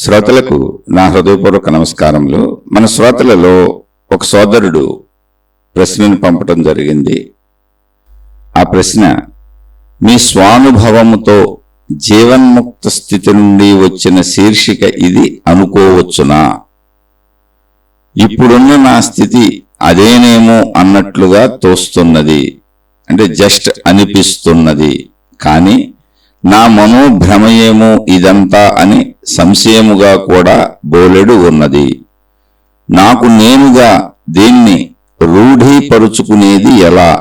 శ్రోతలకు నా హృదయపూర్వక నమస్కారములు. మన శ్రోతలలో ఒక సోదరుడు ప్రశ్నను పంపటం జరిగింది. ఆ ప్రశ్న, మీ స్వానుభవముతో జీవన్ముక్త స్థితి నుండి వచ్చిన శీర్షిక ఇది అనుకోవచ్చునా? ఇప్పుడున్న నా స్థితి అదేనేమో అన్నట్లుగా తోస్తున్నది, అంటే జస్ట్ అనిపిస్తున్నది. కానీ నా మనోభ్రమయేమో ఇదంతా అని సంశయముగా కూడా బోలెడు ఉన్నది. నాకు నేనుగా దీన్ని రూఢీపరుచుకునేది ఎలా?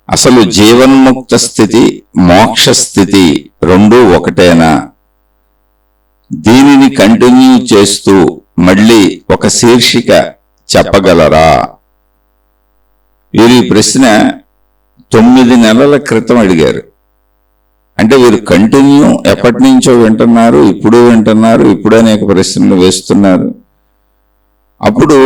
అసలు జీవన్ముక్త స్థితి, మోక్ష స్థితి రెండూ ఒకటేనా? దీనిని కంటిన్యూ చేస్తూ మళ్ళీ ఒక శీర్షిక చెప్పగలరా? వీరు ఈ ప్రశ్న 9 నెలల క్రితం అడిగారు. అంటే వీరు కంటిన్యూ ఎప్పటి నుంచో వింటున్నారు, ఇప్పుడు వింటున్నారు, ఇప్పుడు అనేక ప్రశ్నలు వేస్తున్నారు. అప్పుడు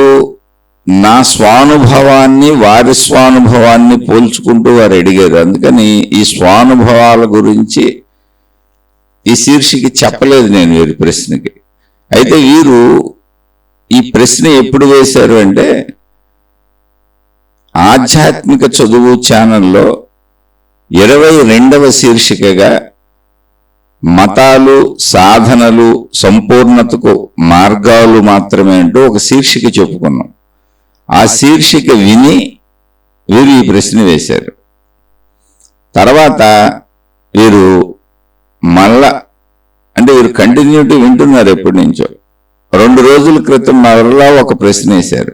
నా స్వానుభవాన్ని వారి స్వానుభవాన్ని పోల్చుకుంటూ వారు అడిగారు. అందుకని ఈ స్వానుభవాల గురించి ఈ శీర్షిక చెప్పలేదు నేను వీరి ప్రశ్నకి. అయితే వీరు ఈ ప్రశ్న ఎప్పుడు వేశారు అంటే, ఆధ్యాత్మిక చదువు ఛానల్లో 22వ శీర్షికగా మతాలు, సాధనలు, సంపూర్ణతకు మార్గాలు మాత్రమే అంటూ ఒక శీర్షిక చెప్పుకున్నాం. ఆ శీర్షిక విని వీరు ఈ ప్రశ్న వేశారు. తర్వాత వీరు మళ్ళా, అంటే వీరు కంటిన్యూటీ వింటున్నారు ఎప్పటి నుంచో. 2 రోజుల క్రితం మరలా ఒక ప్రశ్న వేశారు.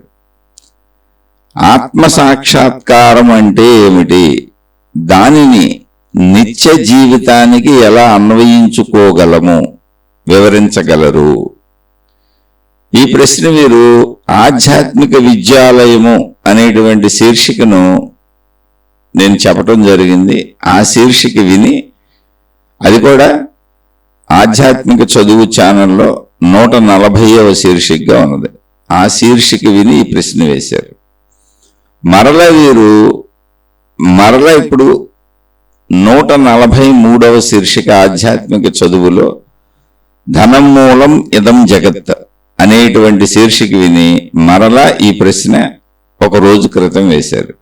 ఆత్మ సాక్షాత్కారం అంటే ఏమిటి? దానిని నిత్య జీవితానికి ఎలా అన్వయించుకోగలము, వివరించగలరు? ఈ ప్రశ్న వీరు ఆధ్యాత్మిక విద్యాలయము అనేటువంటి శీర్షికను నేను చెప్పటం జరిగింది. ఆ శీర్షిక విని, అది కూడా ఆధ్యాత్మిక చదువు ఛానల్లో 140వ శీర్షికగా ఉన్నది. ఆ శీర్షిక విని ఈ ప్రశ్న వేశారు. మరలా వీరు ఇప్పుడు 143వ శీర్షిక ఆధ్యాత్మిక చదువులో ధనం మూలం ఇదం జగత్ అనేటువంటి శీర్షిక విని మరలా ఈ ప్రశ్న 1 రోజు క్రితం వేశారు.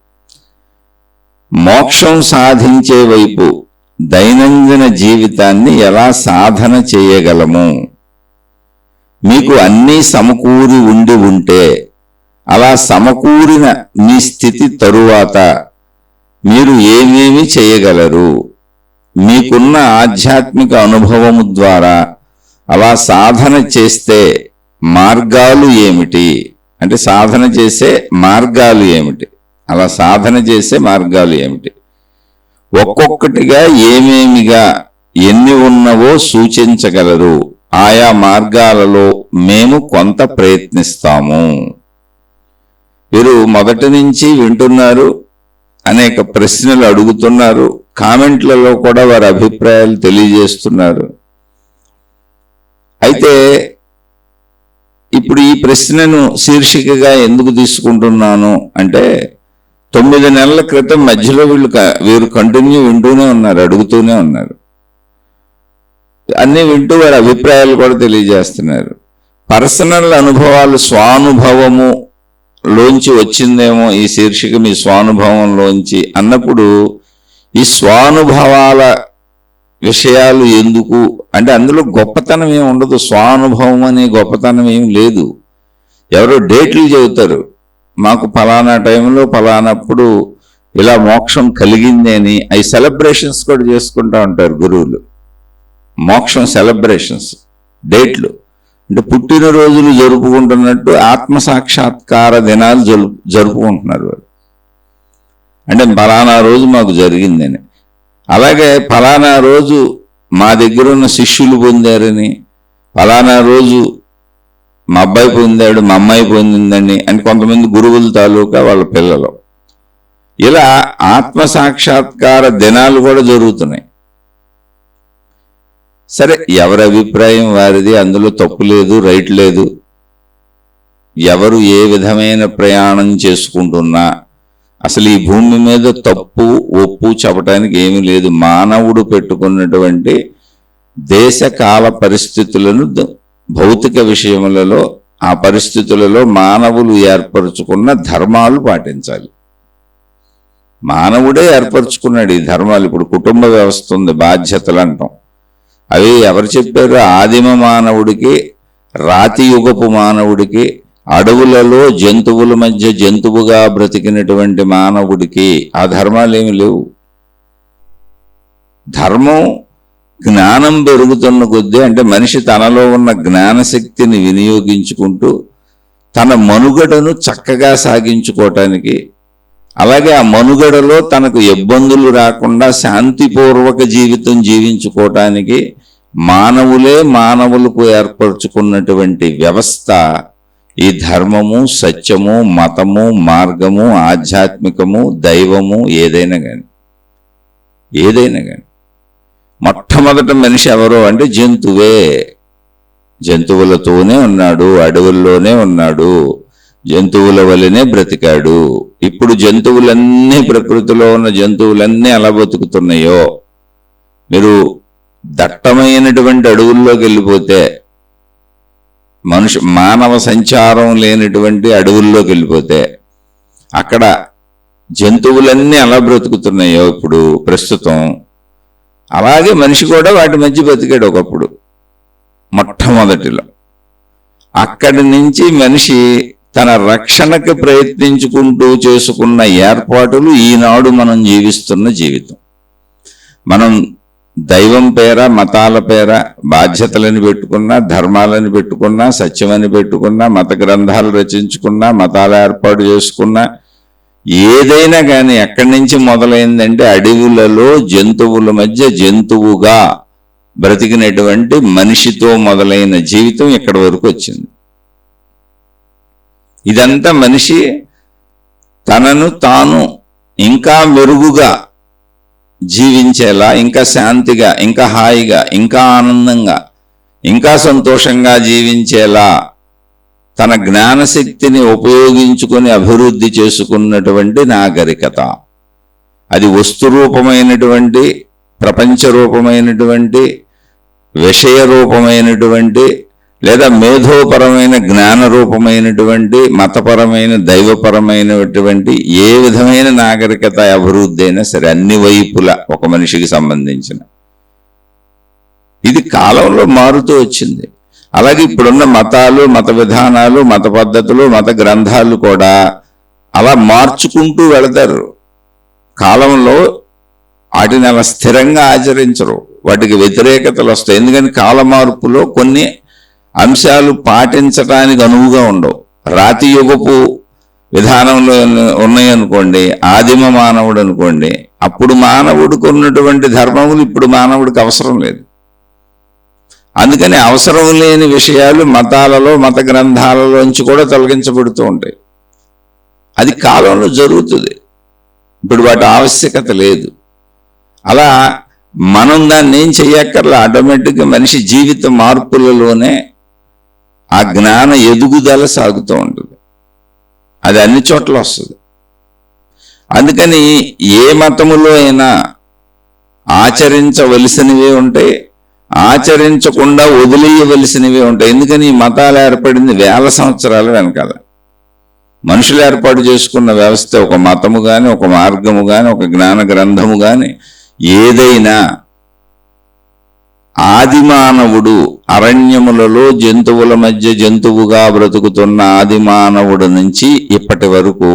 మోక్షం సాధించే వైపు దైనందిన జీవితాన్ని ఎలా సాధన చేయగలము? మీకు అన్నీ సమకూరి ఉంటే అలా సమకూరిన మీ స్థితి తరువాత మీరు ఏమేమి చేయగలరు? మీకున్న ఆధ్యాత్మిక అనుభవము ద్వారా అలా సాధన చేస్తే మార్గాలు ఏమిటి? అంటే సాధన చేసే మార్గాలు ఏమిటి? అలా సాధన చేసే మార్గాలు ఏమిటి? ఒక్కొక్కటిగా ఏమేమిగా ఎన్ని ఉన్నవో సూచించగలరు? ఆయా మార్గాలలో మేము కొంత ప్రయత్నిస్తాము. వీరు మొదటి నుంచి వింటున్నారు, అనేక ప్రశ్నలు అడుగుతున్నారు, కామెంట్లలో కూడా వారి అభిప్రాయాలు తెలియజేస్తున్నారు. అయితే ఇప్పుడు ఈ ప్రశ్నను శీర్షికగా ఎందుకు తీసుకుంటున్నాను అంటే, 9 నెలల క్రితం మధ్యలో వీరు కంటిన్యూ వింటూనే ఉన్నారు, అడుగుతూనే ఉన్నారు. అన్నీ వింటూ వారి అభిప్రాయాలు కూడా తెలియజేస్తున్నారు. పర్సనల్ అనుభవాలు, స్వానుభవము లోంచి వచ్చిందేమో ఈ శీర్షిక, మీ స్వానుభవంలోంచి అన్నప్పుడు ఈ స్వానుభవాల విషయాలు ఎందుకు అంటే అందులో గొప్పతనం ఏమి ఉండదు. స్వానుభవం అనే గొప్పతనం ఏం లేదు. ఎవరో డేట్లు చెబుతారు, మాకు ఫలానా టైంలో ఫలానప్పుడు ఇలా మోక్షం కలిగింది అని. అవి సెలబ్రేషన్స్ కూడా చేసుకుంటూ ఉంటారు గురువులు. మోక్షం సెలబ్రేషన్స్, డేట్లు అంటే పుట్టినరోజులు జరుపుకుంటున్నట్టు ఆత్మసాక్షాత్కార దినాలు జరుపుకుంటున్నారు వాళ్ళు. అంటే ఫలానా రోజు మాకు జరిగిందని. అలాగే ఫలానా రోజు మా దగ్గర ఉన్న శిష్యులు పొందారని, ఫలానా రోజు మా అబ్బాయి పొందాడు, మా అమ్మాయి పొందిందని అంటే కొంతమంది గురువుల తాలూకా వాళ్ళ పిల్లలు. ఇలా ఆత్మసాక్షాత్కార దినాలు కూడా జరుగుతున్నాయి. సరే, ఎవరి అభిప్రాయం వారిది, అందులో తప్పు లేదు, రైట్ లేదు. ఎవరు ఏ విధమైన ప్రయాణం చేసుకుంటున్నా అసలు ఈ భూమి మీద తప్పు ఒప్పు చెప్పడానికి ఏమీ లేదు. మానవుడు పెట్టుకున్నటువంటి దేశకాల పరిస్థితులను భౌతిక విషయములలో ఆ పరిస్థితులలో మానవులు ఏర్పరచుకున్న ధర్మాలు పాటించాలి. మానవుడే ఏర్పరచుకున్నాడు ఈ ధర్మాలు. ఇప్పుడు కుటుంబ వ్యవస్థ ఉంది, బాధ్యతలు అంటాం. అవి ఎవరు చెప్పారు? ఆదిమ మానవుడికి, రాతి యుగపు మానవుడికి, అడవులలో జంతువుల మధ్య జంతువుగా బ్రతికినటువంటి మానవుడికి ఆ ధర్మాలు ఏమి లేవు. ధర్మం జ్ఞానం పెరుగుతున్న కొద్దీ, అంటే మనిషి తనలో ఉన్న జ్ఞానశక్తిని వినియోగించుకుంటూ తన మనుగడను చక్కగా సాగించుకోవటానికి, అలాగే ఆ మనుగడలో తనకు ఇబ్బందులు రాకుండా శాంతిపూర్వక జీవితం జీవించుకోవటానికి మానవులే మానవులకు ఏర్పరచుకున్నటువంటి వ్యవస్థ ఈ ధర్మము, సత్యము, మతము, మార్గము, ఆధ్యాత్మికము, దైవము ఏదైనా కానీ మొట్టమొదట మనిషి ఎవరో అంటే జంతువే. జంతువులతోనే ఉన్నాడు, అడవుల్లోనే ఉన్నాడు, జంతువుల వలనే బ్రతికాడు. ఇప్పుడు జంతువులన్నీ, ప్రకృతిలో ఉన్న జంతువులన్నీ ఎలా బతుకుతున్నాయో, మీరు దట్టమైనటువంటి అడవుల్లోకి వెళ్ళిపోతే, మానవ సంచారం లేనటువంటి అడవుల్లోకి వెళ్ళిపోతే అక్కడ జంతువులన్నీ ఎలా బ్రతుకుతున్నాయో ఇప్పుడు ప్రస్తుతం, అలాగే మనిషి కూడా వాటి మధ్య బతికాడు ఒకప్పుడు మొట్టమొదటిలో. అక్కడి నుంచి మనిషి తన రక్షణకు ప్రయత్నించుకుంటూ చేసుకున్న ఏర్పాటులు ఈనాడు మనం జీవిస్తున్న జీవితం. మనం దైవం పేర, మతాల పేర బాధ్యతలని పెట్టుకున్నా, ధర్మాలని పెట్టుకున్నా, సత్యమని పెట్టుకున్నా, మత గ్రంథాలు రచించుకున్నా, మతాలు ఏర్పాటు చేసుకున్నా, ఏదైనా కానీ ఎక్కడి నుంచి మొదలైందంటే అడవులలో జంతువుల మధ్య జంతువుగా బ్రతికినటువంటి మనిషితో మొదలైన జీవితం ఇక్కడి వరకు వచ్చింది. ఇదంతా మనిషి తనను తాను ఇంకా మెరుగుగా జీవించేలా, ఇంకా శాంతిగా, ఇంకా హాయిగా, ఇంకా ఆనందంగా, ఇంకా సంతోషంగా జీవించేలా తన జ్ఞానశక్తిని ఉపయోగించుకొని అభివృద్ధి చేసుకున్నటువంటి నాగరికత. అది వస్తురూపమైనటువంటి, ప్రపంచ రూపమైనటువంటి, విషయ రూపమైనటువంటి, లేదా మేధోపరమైన జ్ఞాన రూపమైనటువంటి, మతపరమైన, దైవపరమైనటువంటి ఏ విధమైన నాగరికత అభివృద్ధి అయినా సరే, అన్ని వైపుల ఒక మనిషికి సంబంధించిన ఇది కాలంలో మారుతూ వచ్చింది. అలాగే ఇప్పుడున్న మతాలు, మత విధానాలు, మత పద్ధతులు, మత గ్రంథాలు కూడా అలా మార్చుకుంటూ వెళతారు. కాలంలో వాటిని అలా స్థిరంగా ఆచరించరు, వాటికి వ్యతిరేకతలు వస్తాయి. ఎందుకని కాల మార్పులో కొన్ని అంశాలు పాటించడానికి అనువుగా ఉండవు. రాతి యుగపు విధానంలో ఉన్నాయనుకోండి, ఆదిమ మానవుడు అనుకోండి, అప్పుడు మానవుడికి ఉన్నటువంటి ధర్మములు ఇప్పుడు మానవుడికి అవసరం లేదు. అందుకని అవసరం లేని విషయాలు మతాలలో, మత గ్రంథాలలోంచి కూడా తొలగించబడుతూ ఉంటాయి. అది కాలంలో జరుగుతుంది, ఇప్పుడు వాటి ఆవశ్యకత లేదు. అలా మనం దాన్ని ఏం చెయ్యక్కర్లా, ఆటోమేటిక్గా మనిషి జీవిత మార్పులలోనే ఆ జ్ఞాన ఎదుగుదల సాగుతూ ఉంటుంది. అది అన్ని చోట్ల వస్తుంది. అందుకని ఏ మతములో అయినా ఆచరించవలసినవే ఉంటాయి, ఆచరించకుండా వదిలేయవలసినవే ఉంటాయి. ఎందుకని ఈ మతాలు ఏర్పడింది వేల సంవత్సరాల వెనకాల. మనుషులు ఏర్పాటు చేసుకున్న వ్యవస్థ, ఒక మతము కానీ, ఒక మార్గము కానీ, ఒక జ్ఞాన గ్రంథము కానీ ఏదైనా, ఆదిమానవుడు అరణ్యములలో జంతువుల మధ్య జంతువుగా బ్రతుకుతున్న ఆదిమానవుడు నుంచి ఇప్పటి వరకు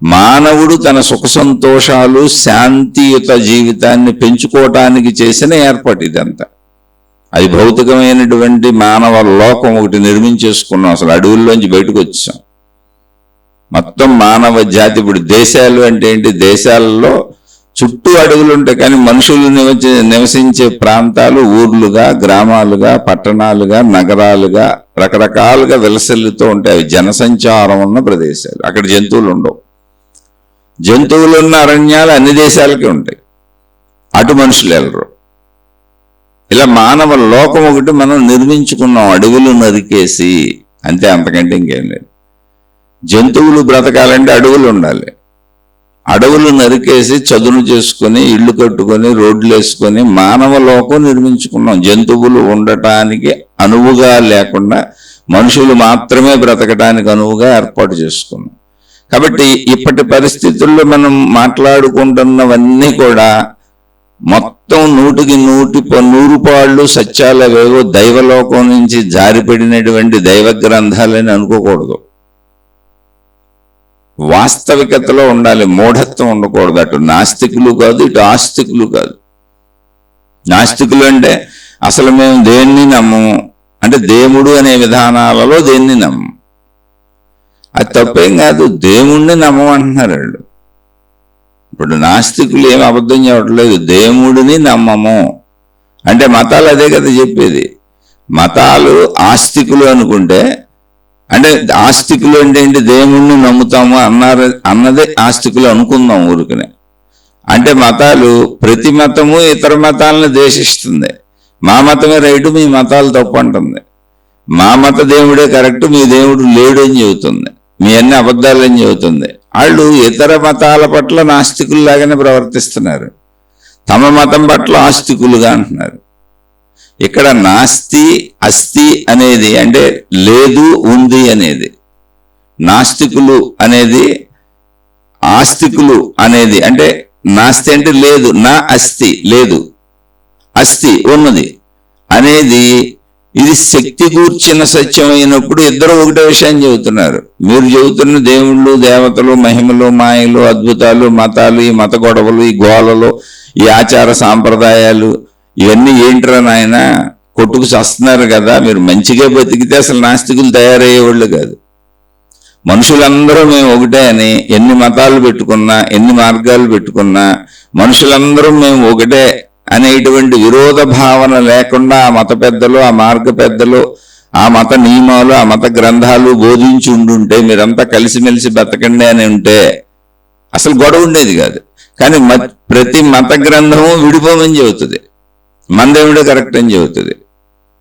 మానవుడు తన సుఖ సంతోషాలు, శాంతియుత జీవితాన్ని పెంచుకోవటానికి చేసిన ఏర్పాటు ఇదంతా. అది భౌతికమైనటువంటి మానవ లోకం ఒకటి నిర్మించేసుకున్నాం. అసలు అడవుల్లోంచి బయటకు వచ్చాం. మొత్తం మానవ జాతి. ఇప్పుడు దేశాలు అంటే ఏంటి? దేశాలలో చుట్టూ అడవులు ఉంటాయి, కానీ మనుషులు నివసించే ప్రాంతాలు ఊర్లుగా, గ్రామాలుగా, పట్టణాలుగా, నగరాలుగా రకరకాలుగా విలసిల్లుతూ ఉంటాయి. అవి జనసంచారం ఉన్న ప్రదేశాలు. అక్కడ జంతువులు ఉండవు. జంతువులు ఉన్న అరణ్యాలు అన్ని దేశాలకి ఉంటాయి, అటు మనుషులు వెళ్ళరు. ఇలా మానవ లోకం ఒకటి మనం నిర్మించుకున్నాం, అడవులు నరికేసి. అంతే, అంతకంటే ఇంకేం లేదు. జంతువులు బ్రతకాలంటే అడవులు ఉండాలి. అడవులు నరికేసి చదును చేసుకొని ఇళ్ళు కట్టుకొని రోడ్లు వేసుకొని మానవ లోకం నిర్మించుకున్నాం. జంతువులు ఉండటానికి అనువుగా లేకుండా మనుషులు మాత్రమే బ్రతకడానికి అనువుగా ఏర్పాటు చేసుకున్నాం. కాబట్టి ఇప్పటి పరిస్థితుల్లో మనం మాట్లాడుకుంటున్నవన్నీ కూడా మొత్తం 100 పాళ్ళు సత్యాలవేవో దైవలోకం నుంచి జారిపడినటువంటి దైవ గ్రంథాలని అనుకోకూడదు. వాస్తవికతలో ఉండాలి, మూఢత్వం ఉండకూడదు. అటు నాస్తికులు కాదు, ఇటు ఆస్తికులు కాదు. నాస్తికులు అంటే అసలు మేము దేన్ని నమ్మము, అంటే దేవుడు అనే విధానాలలో దేన్ని నమ్మము. అది తప్పేం కాదు, దేవుణ్ణి నమ్మమంటున్నారు వాళ్ళు. ఇప్పుడు నాస్తికులు ఏం అబద్ధం చెప్పట్లేదు, దేవుడిని నమ్మము అంటే మతాలు అదే కదా చెప్పేది. మతాలు ఆస్తికులు అనుకుంటే, అంటే ఆస్తికులు అంటే ఏంటి, దేవుణ్ణి నమ్ముతాము అన్నదే ఆస్తికులు అనుకుందాం ఊరికనే. అంటే మతాలు ప్రతి మతము ఇతర మతాలను ద్వేషిస్తుంది. మా మతమే రైటు, మీ మతాలు తప్పు అంటుంది. మా మత దేవుడే కరెక్ట్, మీ దేవుడు లేడు అని చెబుతుంది. మీ అన్ని అబద్ధాలని చెబుతుంది. వాళ్ళు ఇతర మతాల పట్ల నాస్తికుల్లాగానే ప్రవర్తిస్తున్నారు, తమ మతం పట్ల ఆస్తికులుగా అంటున్నారు. ఇక్కడ నాస్తి అస్తి అనేది అంటే లేదు ఉంది అనేది, నాస్తికులు అనేది ఆస్తికులు అనేది అంటే నాస్తి అంటే లేదు, నా అస్తి లేదు, అస్తి ఉన్నది అనేది. ఇది శక్తి కూర్చిన సత్యం అయినప్పుడు ఇద్దరు ఒకటే విషయం చెబుతున్నారు. మీరు చెబుతున్న దేవుళ్ళు దేవతలు మహిమలు మాయలు అద్భుతాలు మతాలు ఈ మత గొడవలు ఈ గోళలు ఈ ఆచార సాంప్రదాయాలు ఇవన్నీ ఏంట్రా నాయన, కొట్టుకు చస్తున్నారు కదా. మీరు మంచిగా బతికితే అసలు నాస్తికులు తయారయ్యేవాళ్ళు కాదు. మనుషులందరూ మేము ఒకటే అని ఎన్ని మతాలు పెట్టుకున్నా ఎన్ని మార్గాలు పెట్టుకున్నా మనుషులందరూ మేము ఒకటే అనేటువంటి విరోధ భావన లేకుండా ఆ మత పెద్దలు ఆ మార్గ పెద్దలు ఆ మత నియమాలు ఆ మత గ్రంథాలు బోధించి ఉండుంటే మీరంతా కలిసిమెలిసి బతకండి అని ఉంటే అసలు గొడవ ఉండేది కాదు. కానీ ప్రతి మత గ్రంథము విడిపోమని చెబుతుంది, మన దేవుడే కరెక్ట్ అని చెబుతుంది,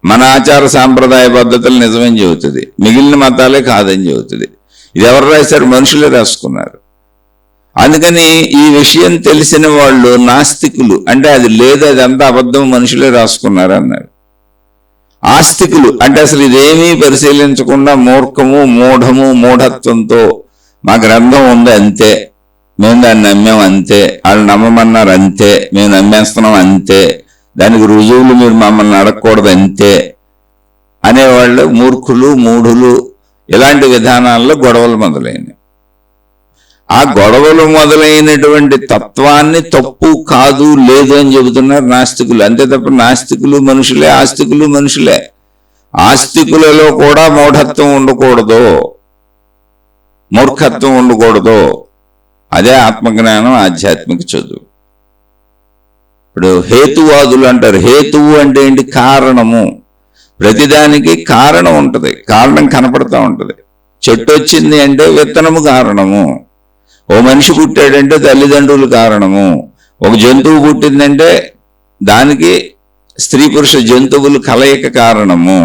మన ఆచార సాంప్రదాయ పద్ధతులు నిజమని చెబుతుంది, మిగిలిన మతాలే కాదని చెబుతుంది. ఇది ఎవరు రాశారు? మనుషులే రాసుకున్నారు. అందుకని ఈ విషయం తెలిసిన వాళ్ళు నాస్తికులు అంటే అది లేదు, అది అంతా అబద్ధం, మనుషులే రాసుకున్నారు అన్నారు. ఆస్తికులు అంటే అసలు ఇదేమీ పరిశీలించకుండా మూర్ఖము మూఢము మూఢత్వంతో మా గ్రంథం ఉంది అంతే, మేము దాన్ని నమ్మాం అంతే, వాళ్ళు నమ్మమన్నారు అంతే, మేము నమ్మేస్తున్నాం అంతే, దానికి రుజువులు మీరు మమ్మల్ని అడగకూడదు అంతే అనేవాళ్ళు మూర్ఖులు మూఢులు. ఇలాంటి విధానాల్లో గొడవలు మొదలైనవి. ఆ గొడవలు మొదలైనటువంటి తత్వాన్ని తప్పు కాదు లేదు అని చెబుతున్నారు నాస్తికులు. అంతే తప్ప నాస్తికులు మనుషులే ఆస్తికులు మనుషులే. ఆస్తికులలో కూడా మూఢత్వం ఉండకూడదు, మూర్ఖత్వం ఉండకూడదు. అదే ఆత్మజ్ఞానం ఆధ్యాత్మిక చదువు. ఇప్పుడు హేతువాదులు అంటారు. హేతువు అంటే ఏంటి? కారణము. ప్రతిదానికి కారణం ఉంటుంది, కారణం కనపడతా ఉంటుంది. చెట్టు వచ్చింది అంటే విత్తనము కారణము, ఓ మనిషి పుట్టాడంటే తల్లిదండ్రులు కారణము, ఒక జంతువు పుట్టిందంటే దానికి స్త్రీ పురుష జంతువులు కలయిక కారణము.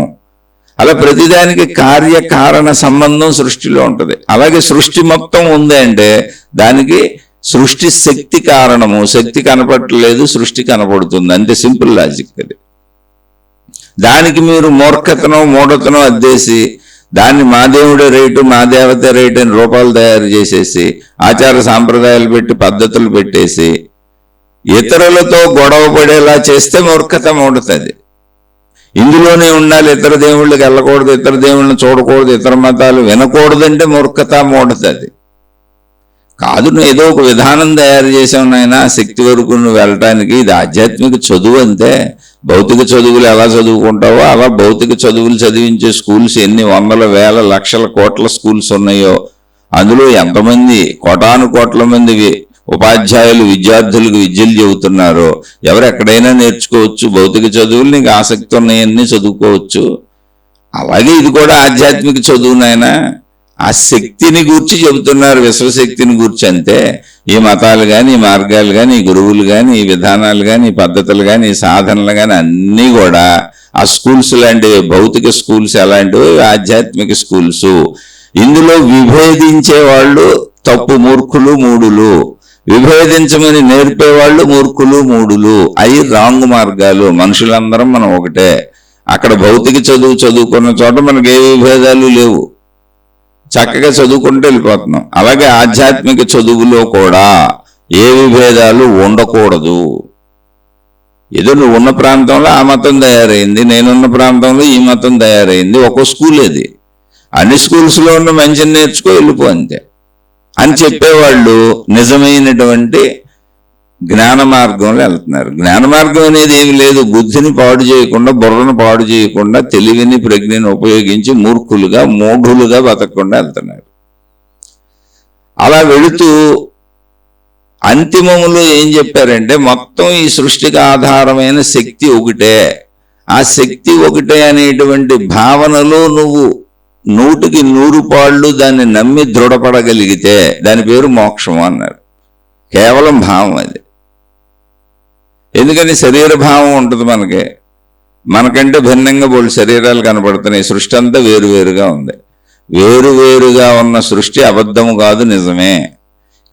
అలా ప్రతిదానికి కార్యకారణ సంబంధం సృష్టిలో ఉంటుంది. అలాగే సృష్టి మొత్తం ఉంది అంటే దానికి సృష్టి శక్తి కారణము. శక్తి కనపడలేదు, సృష్టి కనపడుతుంది. అంతే, సింపుల్ లాజిక్ అది. దానికి మీరు మూర్ఖతనో మూఢతనో అద్దేసి దాన్ని మా దేవుడే రేటు మా దేవత రేటు అని రూపాలు తయారు చేసేసి ఆచార సాంప్రదాయాలు పెట్టి పద్ధతులు పెట్టేసి ఇతరులతో గొడవ పడేలా చేస్తే మూర్ఖత మూడుతుంది. ఇందులోనే ఉండాలి, ఇతర దేవుళ్ళకి వెళ్ళకూడదు, ఇతర దేవుళ్ళని చూడకూడదు, ఇతర మతాలు వినకూడదంటే మూర్ఖత మూడుతుంది. కాదు, నువ్వు ఏదో ఒక విధానం తయారు చేసావు నాయన శక్తి వరకు నువ్వు వెళ్ళటానికి. ఇది ఆధ్యాత్మిక చదువు అంతే. భౌతిక చదువులు ఎలా చదువుకుంటావో అలా భౌతిక చదువులు చదివించే స్కూల్స్ ఎన్ని వందల వేల లక్షల కోట్ల స్కూల్స్ ఉన్నాయో అందులో ఎంతమంది కోటాను కోట్ల మంది ఉపాధ్యాయులు విద్యార్థులకు విద్యలు చెబుతున్నారో ఎవరు ఎక్కడైనా నేర్చుకోవచ్చు. భౌతిక చదువులు నీకు ఆసక్తి ఉన్నాయన్నీ చదువుకోవచ్చు. అలాగే ఇది కూడా ఆధ్యాత్మిక చదువునైనా ఆ శక్తిని గూర్చి చెబుతున్నారు, విశ్వశక్తిని గూర్చి. అంతే. ఈ మతాలు కానీ ఈ మార్గాలు కానీ ఈ గురువులు కానీ ఈ విధానాలు కానీ ఈ పద్ధతులు కానీ ఈ సాధనలు కానీ అన్నీ కూడా ఆ స్కూల్స్ లాంటివి. భౌతిక స్కూల్స్ ఎలాంటివి, ఆధ్యాత్మిక స్కూల్స్. ఇందులో విభేదించే వాళ్ళు తప్పు, మూర్ఖులు మూఢులు. విభేదించమని నేర్పేవాళ్ళు మూర్ఖులు మూడులు. అవి రాంగ్ మార్గాలు. మనుషులందరం మనం ఒకటే. అక్కడ భౌతిక చదువు చదువుకున్న చోట మనకి ఏ విభేదాలు లేవు, చక్కగా చదువుకుంటూ వెళ్ళిపోతున్నాం. అలాగే ఆధ్యాత్మిక చదువులో కూడా ఏ విభేదాలు ఉండకూడదు. ఏదో నువ్వు ఉన్న ప్రాంతంలో ఆ మతం తయారైంది, నేనున్న ప్రాంతంలో ఈ మతం తయారైంది, ఒక్కో స్కూల్ అది. అన్ని స్కూల్స్లో ఉన్న మంచిని నేర్చుకో, వెళ్ళిపో అంతే అని చెప్పేవాళ్ళు నిజమైనటువంటి జ్ఞాన మార్గంలో వెళ్తున్నారు. జ్ఞాన మార్గం అనేది ఏమి లేదు. బుద్ధిని పాడు చేయకుండా, బుర్రను పాడు చేయకుండా, తెలివిని ప్రజ్ఞని ఉపయోగించి మూర్ఖులుగా మూఢులుగా బతకకుండా వెళ్తున్నారు. అలా వెళుతూ అంతిమములో ఏం చెప్పారంటే, మొత్తం ఈ సృష్టికి ఆధారమైన శక్తి ఒకటే, ఆ శక్తి ఒకటే అనేటువంటి భావనలో నువ్వు 100కి 100 పాళ్ళు దాన్ని నమ్మి దృఢపడగలిగితే దాని పేరు మోక్షం అన్నారు. కేవలం భావం అది. ఎందుకని శరీర భావం ఉంటుంది మనకి. మనకంటే భిన్నంగా బోల్డ్ శరీరాలు కనపడుతున్నాయి. సృష్టి అంతా వేరువేరుగా ఉంది. వేరువేరుగా ఉన్న సృష్టి అబద్ధము కాదు, నిజమే.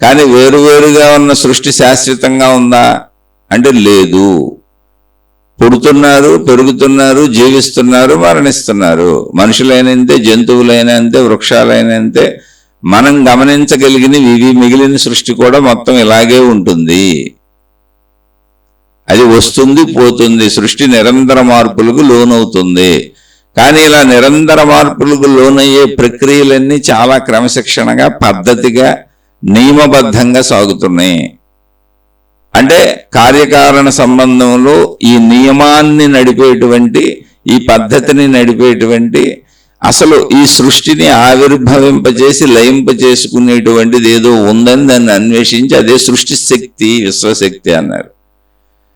కానీ వేరువేరుగా ఉన్న సృష్టి శాశ్వతంగా ఉందా అంటే లేదు. పుడుతున్నారు, పెరుగుతున్నారు, జీవిస్తున్నారు, మరణిస్తున్నారు. మనుషులైనంతే, జంతువులైనంతే, వృక్షాలైనంతే. మనం గమనించగలిగినవి మిగిలిన సృష్టి కూడా మొత్తం ఇలాగే ఉంటుంది. అది వస్తుంది, పోతుంది. సృష్టి నిరంతర మార్పులకు లోనవుతుంది. కానీ ఇలా నిరంతర మార్పులకు లోనయ్యే ప్రక్రియలన్నీ చాలా క్రమశిక్షణగా, పద్ధతిగా, నియమబద్ధంగా సాగుతున్నాయి. అంటే కార్యకారణ సంబంధంలో ఈ నియమాన్ని నడిపేటువంటి, ఈ పద్ధతిని నడిపేటువంటి, అసలు ఈ సృష్టిని ఆవిర్భవింపజేసి లయింపజేసుకునేటువంటిది ఏదో ఉందని దాన్ని అన్వేషించి అదే సృష్టి శక్తి, విశ్వశక్తి అన్నారు.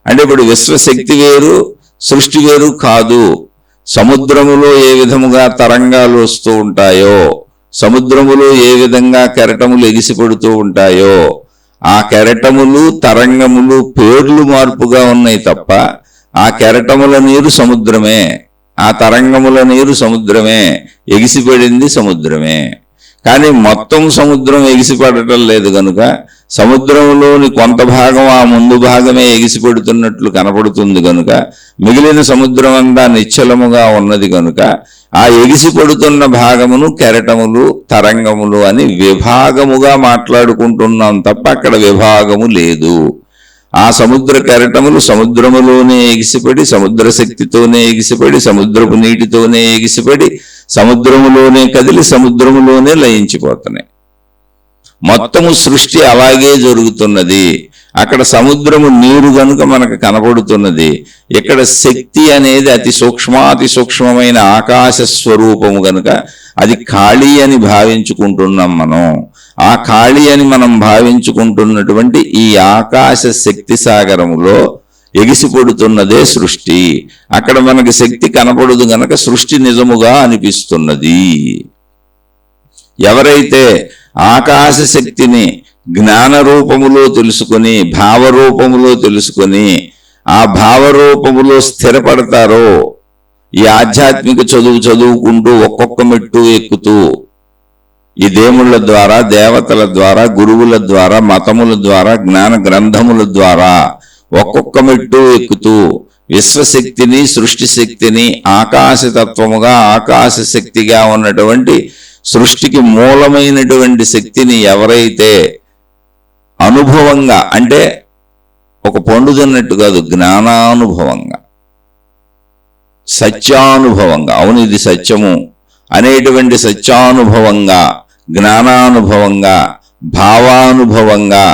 అంటే ఇప్పుడు విశ్వశక్తి వేరు, సృష్టి వేరు కాదు. సముద్రములో ఏ విధముగా తరంగాలు వస్తూ ఉంటాయో, సముద్రములో ఏ విధంగా కెరటములు ఎగిసిపడుతూ ఉంటాయో, ఆ కెరటములు తరంగములు పేర్లు మార్పుగా ఉన్నాయి తప్ప ఆ కెరటముల నీరు సముద్రమే, ఆ తరంగముల నీరు సముద్రమే, ఎగిసిపడింది సముద్రమే. కానీ మొత్తం సముద్రం ఎగిసిపడటం లేదు కనుక సముద్రంలోని కొంత భాగం ఆ ముందు భాగమే ఎగిసిపడుతున్నట్లు కనపడుతుంది కనుక మిగిలిన సముద్రం అంతా నిశ్చలముగా ఉన్నది కనుక ఆ ఎగిసిపడుతున్న భాగమును కెరటములు, తరంగములు అని విభాగముగా మాట్లాడుకుంటున్నాం తప్ప అక్కడ విభాగము లేదు. ఆ సముద్ర కెరటములు సముద్రములోనే ఎగిసిపడి, సముద్ర శక్తితోనే ఎగిసిపడి, సముద్రపు నీటితోనే ఎగిసిపడి, సముద్రములోనే కదిలి సముద్రములోనే లయించిపోతున్నాయి. మొత్తము సృష్టి అలాగే జరుగుతున్నది. అక్కడ సముద్రము నీరు కనుక మనకు కనపడుతున్నది. ఇక్కడ శక్తి అనేది అతి సూక్ష్మాతి సూక్ష్మమైన ఆకాశ స్వరూపము కనుక అది ఖాళీ అని భావించుకుంటున్నాం మనం. ఆ ఖాళీ అని మనం భావించుకుంటున్నటువంటి ఈ ఆకాశ శక్తి సాగరములో ఎగిసిపడుతున్నదే సృష్టి. అక్కడ మనకి శక్తి కనపడదు గనక సృష్టి నిజముగా అనిపిస్తున్నది. ఎవరైతే ఆకాశ శక్తిని జ్ఞాన రూపములో తెలుసుకొని, భావరూపములో తెలుసుకొని, ఆ భావరూపములో స్థిరపడతారో, ఈ ఆధ్యాత్మిక చదువు చదువుకుంటూ ఒక్కొక్క మెట్టు ఎక్కుతూ ఈ దేవుళ్ళ ద్వారా, దేవతల ద్వారా, గురువుల ద్వారా, మతముల ద్వారా, జ్ఞాన గ్రంథముల ద్వారా ఒక్కొక్క మెట్టు ఎక్కుతూ విశ్వశక్తిని, సృష్టి శక్తిని ఆకాశతత్వముగా, ఆకాశ శక్తిగా ఉన్నటువంటి సృష్టికి మూలమైనటువంటి శక్తిని ఎవరైతే అనుభవంగా, అంటే ఒక పండు తిన్నట్టు కాదు, జ్ఞానానుభవంగా, సత్యానుభవంగా, అవును ఇది సత్యము అనేటువంటి సత్యానుభవంగా, జ్ఞానానుభవంగా, భావానుభవంగా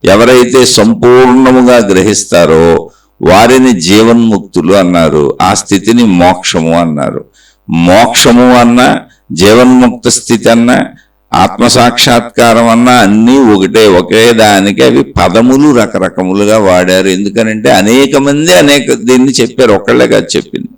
ఎవరైతే సంపూర్ణముగా గ్రహిస్తారో వారిని జీవన్ముక్తులు అన్నారు. ఆ స్థితిని మోక్షము అన్నారు. మోక్షము అన్న, జీవన్ముక్త స్థితి అన్న, ఆత్మసాక్షాత్కారం అన్న అన్నీ ఒకటే. ఒకే దానికి అవి పదములు రకరకములుగా వాడారు. ఎందుకనంటే అనేక మంది దీన్ని చెప్పారు, ఒకళ్ళే కాదు చెప్పింది.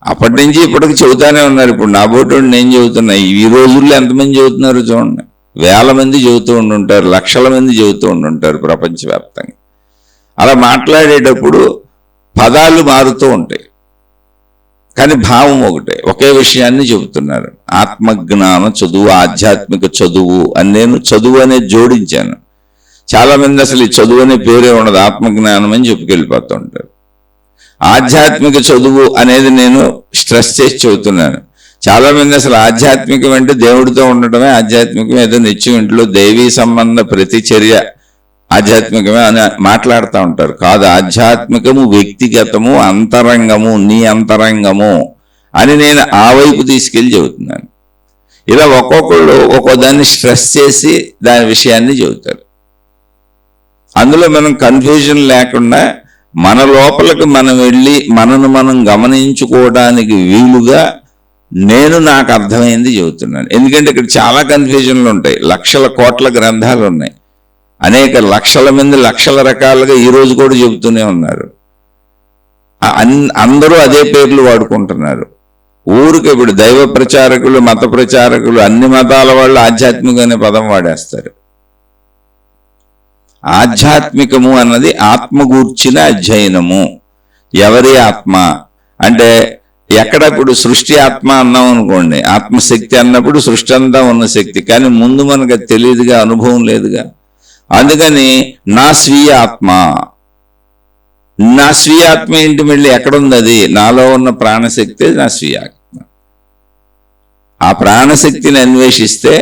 అప్పటి నుంచి ఇప్పటికి చెబుతానే ఉన్నారు. ఇప్పుడు నా బోటు నేను చెబుతున్నా. ఈ రోజుల్లో ఎంతమంది చెబుతున్నారు చూడండి. వేల మంది చెబుతూ ఉండుంటారు, లక్షల మంది చెబుతూ ఉండుంటారు ప్రపంచవ్యాప్తంగా. అలా మాట్లాడేటప్పుడు పదాలు మారుతూ ఉంటాయి కానీ భావం ఒకటే. ఒకే విషయాన్ని చెబుతున్నారు. ఆత్మజ్ఞాన చదువు, ఆధ్యాత్మిక చదువు అని నేను చదువు అనేది జోడించాను. చాలామంది అసలు ఈ చదువు అనే పేరే ఉండదు, ఆత్మజ్ఞానం అని చెప్పుకెళ్ళిపోతూ ఉంటారు. ఆధ్యాత్మిక చదువు అనేది నేను స్ట్రెస్ చేసి చెబుతున్నాను. చాలామంది అసలు ఆధ్యాత్మికం అంటే దేవుడితో ఉండటమే ఆధ్యాత్మికం, ఏదో నిత్యం ఇంట్లో దైవీ సంబంధ ప్రతిచర్య ఆధ్యాత్మికమే అని మాట్లాడుతూ ఉంటారు. కాదు, ఆధ్యాత్మికము వ్యక్తిగతము, అంతరంగము, నీ అంతరంగము అని నేను ఆ వైపు తీసుకెళ్ళి చెబుతున్నాను. ఇలా ఒక్కొక్కళ్ళు ఒక్కో దాన్ని స్ట్రెస్ చేసి దాని విషయాన్ని చెబుతారు. అందులో మనం కన్ఫ్యూజన్ లేకుండా మన లోపలికి మనం వెళ్ళి మనను మనం గమనించుకోవడానికి వీలుగా నేను నాకు అర్థమైంది చెబుతున్నాను. ఎందుకంటే ఇక్కడ చాలా కన్ఫ్యూజన్లు ఉంటాయి. లక్షల కోట్ల గ్రంథాలు ఉన్నాయి, అనేక లక్షల మంది లక్షల రకాలుగా ఈరోజు కూడా చెబుతూనే ఉన్నారు. అందరూ అదే పేర్లు వాడుకుంటున్నారు. ఊరికి ఇప్పుడు దైవ ప్రచారకులు, మత ప్రచారకులు, అన్ని మతాల వాళ్ళు ఆధ్యాత్మిక అనే పదం వాడేస్తారు. ఆధ్యాత్మికము అన్నది ఆత్మగూర్చిన అధ్యయనము. ఎవరి ఆత్మ అంటే ఎక్కడప్పుడు సృష్టి ఆత్మ అన్నాం అనుకోండి, ఆత్మశక్తి అన్నప్పుడు సృష్టి అంతా ఉన్న శక్తి, కానీ ముందు మనకు తెలియదుగా, అనుభవం లేదుగా. అందుకని నా స్వీయ ఆత్మ, నా స్వీయ ఆత్మ ఏంటి, మళ్ళీ ఎక్కడుంది అది? నాలో ఉన్న ప్రాణశక్తి నా స్వీయ ఆత్మ. ఆ ప్రాణశక్తిని అన్వేషిస్తే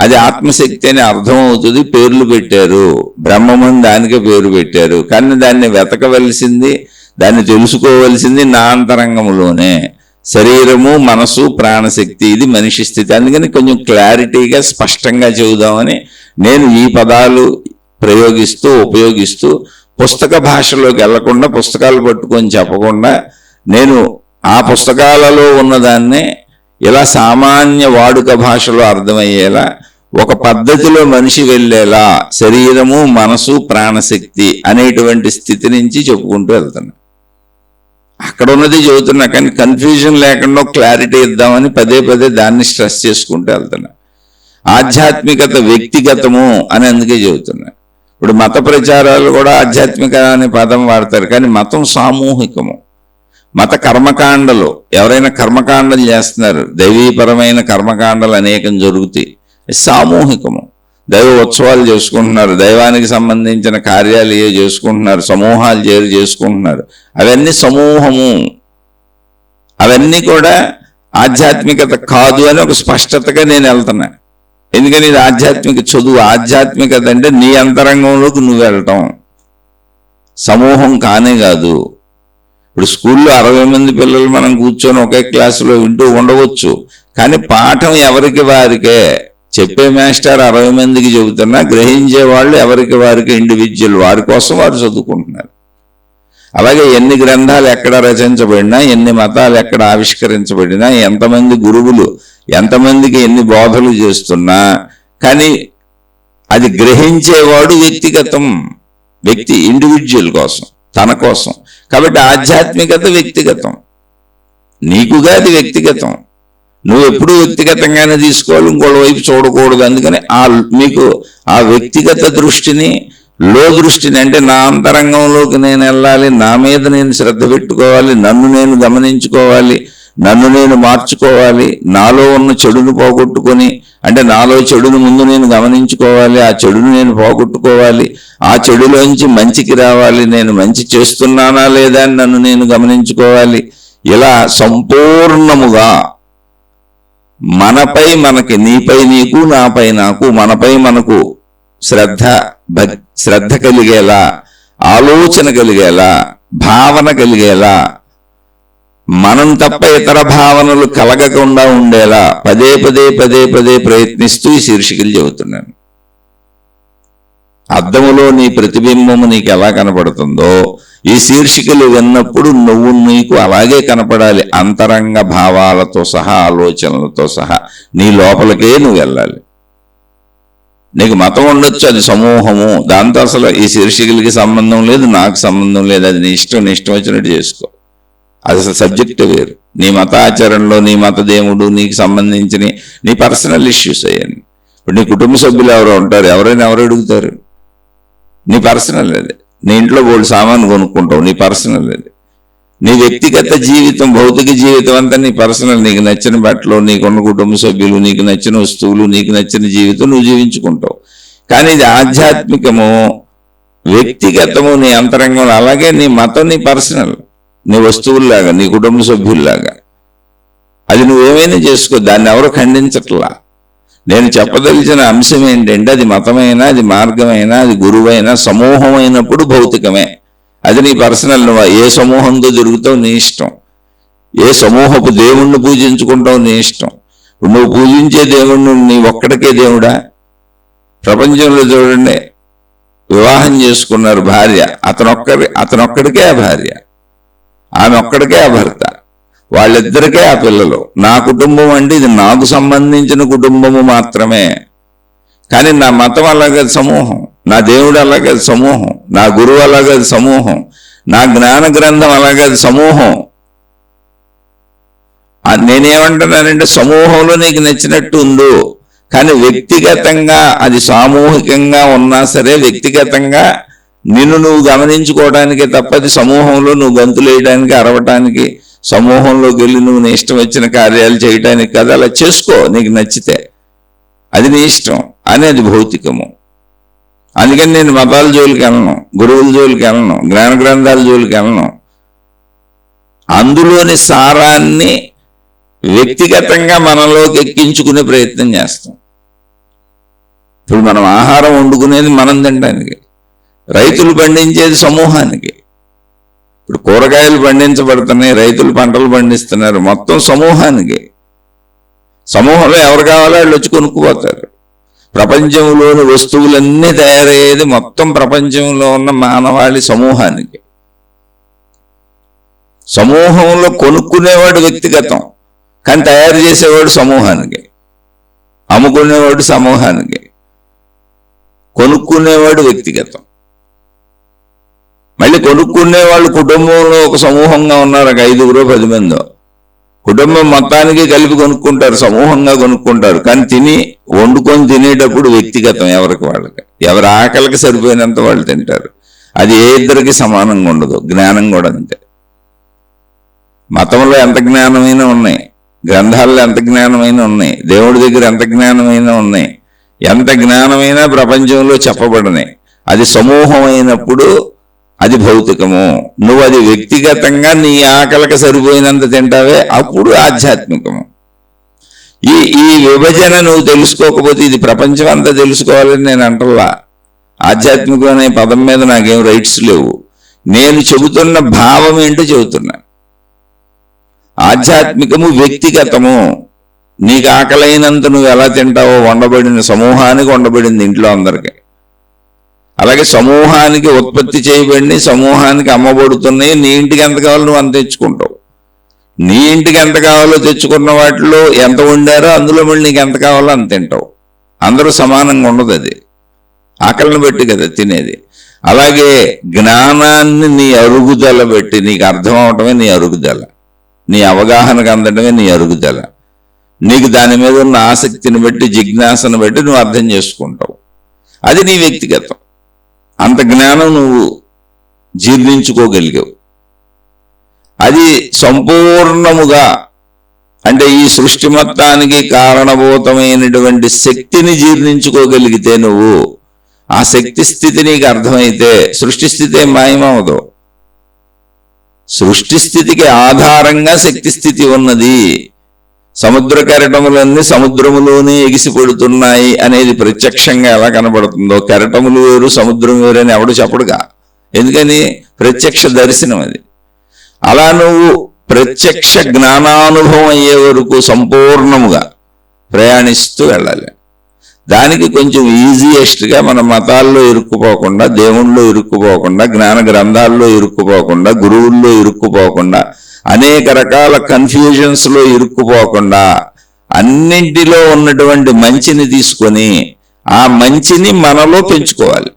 అది ఆత్మశక్తి అని అర్థం అవుతుంది. పేర్లు పెట్టారు, బ్రహ్మమని దానికే పేరు పెట్టారు. కానీ దాన్ని వెతకవలసింది, దాన్ని తెలుసుకోవలసింది నా అంతరంగంలోనే. శరీరము, మనసు, ప్రాణశక్తి, ఇది మనిషి స్థితి. అందుకని కొంచెం క్లారిటీగా స్పష్టంగా చెబుదామని నేను ఈ పదాలు ఉపయోగిస్తూ పుస్తక భాషలోకి వెళ్లకుండా, పుస్తకాలు పట్టుకొని చెప్పకుండా, నేను ఆ పుస్తకాలలో ఉన్నదాన్నే ఇలా సామాన్య వాడుక భాషలో అర్థమయ్యేలా, ఒక పద్ధతిలో మనిషి వెళ్ళేలా శరీరము, మనసు, ప్రాణశక్తి అనేటువంటి స్థితి నుంచి చెప్పుకుంటూ వెళ్తున్నా. అక్కడ ఉన్నది చెబుతున్నా, కానీ కన్ఫ్యూజన్ లేకుండా క్లారిటీ ఇద్దామని పదే పదే దాన్ని స్ట్రెస్ చేసుకుంటూ వెళ్తున్నా. ఆధ్యాత్మికత వ్యక్తిగతము అని అందుకే చెబుతున్నా. ఇప్పుడు మత ప్రచారాలు కూడా ఆధ్యాత్మిక అనే పదం వాడతారు, కానీ మతం సామూహికము. మత కర్మకాండలు, ఎవరైనా కర్మకాండలు చేస్తున్నారు, దైవీపరమైన కర్మకాండలు అనేకం జరుగుతాయి, సామూహికము. దైవ ఉత్సవాలు చేసుకుంటున్నారు, దైవానికి సంబంధించిన కార్యాలు చేసుకుంటున్నారు, సమూహాలు చేసుకుంటున్నారు, అవన్నీ సమూహము. అవన్నీ కూడా ఆధ్యాత్మికత కాదు అని ఒక స్పష్టతగా నేను వెళ్తున్నా. ఎందుకని ఇది ఆధ్యాత్మిక చదువు. ఆధ్యాత్మికత అంటే నీ అంతరంగంలోకి నువ్వు వెళ్ళటం, సమూహం కానే కాదు. ఇప్పుడు స్కూల్లో 60 మంది పిల్లలు మనం కూర్చొని ఒకే క్లాసులో వింటూ ఉండవచ్చు, కానీ పాఠం ఎవరికి వారికే. చెప్పే మాస్టర్ 60 మందికి చెబుతున్నా, గ్రహించే వాళ్ళు ఎవరికి వారికి ఇండివిజువల్, వారి కోసం వారు చదువుకుంటున్నారు. అలాగే ఎన్ని గ్రంథాలు ఎక్కడ రచించబడినా, ఎన్ని మతాలు ఎక్కడ ఆవిష్కరించబడినా, ఎంతమంది గురువులు ఎంతమందికి ఎన్ని బోధలు చేస్తున్నా, కానీ అది గ్రహించేవాడు వ్యక్తిగతం, వ్యక్తి ఇండివిజువల్ కోసం, తన కోసం. కాబట్టి ఆధ్యాత్మికత వ్యక్తిగతం, నీకుగా అది వ్యక్తిగతం. నువ్వు ఎప్పుడు వ్యక్తిగతంగానే తీసుకోవాలి, ఇంకోటి వైపు చూడకూడదు. అందుకని మీకు ఆ వ్యక్తిగత దృష్టిని, దృష్టిని అంటే నా అంతరంగంలోకి నేను వెళ్ళాలి, నా మీద నేను శ్రద్ధ పెట్టుకోవాలి, నన్ను నేను గమనించుకోవాలి, నన్ను నేను మార్చుకోవాలి, నాలో ఉన్న చెడును పోగొట్టుకొని, అంటే నాలో చెడును ముందు నేను గమనించుకోవాలి, ఆ చెడును నేను పోగొట్టుకోవాలి, ఆ చెడులోంచి మంచికి రావాలి, నేను మంచి చేస్తున్నానా లేదా అని నన్ను నేను గమనించుకోవాలి. ఇలా సంపూర్ణముగా మనపై మనకి, నీపై నీకు, నాపై నాకు, మనపై మనకు శ్రద్ధ కలిగేలా, ఆలోచన కలిగేలా, భావన కలిగేలా, మనం తప్ప ఇతర భావనలు కలగకుండా ఉండేలా పదే పదే ప్రయత్నిస్తూ ఈ శీర్షికలు చెబుతున్నాను. అద్దములో నీ ప్రతిబింబము నీకు ఎలా కనపడుతుందో ఈ శీర్షికలు విన్నప్పుడు నువ్వు నీకు అలాగే కనపడాలి. అంతరంగ భావాలతో సహా, ఆలోచనలతో సహా నీ లోపలికే నువ్వు వెళ్ళాలి. నీకు మతం ఉండొచ్చు, అది సమూహము, దాంతో అసలు ఈ శీర్షికలకి సంబంధం లేదు, నాకు సంబంధం లేదు. అది నీ ఇష్టం వచ్చినట్టు చేసుకో. అది అసలు సబ్జెక్ట్ వేరు. నీ మత ఆచరణలో నీ మత దేవుడు, నీకు సంబంధించిన నీ పర్సనల్ ఇష్యూస్ అయ్యాన్ని. ఇప్పుడు నీ కుటుంబ సభ్యులు ఎవరో ఉంటారు, ఎవరైనా ఎవరు అడుగుతారు? నీ పర్సనల్ అది. నీ ఇంట్లో బోల్డ్ సామాను కొనుక్కుంటావు, నీ పర్సనల్ అది. నీ వ్యక్తిగత జీవితం, భౌతిక జీవితం అంతా నీ పర్సనల్. నీకు నచ్చిన బట్టలు, నీకున్న కుటుంబ సభ్యులు, నీకు నచ్చిన వస్తువులు, నీకు నచ్చిన జీవితం నువ్వు జీవించుకుంటావు. కానీ ఇది ఆధ్యాత్మికము, వ్యక్తిగతము, నీ అంతరంగంలో. అలాగే నీ మతం నీ పర్సనల్, నీ వస్తువుల్లాగా, నీ కుటుంబ సభ్యుల్లాగా. అది నువ్వేమైనా చేసుకో, దాన్ని ఎవరు ఖండించట్లా. నేను చెప్పదలిచిన అంశం ఏంటంటే అది మతమైనా, అది మార్గమైనా, అది గురువైనా సమూహమైనప్పుడు భౌతికమే. అది నీ పర్సనల్. నువ్వు ఏ సమూహంతో తిరుగుతావు నీ ఇష్టం, ఏ సమూహపు దేవుణ్ణి పూజించుకుంటావు నీ ఇష్టం. నువ్వు పూజించే దేవుణ్ణి నీ ఒక్కడికే దేవుడా? ప్రపంచంలో చూడండి, వివాహం చేసుకున్నారు భార్య, అతనొక్కడికే ఆ భార్య, ఆమె ఒక్కడికే ఆ భర్త, వాళ్ళిద్దరికే ఆ పిల్లలు. నా కుటుంబం అంటే ఇది నాకు సంబంధించిన కుటుంబము మాత్రమే. కానీ నా మతం అలాగే సమూహం, నా దేవుడు అలాగే సమూహం, నా గురువు అలాగే సమూహం, నా జ్ఞాన గ్రంథం అలాగే సమూహం. నేనేమంటున్నానంటే సమూహంలో నీకు నచ్చినట్టు ఉందో, కానీ వ్యక్తిగతంగా అది సామూహికంగా ఉన్నా సరే వ్యక్తిగతంగా నిన్ను నువ్వు గమనించుకోవడానికే తప్ప అది సమూహంలో నువ్వు గంతులేయడానికి, అరవటానికి, సమూహంలోకి వెళ్ళి నువ్వు నీ ఇష్టం వచ్చిన కార్యాలు చేయటానికి కదా. అలా చేసుకో నీకు నచ్చితే, అది నీ ఇష్టం. అనేది భౌతికము. అందుకని నేను మతాల జోలికి వెళ్ళను, గురువుల జోలికి వెళ్ళను, జ్ఞాన గ్రంథాల జోలికి వెళ్ళను. అందులోని సారాన్ని వ్యక్తిగతంగా మనలోకి ఎక్కించుకునే ప్రయత్నం చేస్తాం. ఇప్పుడు మనం ఆహారం వండుకునేది మనం తినడానికి, రైతులు పండించేది సమూహానికి. ఇప్పుడు కూరగాయలు పండించబడుతున్నాయి, రైతులు పంటలు పండిస్తున్నారు, మొత్తం సమూహానికి. సమూహంలో ఎవరు కావాలో వాళ్ళు వచ్చి కొనుక్కుపోతారు. ప్రపంచంలోని వస్తువులన్నీ తయారయ్యేది మొత్తం ప్రపంచంలో ఉన్న మానవాళి సమూహానికి. సమూహంలో కొనుక్కునేవాడు వ్యక్తిగతం, కానీ తయారు చేసేవాడు సమూహానికి, అమ్ముకునేవాడు సమూహానికి, కొనుక్కునేవాడు వ్యక్తిగతం. మళ్ళీ కొనుక్కునేవాళ్ళు కుటుంబంలో ఒక సమూహంగా ఉన్నారు, ఒక 5గురో 10 మందో, కుటుంబం మొత్తానికి కలిపి కొనుక్కుంటారు, సమూహంగా కొనుక్కుంటారు. కానీ వండుకొని తినేటప్పుడు వ్యక్తిగతం, ఎవరికి వాళ్ళకి, ఎవరి ఆకలికి సరిపోయినంత వాళ్ళు తింటారు. అది ఏ ఇద్దరికి సమానంగా ఉండదు. జ్ఞానం కూడా అంతే. మతంలో ఎంత జ్ఞానమైనా ఉన్నాయి, గ్రంథాల్లో ఎంత జ్ఞానమైనా ఉన్నాయి, దేవుడి దగ్గర ఎంత జ్ఞానమైనా ఉన్నాయి, ఎంత జ్ఞానమైనా ప్రపంచంలో చెప్పబడనే, అది సమూహమైనప్పుడు అది భౌతికము. నువ్వు అది వ్యక్తిగతంగా నీ ఆకలికి సరిపోయినంత తింటావే, అప్పుడు ఆధ్యాత్మికము. ఈ విభజన నువ్వు తెలుసుకోకపోతే, ఇది ప్రపంచం అంతా తెలుసుకోవాలని నేను అంటల్లా. ఆధ్యాత్మికం అనే పదం మీద నాకేం రైట్స్ లేవు. నేను చెబుతున్న భావం ఏంటో చెబుతున్నా. ఆధ్యాత్మికము వ్యక్తిగతము. నీకు ఆకలైనంత నువ్వు ఎలా తింటావో వండబడిన సమూహానికి వండబడింది ఇంట్లో అందరికీ. అలాగే సమూహానికి ఉత్పత్తి చేయబడి సమూహానికి అమ్మబడుతున్నాయి. నీ ఇంటికి ఎంత కావాలో నువ్వు అంత తెచ్చుకుంటావు. నీ ఇంటికి ఎంత కావాలో తెచ్చుకున్న వాటిలో ఎంత వండారో అందులో మళ్ళీ నీకు ఎంత కావాలో అంత తింటావు. అందరూ సమానంగా ఉండదు, అది ఆకలిని బట్టి కదా తినేది. అలాగే జ్ఞానాన్ని నీ అరుగుదల బట్టి, నీకు అర్థం అవటమే నీ అరుగుదల, నీ అవగాహనకు అందడమే నీ అరుగుదల. నీకు దాని మీద ఉన్న ఆసక్తిని బట్టి, జిజ్ఞాసను బట్టి నువ్వు అర్థం చేసుకుంటావు. అది నీ వ్యక్తిగతం. అంత జ్ఞానం నువ్వు జీర్ణించుకోగలిగావు. అది సంపూర్ణముగా, అంటే ఈ సృష్టి మొత్తానికి కారణభూతమైనటువంటి శక్తిని జీర్ణించుకోగలిగితే నువ్వు, ఆ శక్తి స్థితి నీకు అర్థమైతే, సృష్టి స్థితి మాయమవదు. సృష్టి స్థితికి ఆధారంగా శక్తి స్థితి ఉన్నది. సముద్ర కెరటములన్నీ సముద్రములోనే ఎగిసిపడుతున్నాయి అనేది ప్రత్యక్షంగా ఎలా కనబడుతుందో, కెరటములు వేరు సముద్రం వేరు అని ఎవడు చెప్పడుగా. ఎందుకని? ప్రత్యక్ష దర్శనం అది. అలా నువ్వు ప్రత్యక్ష జ్ఞానానుభవం అయ్యే వరకు సంపూర్ణముగా ప్రయాణిస్తూ వెళ్ళాలి. దానికి కొంచెం ఈజియెస్ట్గా మన మతాల్లో ఇరుక్కుపోకుండా, దేవుళ్ళలో ఇరుక్కుపోకుండా, జ్ఞాన గ్రంథాల్లో ఇరుక్కుపోకుండా, గురువుల్లో ఇరుక్కుపోకుండా, అనేక రకాల కన్ఫ్యూజన్స్లో ఇరుక్కుపోకుండా, అన్నింటిలో ఉన్నటువంటి మంచిని తీసుకొని ఆ మంచిని మనలో పెంచుకోవాలి,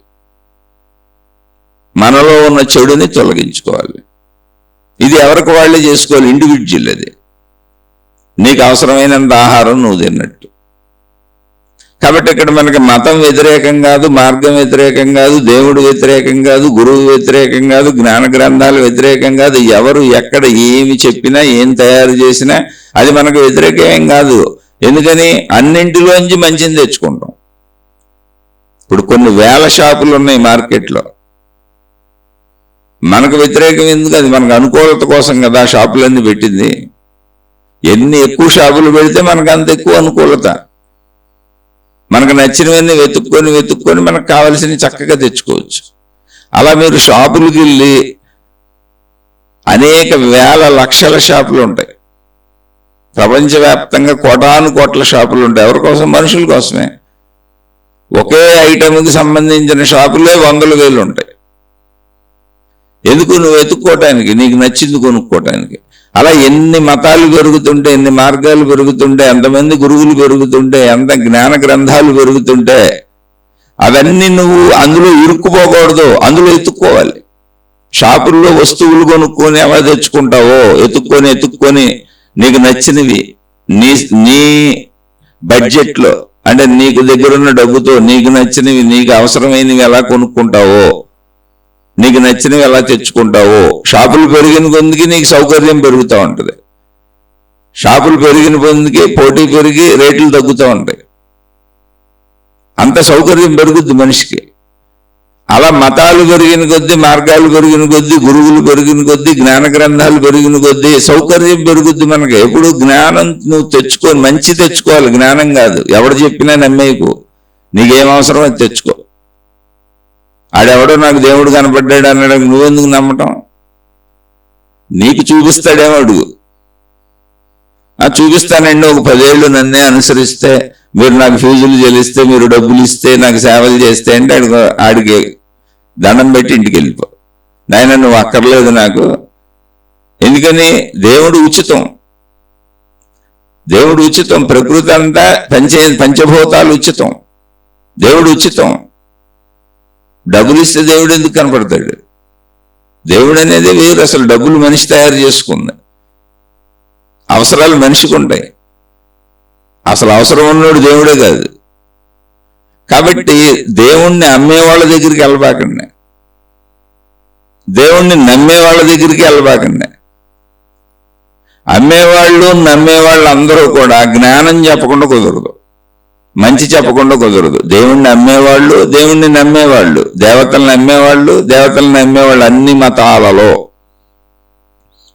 మనలో ఉన్న చెడుని తొలగించుకోవాలి. ఇది ఎవరికి వాళ్ళే చేసుకోవాలి, ఇండివిజువల్. అది నీకు అవసరమైనంత ఆహారం నువ్వు తిన్నట్టు. కాబట్టి ఇక్కడ మనకి మతం వ్యతిరేకం కాదు, మార్గం వ్యతిరేకం కాదు, దేవుడు వ్యతిరేకం కాదు, గురువు వ్యతిరేకం కాదు, జ్ఞాన గ్రంథాలు వ్యతిరేకం కాదు. ఎవరు ఎక్కడ ఏమి చెప్పినా, ఏం తయారు చేసినా అది మనకు వ్యతిరేకం కాదు. ఎందుకని? అన్నింటిలోంచి మంచిని తెచ్చుకుంటాం. ఇప్పుడు కొన్ని వేల షాపులు ఉన్నాయి మార్కెట్లో. మనకు వ్యతిరేకం ఎందుకు? అది మనకు అనుకూలత కోసం కదా ఆ షాపులన్నీ పెట్టింది. ఎన్ని ఎక్కువ షాపులు పెడితే మనకు అంత ఎక్కువ అనుకూలత. మనకు నచ్చినవన్నీ వెతుక్కొని మనకు కావలసినవి చక్కగా తెచ్చుకోవచ్చు. అలా మీరు షాపులకు వెళ్ళి అనేక వేల లక్షల షాపులు ఉంటాయి. ప్రపంచవ్యాప్తంగా కోటాను కోట్ల షాపులు ఉంటాయి. ఎవరి కోసం? మనుషుల కోసమే. ఒకే ఐటమ్కి సంబంధించిన షాపులే వందల వేలు ఉంటాయి. ఎందుకు? నువ్వు వెతుక్కోవటానికి, నీకు నచ్చింది కొనుక్కోవటానికి. అలా ఎన్ని మతాలు పెరుగుతుంటే, ఎన్ని మార్గాలు పెరుగుతుంటే, ఎంతమంది గురువులు పెరుగుతుంటే, ఎంత జ్ఞాన గ్రంథాలు పెరుగుతుంటే, అవన్నీ నువ్వు అందులో ఇరుక్కుపోకూడదు, అందులో ఎత్తుక్కోవాలి. షాపుల్లో వస్తువులు కొనుక్కొని ఎలా తెచ్చుకుంటావో ఎత్తుక్కొని నీకు నచ్చినవి నీ బడ్జెట్లో, అంటే నీకు దగ్గరున్న డబ్బుతో నీకు నచ్చినవి, నీకు అవసరమైనవి ఎలా కొనుక్కుంటావో, నీకు నచ్చినవి ఎలా తెచ్చుకుంటావో. షాపులు పెరిగిన కొద్దికి నీకు సౌకర్యం పెరుగుతూ ఉంటుంది. షాపులు పెరిగిన కొద్దికి పోటీ పెరిగి రేట్లు తగ్గుతూ ఉంటాయి. అంత సౌకర్యం పెరుగుద్ది మనిషికి. అలా మతాలు పెరిగిన కొద్దీ, మార్గాలు పెరిగిన కొద్దీ, గురువులు పెరిగిన కొద్దీ, జ్ఞాన గ్రంథాలు పెరిగిన కొద్దీ సౌకర్యం పెరుగుద్ది మనకి. ఎప్పుడు జ్ఞానం నువ్వు తెచ్చుకొని మంచి తెచ్చుకోవాలి, జ్ఞానం కాదు. ఎవడు చెప్పినా నమ్మేకు, నీకేం అవసరం అది తెచ్చుకో. ఆడెవడో నాకు దేవుడు కనపడ్డాడు అన్నాడు, నువ్వెందుకు నమ్మటం? నీకు చూపిస్తాడేమో అడుగు. చూపిస్తానండి, ఒక 10 ఏళ్ళు నన్నే అనుసరిస్తే, మీరు నాకు ఫీజులు చెల్లిస్తే, మీరు డబ్బులు ఇస్తే, నాకు సేవలు చేస్తే అంటే ఆడికి దండం పెట్టి ఇంటికి వెళ్ళిపో. నాయన నువ్వు అక్కర్లేదు నాకు. ఎందుకని? దేవుడు ఉచితం. దేవుడు ఉచితం. ప్రకృతి అంతా పంచభూతాలు ఉచితం. దేవుడు ఉచితం. డబ్బులు ఇస్తే దేవుడు ఎందుకు కనపడతాడు? దేవుడు అనేది వేరు. అసలు డబ్బులు మనిషి తయారు చేసుకుంది. అవసరాలు మనిషికి ఉంటాయి. అసలు అవసరం ఉన్నోడు దేవుడే కాదు. కాబట్టి దేవుణ్ణి అమ్మేవాళ్ళ దగ్గరికి వెళ్ళబాకండి, దేవుణ్ణి నమ్మే వాళ్ళ దగ్గరికి వెళ్ళబాకండి. అమ్మేవాళ్ళు నమ్మేవాళ్ళు అందరూ కూడా జ్ఞానం చెప్పకుండా కుదరదు, మంచి చెప్పకుండా కుదరదు. దేవుణ్ణి అమ్మేవాళ్ళు, దేవుణ్ణి నమ్మేవాళ్ళు, దేవతలను నమ్మేవాళ్ళు అన్ని మతాలలో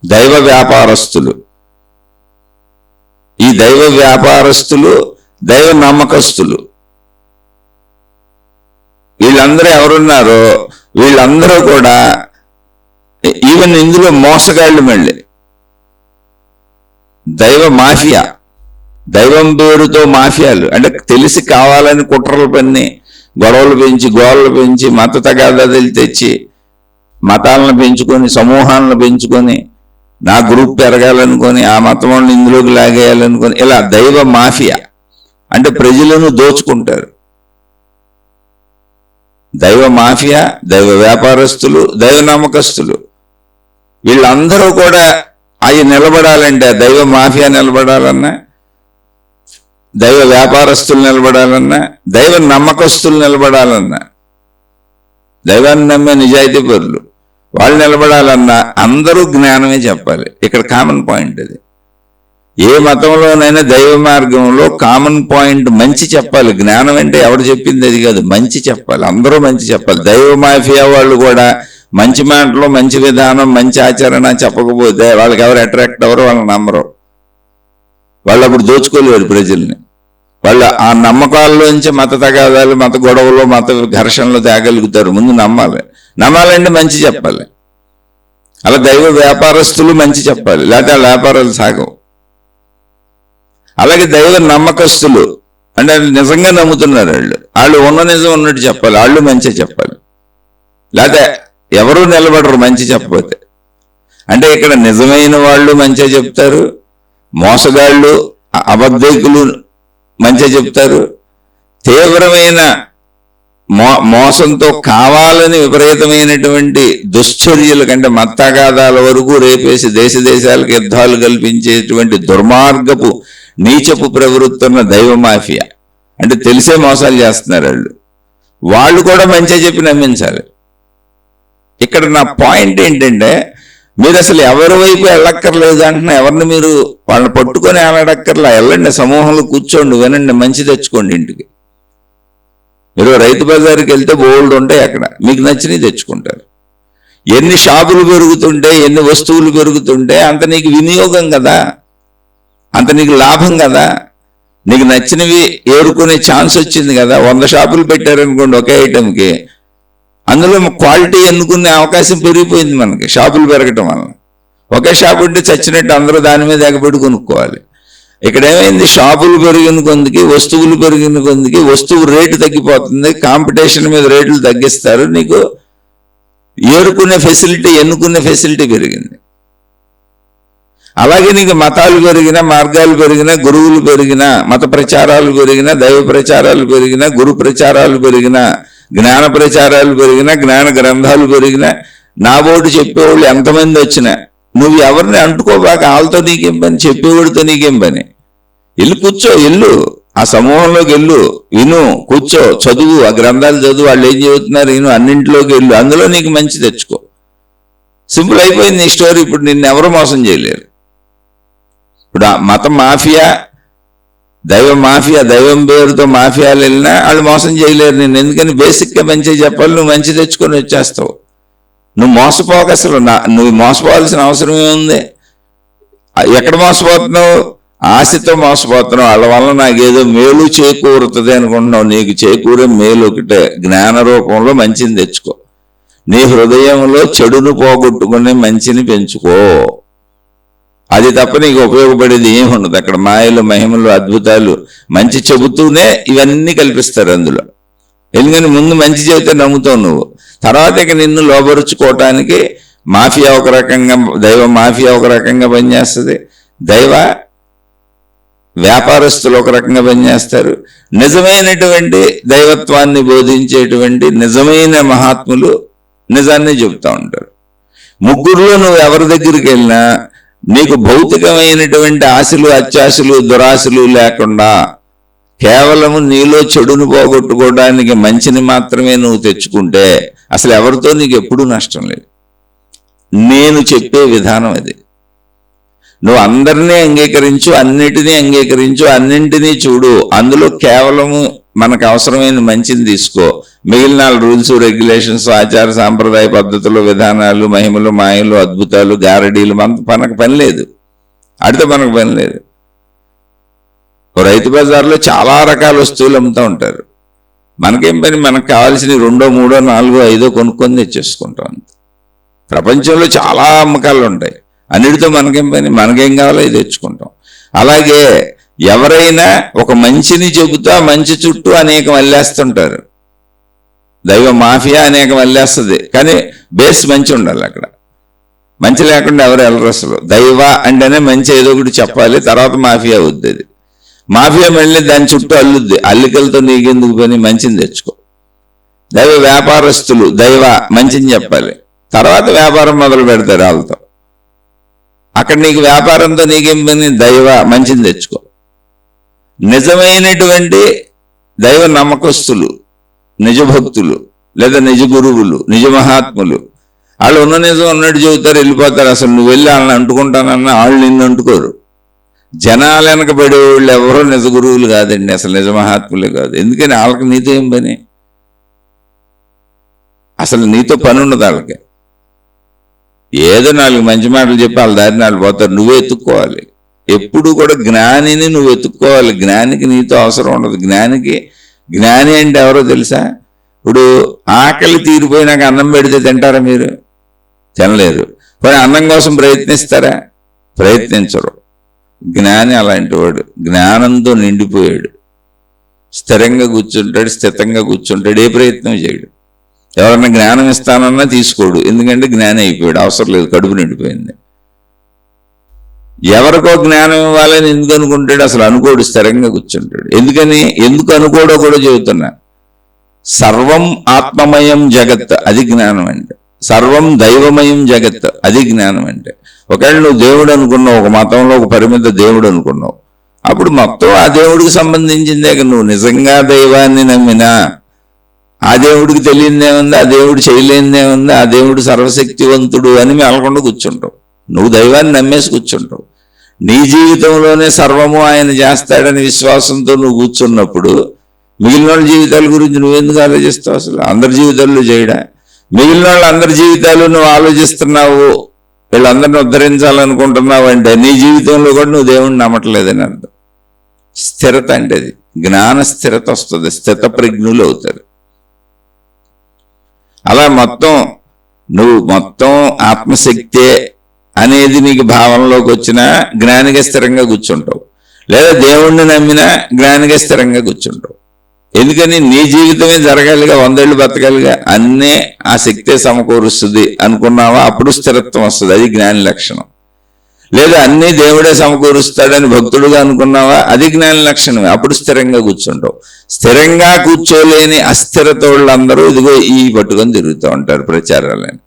దైవ వ్యాపారస్తులు. ఈ దైవ వ్యాపారస్తులు, దైవ నమ్మకస్తులు, వీళ్ళందరూ ఎవరున్నారో వీళ్ళందరూ కూడా ఈవెన్ ఇందులో మోసగాళ్ళు. మళ్ళీ దైవ మాఫియా, దైవం పేరుతో మాఫియాలు, అంటే తెలిసి కావాలని కుట్రలు పన్ని, గొడవలు పెంచి, గోడలు పెంచి, మత తగాదాలు తెచ్చి, మతాలను పెంచుకొని, సమూహాలను పెంచుకొని, నా గ్రూప్ పెరగాలనుకొని, ఆ మతం వాళ్ళని ఇందులోకి లాగేయాలనుకొని, ఇలా దైవ మాఫియా అంటే ప్రజలను దోచుకుంటారు. దైవ మాఫియా, దైవ వ్యాపారస్తులు, దైవ నమ్మకస్తులు, వీళ్ళందరూ కూడా అవి నిలబడాలంటే, దైవ మాఫియా నిలబడాలన్నా, దైవ వ్యాపారస్తులు నిలబడాలన్నా, దైవ నమ్మకస్తులు నిలబడాలన్నా, దైవాన్ని నమ్మే నిజాయితీ పరులు వాళ్ళు నిలబడాలన్నా అందరూ జ్ఞానమే చెప్పాలి. ఇక్కడ కామన్ పాయింట్ అది. ఏ మతంలోనైనా దైవ మార్గంలో కామన్ పాయింట్ మంచి చెప్పాలి. జ్ఞానం అంటే ఎవడు చెప్పింది అది కాదు, మంచి చెప్పాలి. అందరూ మంచి చెప్పాలి. దైవ మాఫియా వాళ్ళు కూడా మంచి మాటలు, మంచి విధానం, మంచి ఆచరణ చెప్పకపోతే వాళ్ళకి ఎవరు అట్రాక్ట్ అవ్వరు, వాళ్ళని నమ్మరు. వాళ్ళు అప్పుడు దోచుకోలేరు ప్రజల్ని. వాళ్ళు ఆ నమ్మకాల్లోంచి మత తగాదాలు, మత గొడవలు, మత ఘర్షణలు తేగలుగుతారు. ముందు నమ్మాలంటే మంచి చెప్పాలి. అలా దైవ వ్యాపారస్తులు మంచి చెప్పాలి, లేకపోతే ఆ వ్యాపారాలు సాగవు. అలాగే దైవ నమ్మకస్తులు అంటే నిజంగా నమ్ముతున్నారు వాళ్ళు ఉన్న నిజం ఉన్నట్టు చెప్పాలి, వాళ్ళు మంచి చెప్పాలి. లేకపోతే ఎవరూ నిలబడరు మంచి చెప్పకపోతే. అంటే ఇక్కడ నిజమైన వాళ్ళు మంచిగా చెప్తారు, మోసగాళ్ళు, అబద్ధికులు మంచిగా చెప్తారు. తీవ్రమైన మోసంతో కావాలని విపరీతమైనటువంటి దుశ్చర్యల కంటే మత్తగాదాల వరకు రేపేసి దేశాలకు యుద్ధాలు కల్పించేటువంటి దుర్మార్గపు నీచపు ప్రవృత్తున్న దైవ మాఫియా అంటే తెలిసే మోసాలు చేస్తున్నారు వాళ్ళు కూడా మంచిగా చెప్పి నమ్మించాలి. ఇక్కడ నా పాయింట్ ఏంటంటే, మీరు అసలు ఎవరి వైపు వెళ్ళక్కర్లేదు అంటున్నా. ఎవరిని మీరు వాళ్ళని పట్టుకొని వెళ్ళడక్కర్లా. వెళ్ళండి, సమూహంలో కూర్చోండి, వినండి, మంచి తెచ్చుకోండి ఇంటికి. మీరు రైతు బజార్కి వెళ్తే బోల్డ్ ఉంటాయి, అక్కడ మీకు నచ్చినవి తెచ్చుకుంటారు. ఎన్ని షాపులు పెరుగుతుంటే, ఎన్ని వస్తువులు పెరుగుతుంటే అంత నీకు వినియోగం కదా, అంత నీకు లాభం కదా. నీకు నచ్చినవి ఏరుకునే ఛాన్స్ వచ్చింది కదా. 100 షాపులు పెట్టారనుకోండి ఒకే ఐటెంకి, అందులో క్వాలిటీ ఎన్నుకునే అవకాశం పెరిగిపోయింది మనకి షాపులు పెరగటం వల్ల. ఒకే షాపు ఉంటే చచ్చినట్టు అందరూ దాని మీద ఎగబెట్టి కొనుక్కోవాలి. ఇక్కడ ఏమైంది, షాపులు పెరిగిన కొందికి, వస్తువులు పెరిగిన కొందికి వస్తువు రేటు తగ్గిపోతుంది. కాంపిటీషన్ మీద రేట్లు తగ్గిస్తారు. నీకు ఏరుకునే ఫెసిలిటీ, ఎన్నుకునే ఫెసిలిటీ పెరిగింది. అలాగే నీకు మతాలు పెరిగినా, మార్గాలు పెరిగినా, గురువులు పెరిగినా, మత ప్రచారాలు పెరిగినా, దైవ ప్రచారాలు పెరిగినా, గురు ప్రచారాలు పెరిగినా, జ్ఞాన ప్రచారాలు పెరిగినా, జ్ఞాన గ్రంథాలు పెరిగినా, నా బోటు చెప్పేవాళ్ళు ఎంతమంది వచ్చినా నువ్వు ఎవరిని అంటుకోబాక. వాళ్ళతో నీకేం పని, చెప్పేవాడితో నీకేం పని. వెళ్ళి కూర్చో, వెళ్ళు ఆ సమూహంలోకి వెళ్ళు, విను, కూర్చో, చదువు, ఆ గ్రంథాలు చదువు, వాళ్ళు ఏం చదువుతున్నారు విను, అన్నింటిలోకి వెళ్ళు, అందులో నీకు మంచి తెచ్చుకో. సింపుల్ అయిపోయింది నీ స్టోరీ. ఇప్పుడు నిన్ను ఎవరు మోసం చేయలేరు. ఇప్పుడు ఆ మత మాఫియా, దైవ మాఫియా, దైవం పేరుతో మాఫియాలు వెళ్ళినా వాళ్ళు మోసం చేయలేరు నిన్ను. ఎందుకని బేసిక్గా మంచిగా చెప్పాలి, నువ్వు మంచి తెచ్చుకొని వచ్చేస్తావు. నువ్వు మోసపోక, అసలు నువ్వు మోసపోవాల్సిన అవసరం ఏముంది. ఎక్కడ మోసపోతున్నావు, ఆశతో మోసపోతున్నావు. వాళ్ళ వల్ల నాకేదో మేలు చేకూరుతుంది అనుకుంటున్నావు. నీకు చేకూరే మేలు ఒకటే, జ్ఞాన రూపంలో మంచిని తెచ్చుకో. నీ హృదయంలో చెడును పోగొట్టుకుని మంచిని పెంచుకో. అది తప్ప నీకు ఉపయోగపడేది ఏమి ఉండదు. అక్కడ మాయలు, మహిమలు, అద్భుతాలు మంచి చెబుతూనే ఇవన్నీ కల్పిస్తారు అందులో. ఎందుకని ముందు మంచి చెబితే నమ్ముతావు నువ్వు. తర్వాత ఇక నిన్ను లోబరుచుకోవటానికి మాఫియా ఒక రకంగా, దైవ మాఫియా ఒక రకంగా పనిచేస్తుంది, దైవ వ్యాపారస్తులు ఒక రకంగా పనిచేస్తారు. నిజమైనటువంటి దైవత్వాన్ని బోధించేటువంటి నిజమైన మహాత్ములు నిజాన్ని చెబుతూ ఉంటారు. ముగ్గురులో నువ్వు ఎవరి దగ్గరికి వెళ్ళినా నీకు భౌతికమైనటువంటి ఆశలు, అత్యాశలు, దురాశలు లేకుండా కేవలము నీలో చెడును పోగొట్టుకోవడానికి మంచిని మాత్రమే నువ్వు తెచ్చుకుంటే అసలు ఎవరితో నీకు ఎప్పుడూ నష్టం లేదు. నేను చెప్పే విధానం అది. నువ్వు అందరినీ అంగీకరించు, అన్నిటినీ అంగీకరించు, అన్నింటినీ చూడు, అందులో కేవలము మనకు అవసరమైన మంచిని తీసుకో. మిగిలిన రూల్స్, రెగ్యులేషన్స్, ఆచార సాంప్రదాయ పద్ధతులు, విధానాలు, మహిమలు, మాయలు, అద్భుతాలు, గారడీలు మనకు పని లేదు. అడితే మనకు పని లేదు. రైతు బజార్లో చాలా రకాల వస్తువులు అమ్ముతూ ఉంటారు. మనకేం పని, మనకు కావాల్సిన 2, 3, 4, 5 కొనుక్కొని తెచ్చేసుకుంటాం. ప్రపంచంలో చాలా అమ్మకాలు ఉంటాయి, అన్నిటితో మనకేం పని, మనకేం కావాలో ఇది తెచ్చుకుంటాం. అలాగే ఎవరైనా ఒక మంచిని చెబుతా మంచి చుట్టూ అనేకం అల్లేస్తుంటారు. దైవ మాఫియా అనేకం అల్లేస్తుంది, కానీ బేస్ మంచి ఉండాలి. అక్కడ మంచి లేకుండా ఎవరు వెళ్ళరు అసలు. దైవ అంటేనే మంచి ఏదో ఒకటి చెప్పాలి, తర్వాత మాఫియా అవుద్ది. అది మాఫియా మళ్ళీ దాని చుట్టూ అల్లుద్ది. అల్లికలతో నీకెందుకు పని, మంచిని తెచ్చుకో. దైవ వ్యాపారస్తులు దైవ మంచిని చెప్పాలి, తర్వాత వ్యాపారం మొదలు పెడతారు వాళ్ళతో. అక్కడ నీకు వ్యాపారంతో నీకేం పని, దైవ మంచిని తెచ్చుకో. నిజమైనటువంటి దైవ నమ్మకస్తులు, నిజ భక్తులు, లేదా నిజ గురువులు, నిజ మహాత్ములు, వాళ్ళు ఉన్న నిజం ఉన్నట్టు చెబుతారు, వెళ్ళిపోతారు. అసలు నువ్వు వెళ్ళి వాళ్ళని అంటుకుంటానన్నా వాళ్ళు నిన్ను అంటుకోరు. జనాలు వెనకబడే వాళ్ళు ఎవరో నిజ గురువులు కాదండి, అసలు నిజ మహాత్ములే కాదు. ఎందుకని వాళ్ళకి నీతో ఏం పని, అసలు నీతో పని ఉండదు వాళ్ళకి. ఏదో 4 మంచి మాటలు చెప్పి వాళ్ళ దారిని వాళ్ళు పోతారు. నువ్వే ఎత్తుక్కోవాలి. ఎప్పుడు కూడా జ్ఞానిని నువ్వు ఎత్తుక్కోవాలి. జ్ఞానికి నీతో అవసరం ఉండదు. జ్ఞాని అంటే ఎవరో తెలుసా? ఇప్పుడు ఆకలి తీరిపోయినాక అన్నం పెడితే తింటారా మీరు? తినలేరు. కానీ అన్నం కోసం ప్రయత్నిస్తారా? ప్రయత్నించరు. జ్ఞాని అలాంటి వాడు, జ్ఞానంతో నిండిపోయాడు. స్థిరంగా కూర్చుంటాడు, స్థితంగా కూర్చుంటాడు, ఏ ప్రయత్నం చేయడు. ఎవరన్నా జ్ఞానం ఇస్తానన్నా తీసుకోడు, ఎందుకంటే జ్ఞానం అయిపోయాడు, అవసరం లేదు, కడుపు నిండిపోయింది. ఎవరికో జ్ఞానం ఇవ్వాలని ఎందుకు అనుకుంటాడు? అసలు అనుకోడు, స్థిరంగా కూర్చుంటాడు. ఎందుకు అనుకోడో కూడా చెబుతున్నా. సర్వం ఆత్మమయం జగత్, అది జ్ఞానం అంటే. సర్వం దైవమయం జగత్, అది జ్ఞానం అంటే. ఒకవేళ నువ్వు దేవుడు అనుకున్నావు, ఒక మతంలో ఒక పరిమిత దేవుడు అనుకున్నావు, అప్పుడు మొత్తం ఆ దేవుడికి సంబంధించిందే. నువ్వు నిజంగా దైవాన్ని నమ్మినా ఆ దేవుడికి తెలియనిదేముంది, ఆ దేవుడు చేయలేనిదేముంది, ఆ దేవుడు సర్వశక్తివంతుడు అని మెలకుండా కూర్చుంటావు. నువ్వు దైవాన్ని నమ్మేసి కూర్చుంటావు. నీ జీవితంలోనే సర్వము ఆయన చేస్తాడని విశ్వాసంతో నువ్వు కూర్చున్నప్పుడు మిగిలిన వాళ్ళ జీవితాల గురించి నువ్వెందుకు ఆలోచిస్తావు? అసలు అందరి జీవితాల్లో చేయడా? మిగిలిన వాళ్ళ అందరి జీవితాలు నువ్వు ఆలోచిస్తున్నావు, వీళ్ళందరినీ ఉద్ధరించాలనుకుంటున్నావు అంటే నీ జీవితంలో కూడా నువ్వు దేవుణ్ణి నమ్మట్లేదని అర్థం. స్థిరత అంటే అది జ్ఞాన స్థిరత వస్తుంది, స్థిత ప్రజ్ఞులు అవుతారు. అలా నువ్వు మొత్తం ఆత్మశక్తే అనేది నీకు భావనలోకి వచ్చినా జ్ఞానిగా స్థిరంగా కూర్చుంటావు, లేదా దేవుణ్ణి నమ్మినా జ్ఞానిగా స్థిరంగా కూర్చుంటావు. ఎందుకని నీ జీవితమే జరగాలిగా, 100 ఏళ్ళు బతకాలిగా, అన్నే ఆ శక్తే సమకూరుస్తుంది అనుకున్నావా, అప్పుడు స్థిరత్వం వస్తుంది. అది జ్ఞాని లక్షణం. లేదా అన్నీ దేవుడే సమకూరుస్తాడని భక్తుడుగా అనుకున్నావా, అది జ్ఞాని లక్షణమే, అప్పుడు స్థిరంగా కూర్చుంటావు. స్థిరంగా కూర్చోలేని అస్థిరతోళ్ళందరూ ఇదిగో ఈ పట్టుకొని తిరుగుతూ ఉంటారు ప్రచారాలని.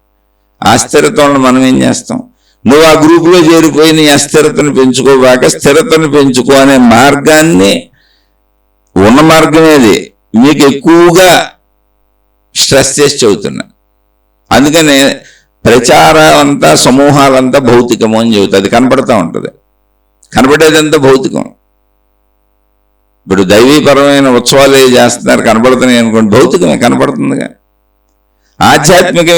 ఆ స్థిరతోళ్ళని మనం ఏం చేస్తాం? నువ్వు ఆ గ్రూపులో చేరిపోయి నీ అస్థిరతను పెంచుకోబాక స్థిరతను పెంచుకో అనే మార్గాన్ని, ఉన్న మార్గమేది, మీకు ఎక్కువగా స్ట్రెస్ చేసి చెబుతున్నా. అందుకనే ప్రచారం అంతా, సమూహాలంతా భౌతికము అని చెబుతుంది. అది కనపడతా ఉంటుంది, కనపడేదంతా భౌతికం. ఇప్పుడు దైవీపరమైన ఉత్సవాలు చేస్తున్నారు, కనపడుతున్నాయి అనుకోండి, భౌతికమే, కనపడుతుందిగా. ఆధ్యాత్మికం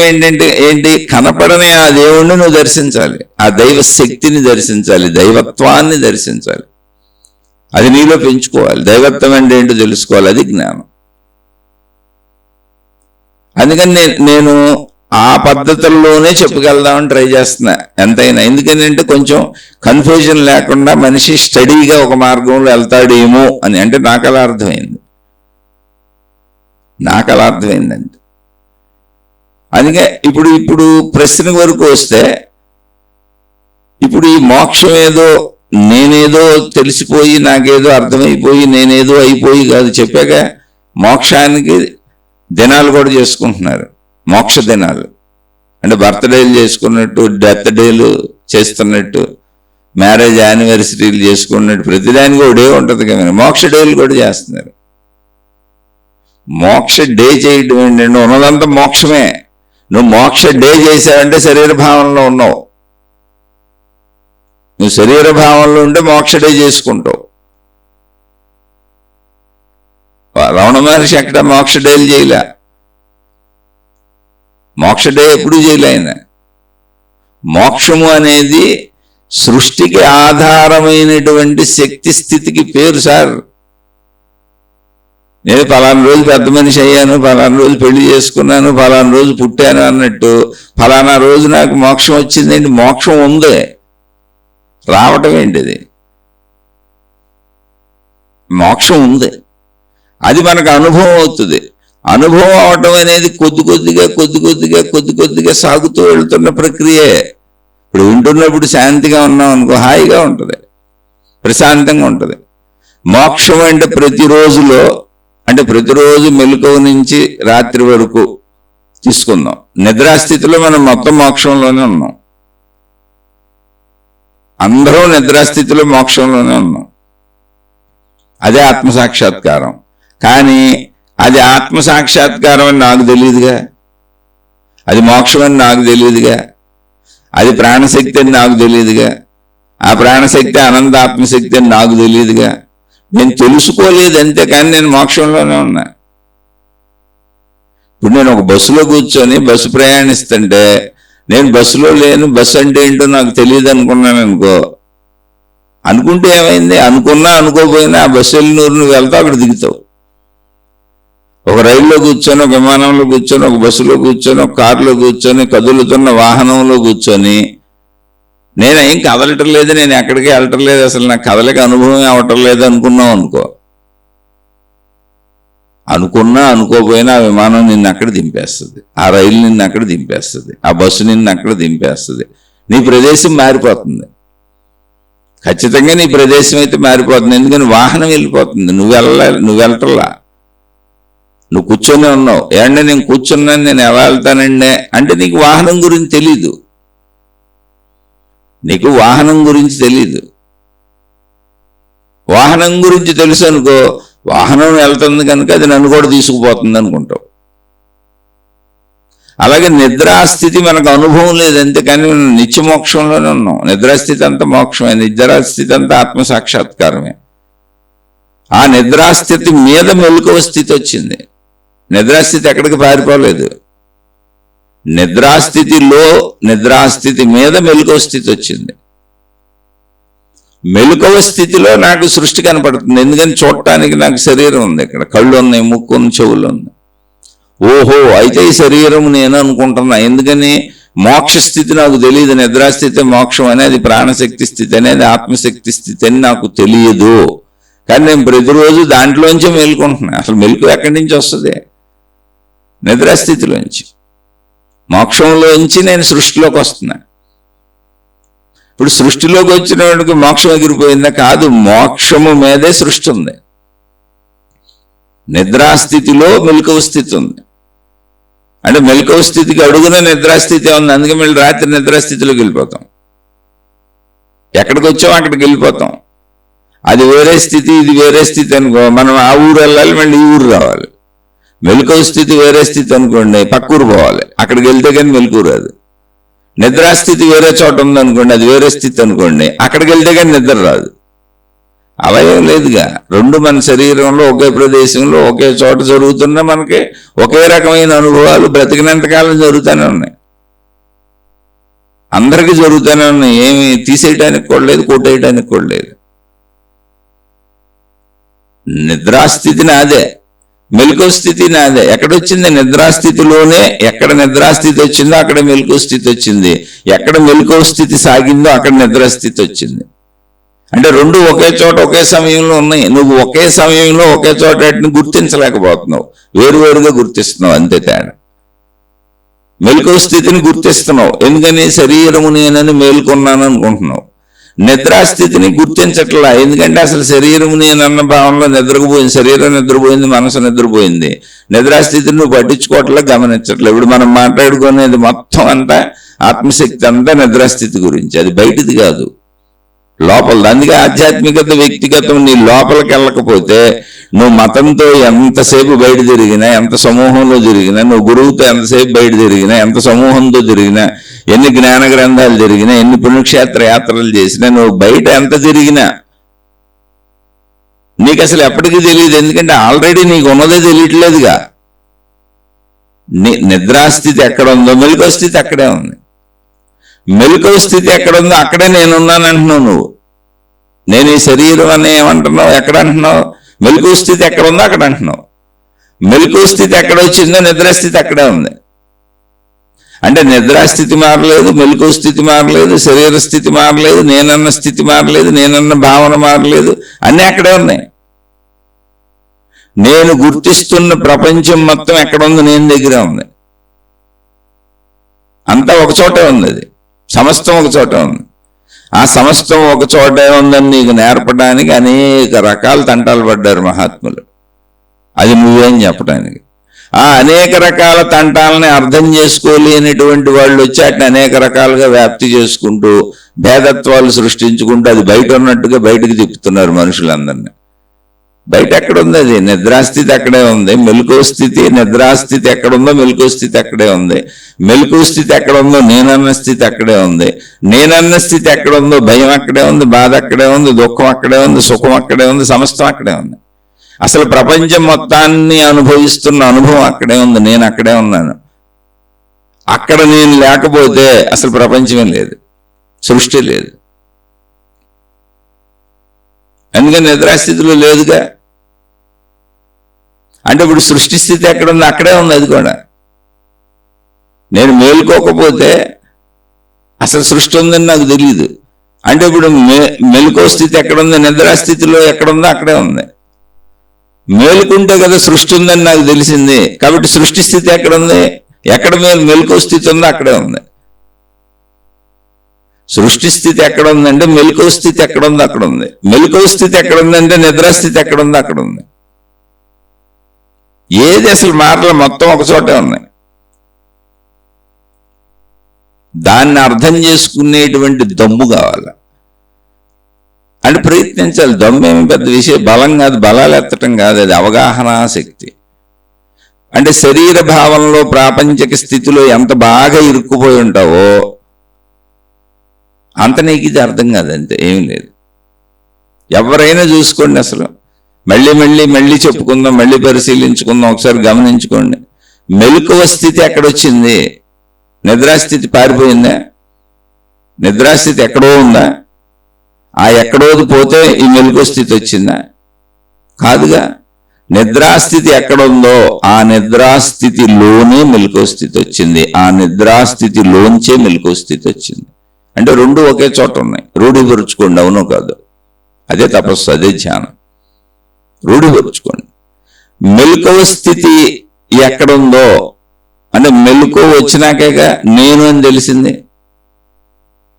ఏంటి? కనపడని ఆ దేవుణ్ణి నువ్వు దర్శించాలి, ఆ దైవ శక్తిని దర్శించాలి, దైవత్వాన్ని దర్శించాలి. అది నీలో పెంచుకోవాలి. దైవత్వం అంటే ఏంటో తెలుసుకోవాలి, అది జ్ఞానం. అందుకని నేను ఆ పద్ధతుల్లోనే చెప్పుకెళ్దామని ట్రై చేస్తున్నా ఎంతైనా. ఎందుకంటే కొంచెం కన్ఫ్యూజన్ లేకుండా మనిషి స్టడీగా ఒక మార్గంలో వెళ్తాడేమో అని. అంటే నాకు అలా అర్థమైందండి. అందుకే ఇప్పుడు ప్రశ్న వరకు వస్తే, ఇప్పుడు ఈ మోక్షం ఏదో నేనేదో తెలిసిపోయి, నాకేదో అర్థమైపోయి, నేనేదో అయిపోయి కాదు. చెప్పాక మోక్షానికి దినాలు కూడా చేసుకుంటున్నారు, మోక్ష దినాలు. అంటే బర్త్డేలు చేసుకున్నట్టు, డెత్ డేలు చేస్తున్నట్టు, మ్యారేజ్ యానివర్సరీలు చేసుకున్నట్టు, ప్రతిదానికి ఒక డే ఉంటుంది కదా, మోక్ష డేలు కూడా చేస్తున్నారు. మోక్ష డే చేయడం ఏంటంటే ఉన్నదంతా మోక్షమే. నువ్వు మోక్ష డే చేసావంటే శరీర భావనలో ఉన్నావు. నువ్వు శరీర భావంలో ఉంటే మోక్ష డే చేసుకుంటావు. రమణ మహర్షి ఎక్కడ మోక్ష డేలు చేయలే, మోక్ష డే ఎప్పుడు చేయలే ఆయన. మోక్షము అనేది సృష్టికి ఆధారమైనటువంటి శక్తి స్థితికి పేరు సార్. నేను ఫలానా రోజు పెద్ద మనిషి అయ్యాను, ఫలానా రోజు పెళ్లి చేసుకున్నాను, ఫలానా రోజు పుట్టాను అన్నట్టు ఫలానా రోజు నాకు మోక్షం వచ్చిందేంటి? మోక్షం ఉంది, రావటం ఏంటిది? మోక్షం ఉంది, అది మనకు అనుభవం అవుతుంది. అనుభవం అవటం అనేది కొద్ది కొద్దిగా సాగుతూ వెళ్తున్న ప్రక్రియే. ఇప్పుడు వింటున్నప్పుడు శాంతిగా ఉన్నాం అనుకో, హాయిగా ఉంటుంది, ప్రశాంతంగా ఉంటుంది. మోక్షం అంటే ప్రతిరోజు మెలకువ నుంచి రాత్రి వరకు తీసుకుందాం. నిద్రాస్థితిలో మనం మొత్తం మోక్షంలోనే ఉన్నాం, అందరం నిద్రాస్థితిలో మోక్షంలోనే ఉన్నాం. అదే ఆత్మసాక్షాత్కారం. కానీ అది ఆత్మసాక్షాత్కారం అని నాకు తెలియదుగా, అది మోక్షం అని నాకు తెలియదుగా, అది ప్రాణశక్తి అని నాకు తెలియదుగా, ఆ ప్రాణశక్తి అనంత ఆత్మశక్తి అని నాకు తెలియదుగా. నేను తెలుసుకోలేదు అంతే, కానీ నేను మోక్షంలోనే ఉన్నా. ఇప్పుడు నేను ఒక బస్సులో కూర్చొని బస్సు ప్రయాణిస్తుంటే నేను బస్సులో లేను, బస్సు అంటే ఏంటో నాకు తెలియదు అనుకున్నాను అనుకో. అనుకుంటే ఏమైంది? అనుకున్నా అనుకోపోయినా ఆ బస్సు వెళ్ళినూరు నువ్వు వెళ్తావు, అక్కడ దిగుతావు. ఒక రైల్లో కూర్చొని, ఒక విమానంలో కూర్చొని, ఒక బస్సులో కూర్చొని, ఒక కారులో కూర్చొని, కదులుతున్న వాహనంలో కూర్చొని నేను ఏం కదలటం లేదు, నేను ఎక్కడికి వెళ్ళటం లేదు, అసలు నాకు కదలిక అనుభవం అవటం లేదు అనుకున్నావు అనుకో. అనుకున్నా అనుకోపోయినా ఆ విమానం నిన్ను అక్కడ దింపేస్తుంది, ఆ రైలు నిన్ను అక్కడ దింపేస్తుంది, ఆ బస్సు నిన్ను అక్కడ దింపేస్తుంది. నీ ప్రదేశం మారిపోతుంది, ఖచ్చితంగా నీ ప్రదేశం అయితే మారిపోతుంది. ఎందుకని వాహనం వెళ్ళిపోతుంది, నువ్వు వెళ్ళటల్లా, నువ్వు కూర్చొని ఉన్నావు. ఏంటంటే నేను కూర్చున్నాను, నేను ఎలా వెళ్తానండి అంటే నీకు వాహనం గురించి తెలీదు, నీకు వాహనం గురించి తెలీదు. వాహనం గురించి తెలుసు అనుకో, వాహనం వెళ్తుంది కనుక అది నన్ను కూడా తీసుకుపోతుంది అనుకుంటావు. అలాగే నిద్రాస్థితి మనకు అనుభవం లేదు అంతే, కానీ నిత్యమోక్షంలోనే ఉన్నాం. నిద్రాస్థితి అంతా మోక్షమే, నిద్రాస్థితి అంతా ఆత్మసాక్షాత్కారమే. ఆ నిద్రాస్థితి మీద మెలకువ స్థితి వచ్చింది. నిద్రాస్థితి ఎక్కడికి పారిపోలేదు. నిద్రాస్థితి మీద మెలకువ స్థితి వచ్చింది. మెలకువ స్థితిలో నాకు సృష్టి కనపడుతుంది. ఎందుకని చూడటానికి నాకు శరీరం ఉంది, ఇక్కడ కళ్ళు ఉన్నాయి, ముక్కు ఉంది, చెవులు ఉంది. ఓహో, అయితే ఈ శరీరం నేను అనుకుంటున్నా. ఎందుకని? మోక్ష స్థితి నాకు తెలియదు. నిద్రాస్థితి మోక్షం అనేది, ప్రాణశక్తి స్థితి అనేది ఆత్మశక్తి స్థితి అని నాకు తెలియదు. కానీ నేను ప్రతిరోజు దాంట్లోంచే మేలుకుంటున్నా. అసలు మెలకు ఎక్కడి నుంచి వస్తుంది? నిద్రాస్థితిలోంచి. మోక్షంలోంచి నేను సృష్టిలోకి వస్తున్నా. ఇప్పుడు సృష్టిలోకి వచ్చిన వాడికి మోక్షం ఎగిరిపోయిందా? కాదు, మోక్షము మీదే సృష్టి ఉంది. నిద్రాస్థితిలో మెలకువ స్థితి ఉంది. అంటే మెలకువ స్థితికి అడుగున నిద్రాస్థితి ఉంది. అందుకే మళ్ళీ రాత్రి నిద్రాస్థితిలోకి వెళ్ళిపోతాం. ఎక్కడికి వచ్చామో అక్కడికి వెళ్ళిపోతాం. అది వేరే స్థితి, ఇది వేరే స్థితి అనుకో, మనం ఆ ఊరు వెళ్ళాలి, మళ్ళీ ఈ ఊరు రావాలి. మెలకువ స్థితి వేరే స్థితి అనుకోండి, పక్క ఊరు పోవాలి. అక్కడికి వెళ్తే కానీ మెలకువ రాదు. నిద్రాస్థితి వేరే చోట ఉందనుకోండి, అది వేరే స్థితి అనుకోండి, అక్కడికి వెళ్తే కానీ నిద్ర రాదు. అవయవం లేదుగా. రెండు మన శరీరంలో ఒకే ప్రదేశంలో ఒకే చోట జరుగుతున్నా మనకి ఒకే రకమైన అనుభవాలు బ్రతికినంతకాలం జరుగుతూనే ఉన్నాయి. అందరికీ జరుగుతూనే ఉన్నాయి. ఏమి తీసేయడానికి కూడా లేదు, కొట్టేయడానికి కూడా లేదు. నిద్రాస్థితి నాదే, మెలకువ స్థితి నాదే. ఎక్కడొచ్చింది? నిద్రాస్థితిలోనే. ఎక్కడ నిద్రాస్థితి వచ్చిందో అక్కడ మెలకువ స్థితి వచ్చింది. ఎక్కడ మెలకువ స్థితి సాగిందో అక్కడ నిద్రాస్థితి వచ్చింది. అంటే రెండు ఒకే చోట ఒకే సమయంలో ఉన్నాయి. నువ్వు ఒకే సమయంలో ఒకే చోట వాటిని గుర్తించలేకపోతున్నావు, వేరువేరుగా గుర్తిస్తున్నావు, అంతే తేడా. మెలకువ స్థితిని గుర్తిస్తున్నావు, ఎందుకని? శరీరము నేనని మేల్కొన్నాను అనుకుంటున్నావు. నిద్రాస్థితిని గుర్తించట్లా, ఎందుకంటే అసలు శరీరము నేనన్న భావంలో నిద్రపోయింది. శరీరం నిద్రపోయింది, మనసు నిద్రపోయింది. నిద్రాస్థితిని నువ్వు పట్టించుకోవట్లే, గమనించట్లే. ఇప్పుడు మనం మాట్లాడుకునేది మొత్తం అంతా ఆత్మశక్తి అంతా నిద్రాస్థితి గురించి. అది బయటిది కాదు, లోపల. అందుకే ఆధ్యాత్మికత, వ్యక్తిగతం నీ లోపలికి వెళ్ళకపోతే నువ్వు మతంతో ఎంతసేపు బయట తిరిగినా, ఎంత సమూహంలో తిరిగినా, నువ్వు గురువుతో ఎంతసేపు బయట తిరిగినా, ఎంత సమూహంతో తిరిగినా, ఎన్ని జ్ఞాన గ్రంథాలు తిరిగినా, ఎన్ని పుణ్యక్షేత్ర యాత్రలు చేసినా, నువ్వు బయట ఎంత తిరిగినా నీకు అసలు ఎప్పటికీ తెలియదు. ఎందుకంటే ఆల్రెడీ నీకు ఉన్నదే తెలియట్లేదుగా. నిద్రాస్థితి ఎక్కడ ఉందో మెలకువ స్థితి అక్కడే ఉంది. మెలకువ స్థితి ఎక్కడ ఉందో అక్కడే నేనున్నాను అంటున్నావు నువ్వు. నేను ఈ శరీరం అని ఏమంటున్నావు? ఎక్కడ అంటున్నావు? మెలకువ స్థితి ఎక్కడ ఉందో అక్కడ అంటున్నావు. మెలకువ స్థితి ఎక్కడ వచ్చిందో నిద్రాస్థితి అక్కడే ఉంది. అంటే నిద్రాస్థితి మారలేదు, మెలకువ స్థితి మారలేదు, శరీర స్థితి మారలేదు, నేనన్న స్థితి మారలేదు, నేనన్న భావన మారలేదు, అన్నీ అక్కడే ఉన్నాయి. నేను గుర్తిస్తున్న ప్రపంచం మొత్తం ఎక్కడ ఉంది? నేను దగ్గర ఉంది. అంతా ఒక చోటే ఉంది. అది సమస్తం ఒక చోట ఉంది. ఆ సమస్తం ఒక చోటే ఉందని నీకు నేర్పడానికి అనేక రకాల తంటాలు పడ్డారు మహాత్ములు. అది నువ్వేం చెప్పడానికి. ఆ అనేక రకాల తంటాలని అర్థం చేసుకోలేనటువంటి వాళ్ళు వచ్చి వాటిని అనేక రకాలుగా వ్యాప్తి చేసుకుంటూ భేదత్వాలు సృష్టించుకుంటూ అది బయట ఉన్నట్టుగా బయటకు తిప్పుతున్నారు మనుషులందరినీ. బయట ఎక్కడుంది? అది నిద్రాస్థితి అక్కడే ఉంది. మెలకువ స్థితి, నిద్రాస్థితి ఎక్కడుందో మెలకువ స్థితి అక్కడే ఉంది. మెలకువ స్థితి ఎక్కడ ఉందో నేనన్న స్థితి అక్కడే ఉంది. నేనన్న స్థితి ఎక్కడ ఉందో భయం అక్కడే ఉంది, బాధ అక్కడే ఉంది, దుఃఖం అక్కడే ఉంది, సుఖం అక్కడే ఉంది, సమస్తం అక్కడే ఉంది. అసలు ప్రపంచం మొత్తాన్ని అనుభవిస్తున్న అనుభవం అక్కడే ఉంది. నేను అక్కడే ఉన్నాను. అక్కడ నేను లేకపోతే అసలు ప్రపంచమే లేదు, సృష్టి లేదు. అందుకని నిద్రాస్థితిలో లేదుగా. అంటే ఇప్పుడు సృష్టి స్థితి ఎక్కడ ఉంది? అక్కడే ఉంది. అది కూడా నేను మేలుకోకపోతే అసలు సృష్టి ఉందని నాకు తెలియదు. అంటే ఇప్పుడు మెలకువ స్థితి ఎక్కడుంది? నిద్రాస్థితిలో ఎక్కడుందో అక్కడే ఉంది. మేలుకుంటే కదా సృష్టి ఉందని నాకు తెలిసింది. కాబట్టి సృష్టి స్థితి ఎక్కడుంది? ఎక్కడ మెలకువ స్థితి ఉందో అక్కడే ఉంది. సృష్టి స్థితి ఎక్కడ ఉందంటే మెలకువ స్థితి ఎక్కడ ఉందో అక్కడ ఉంది. మెలకువ స్థితి ఎక్కడ ఉందంటే నిద్రాస్థితి ఎక్కడ ఉందో అక్కడ ఉంది. ఏది అసలు మాటలు మొత్తం ఒక చోటే ఉన్నాయి. దాన్ని అర్థం చేసుకునేటువంటి దమ్ము కావాలి. అంటే ప్రయత్నించాలి. దమ్మేమి పెద్ద విషయం, బలం కాదు, బలాలు ఎత్తటం కాదు, అది అవగాహన శక్తి. అంటే శరీర భావంలో ప్రాపంచిక స్థితిలో ఎంత బాగా ఇరుక్కుపోయి ఉంటావో అంత నీకు ఇది అర్థం కాదంతే, ఏమీ లేదు. ఎవరైనా చూసుకోండి, అసలు మళ్ళీ మళ్ళీ మళ్ళీ చెప్పుకుందాం, మళ్ళీ పరిశీలించుకుందాం. ఒకసారి గమనించుకోండి. మెలకువ స్థితి ఎక్కడొచ్చింది? నిద్రాస్థితి పారిపోయిందా? నిద్రాస్థితి ఎక్కడో ఉందా? ఆ ఎక్కడోది పోతే ఈ మెలకువ స్థితి వచ్చిందా? కాదుగా. నిద్రాస్థితి ఎక్కడుందో ఆ నిద్రాస్థితిలోనే మెలకువ స్థితి వచ్చింది. ఆ నిద్రాస్థితిలోంచే మెలకువ స్థితి వచ్చింది. అంటే రెండు ఒకే చోట ఉన్నాయి. రూఢిపరుచుకోండి, అవునో కాదు. అదే తపస్సు, అదే ధ్యానం. రూఢిపరుచుకోండి. మెలకువ స్థితి ఎక్కడుందో అంటే మెలకువ వచ్చినాకేగా నేను అని తెలిసింది.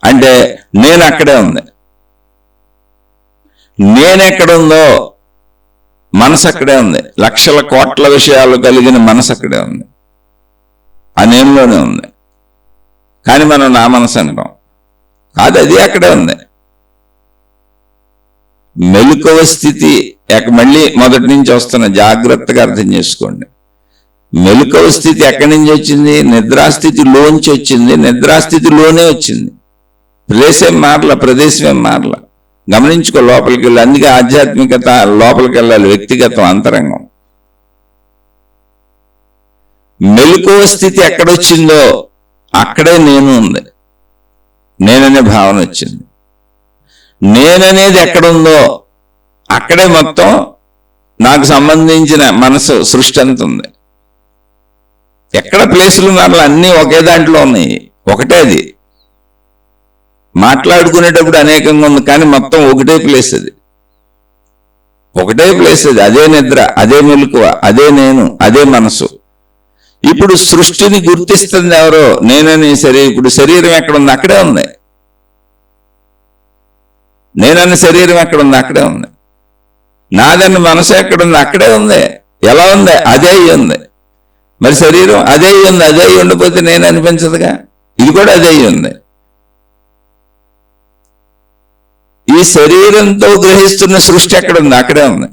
అంటే నేను అక్కడే ఉంది. నేనెక్కడుందో మనసు అక్కడే ఉంది. లక్షల కోట్ల విషయాలు కలిగిన మనసు అక్కడే ఉంది. ఆ నేనులోనే ఉంది. కానీ మనం నా మనసు అంటాం. కాదు, అది అక్కడే ఉంది. మెలకువ స్థితి మళ్ళీ మొదటి నుంచి వస్తున్న, జాగ్రత్తగా అర్థం చేసుకోండి. మెలకువ స్థితి ఎక్కడి నుంచి వచ్చింది? నిద్రాస్థితిలోంచి వచ్చింది. నిద్రాస్థితిలోనే వచ్చింది. ప్లేస్ ఏం మారల, ప్రదేశం ఏం మారల. గమనించుకో, లోపలికి వెళ్ళి. అందుకే ఆధ్యాత్మికత లోపలికి వెళ్ళాలి, వ్యక్తిగతం, అంతరంగం. మెలకువ స్థితి ఎక్కడొచ్చిందో అక్కడే నేను ఉంది. నేననే భావన వచ్చింది. నేననేది ఎక్కడుందో అక్కడే మొత్తం నాకు సంబంధించిన మనసు, సృష్టి అంత ఉంది. ఎక్కడ ప్లేసులు మారల, అన్నీ ఒకే దాంట్లో ఉన్నాయి. ఒకటే అది. మాట్లాడుకునేటప్పుడు అనేకంగా ఉంది, కానీ మొత్తం ఒకటే ప్లేస్ అది. ఒకటే ప్లేస్ అది. అదే నిద్ర, అదే మెలకువ, అదే నేను, అదే మనసు. ఇప్పుడు సృష్టిని గుర్తిస్తుంది ఎవరో? నేనని ఇప్పుడు శరీరం ఎక్కడుంది? అక్కడే ఉంది. నేనన్న శరీరం ఎక్కడుంది? అక్కడే ఉంది. నాదన్న మనసు ఎక్కడుంది? అక్కడే ఉంది. ఎలా ఉంది? అదే ఉంది. మరి శరీరం అదే ఉంది. అదే ఉండిపోతే నేను అనిపించదుగా. ఇది కూడా అదే ఉంది. ఈ శరీరంతో గ్రహిస్తున్న సృష్టి ఎక్కడుంది? అక్కడే ఉంది.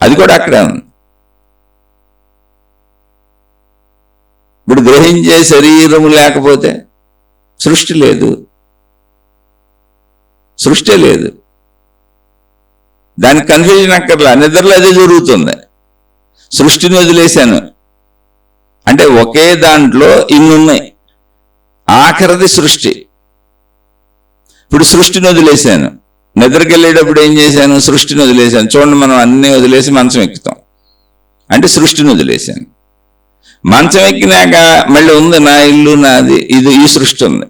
అది కూడా అక్కడే ఉంది. ఇప్పుడు గ్రహించే శరీరము లేకపోతే సృష్టి లేదు. సృష్టి లేదు. దానికి కన్ఫ్యూజన్ అక్కర్లా. నిద్రలో అదే జరుగుతుంది. సృష్టిని వదిలేశాను అంటే ఒకే దాంట్లో ఇన్నున్నాయి. ఆఖరిది సృష్టి. ఇప్పుడు సృష్టిని వదిలేశాను. నిద్రకి వెళ్ళేటప్పుడు ఏం చేశాను? సృష్టిని వదిలేశాను. చూడండి, మనం అన్నీ వదిలేసి మంచం ఎక్కుతాం అంటే సృష్టిని వదిలేశాను. మంచం ఎక్కినాక మళ్ళీ ఉంది నా ఇల్లు, నాది, ఇది, ఈ సృష్టి ఉంది.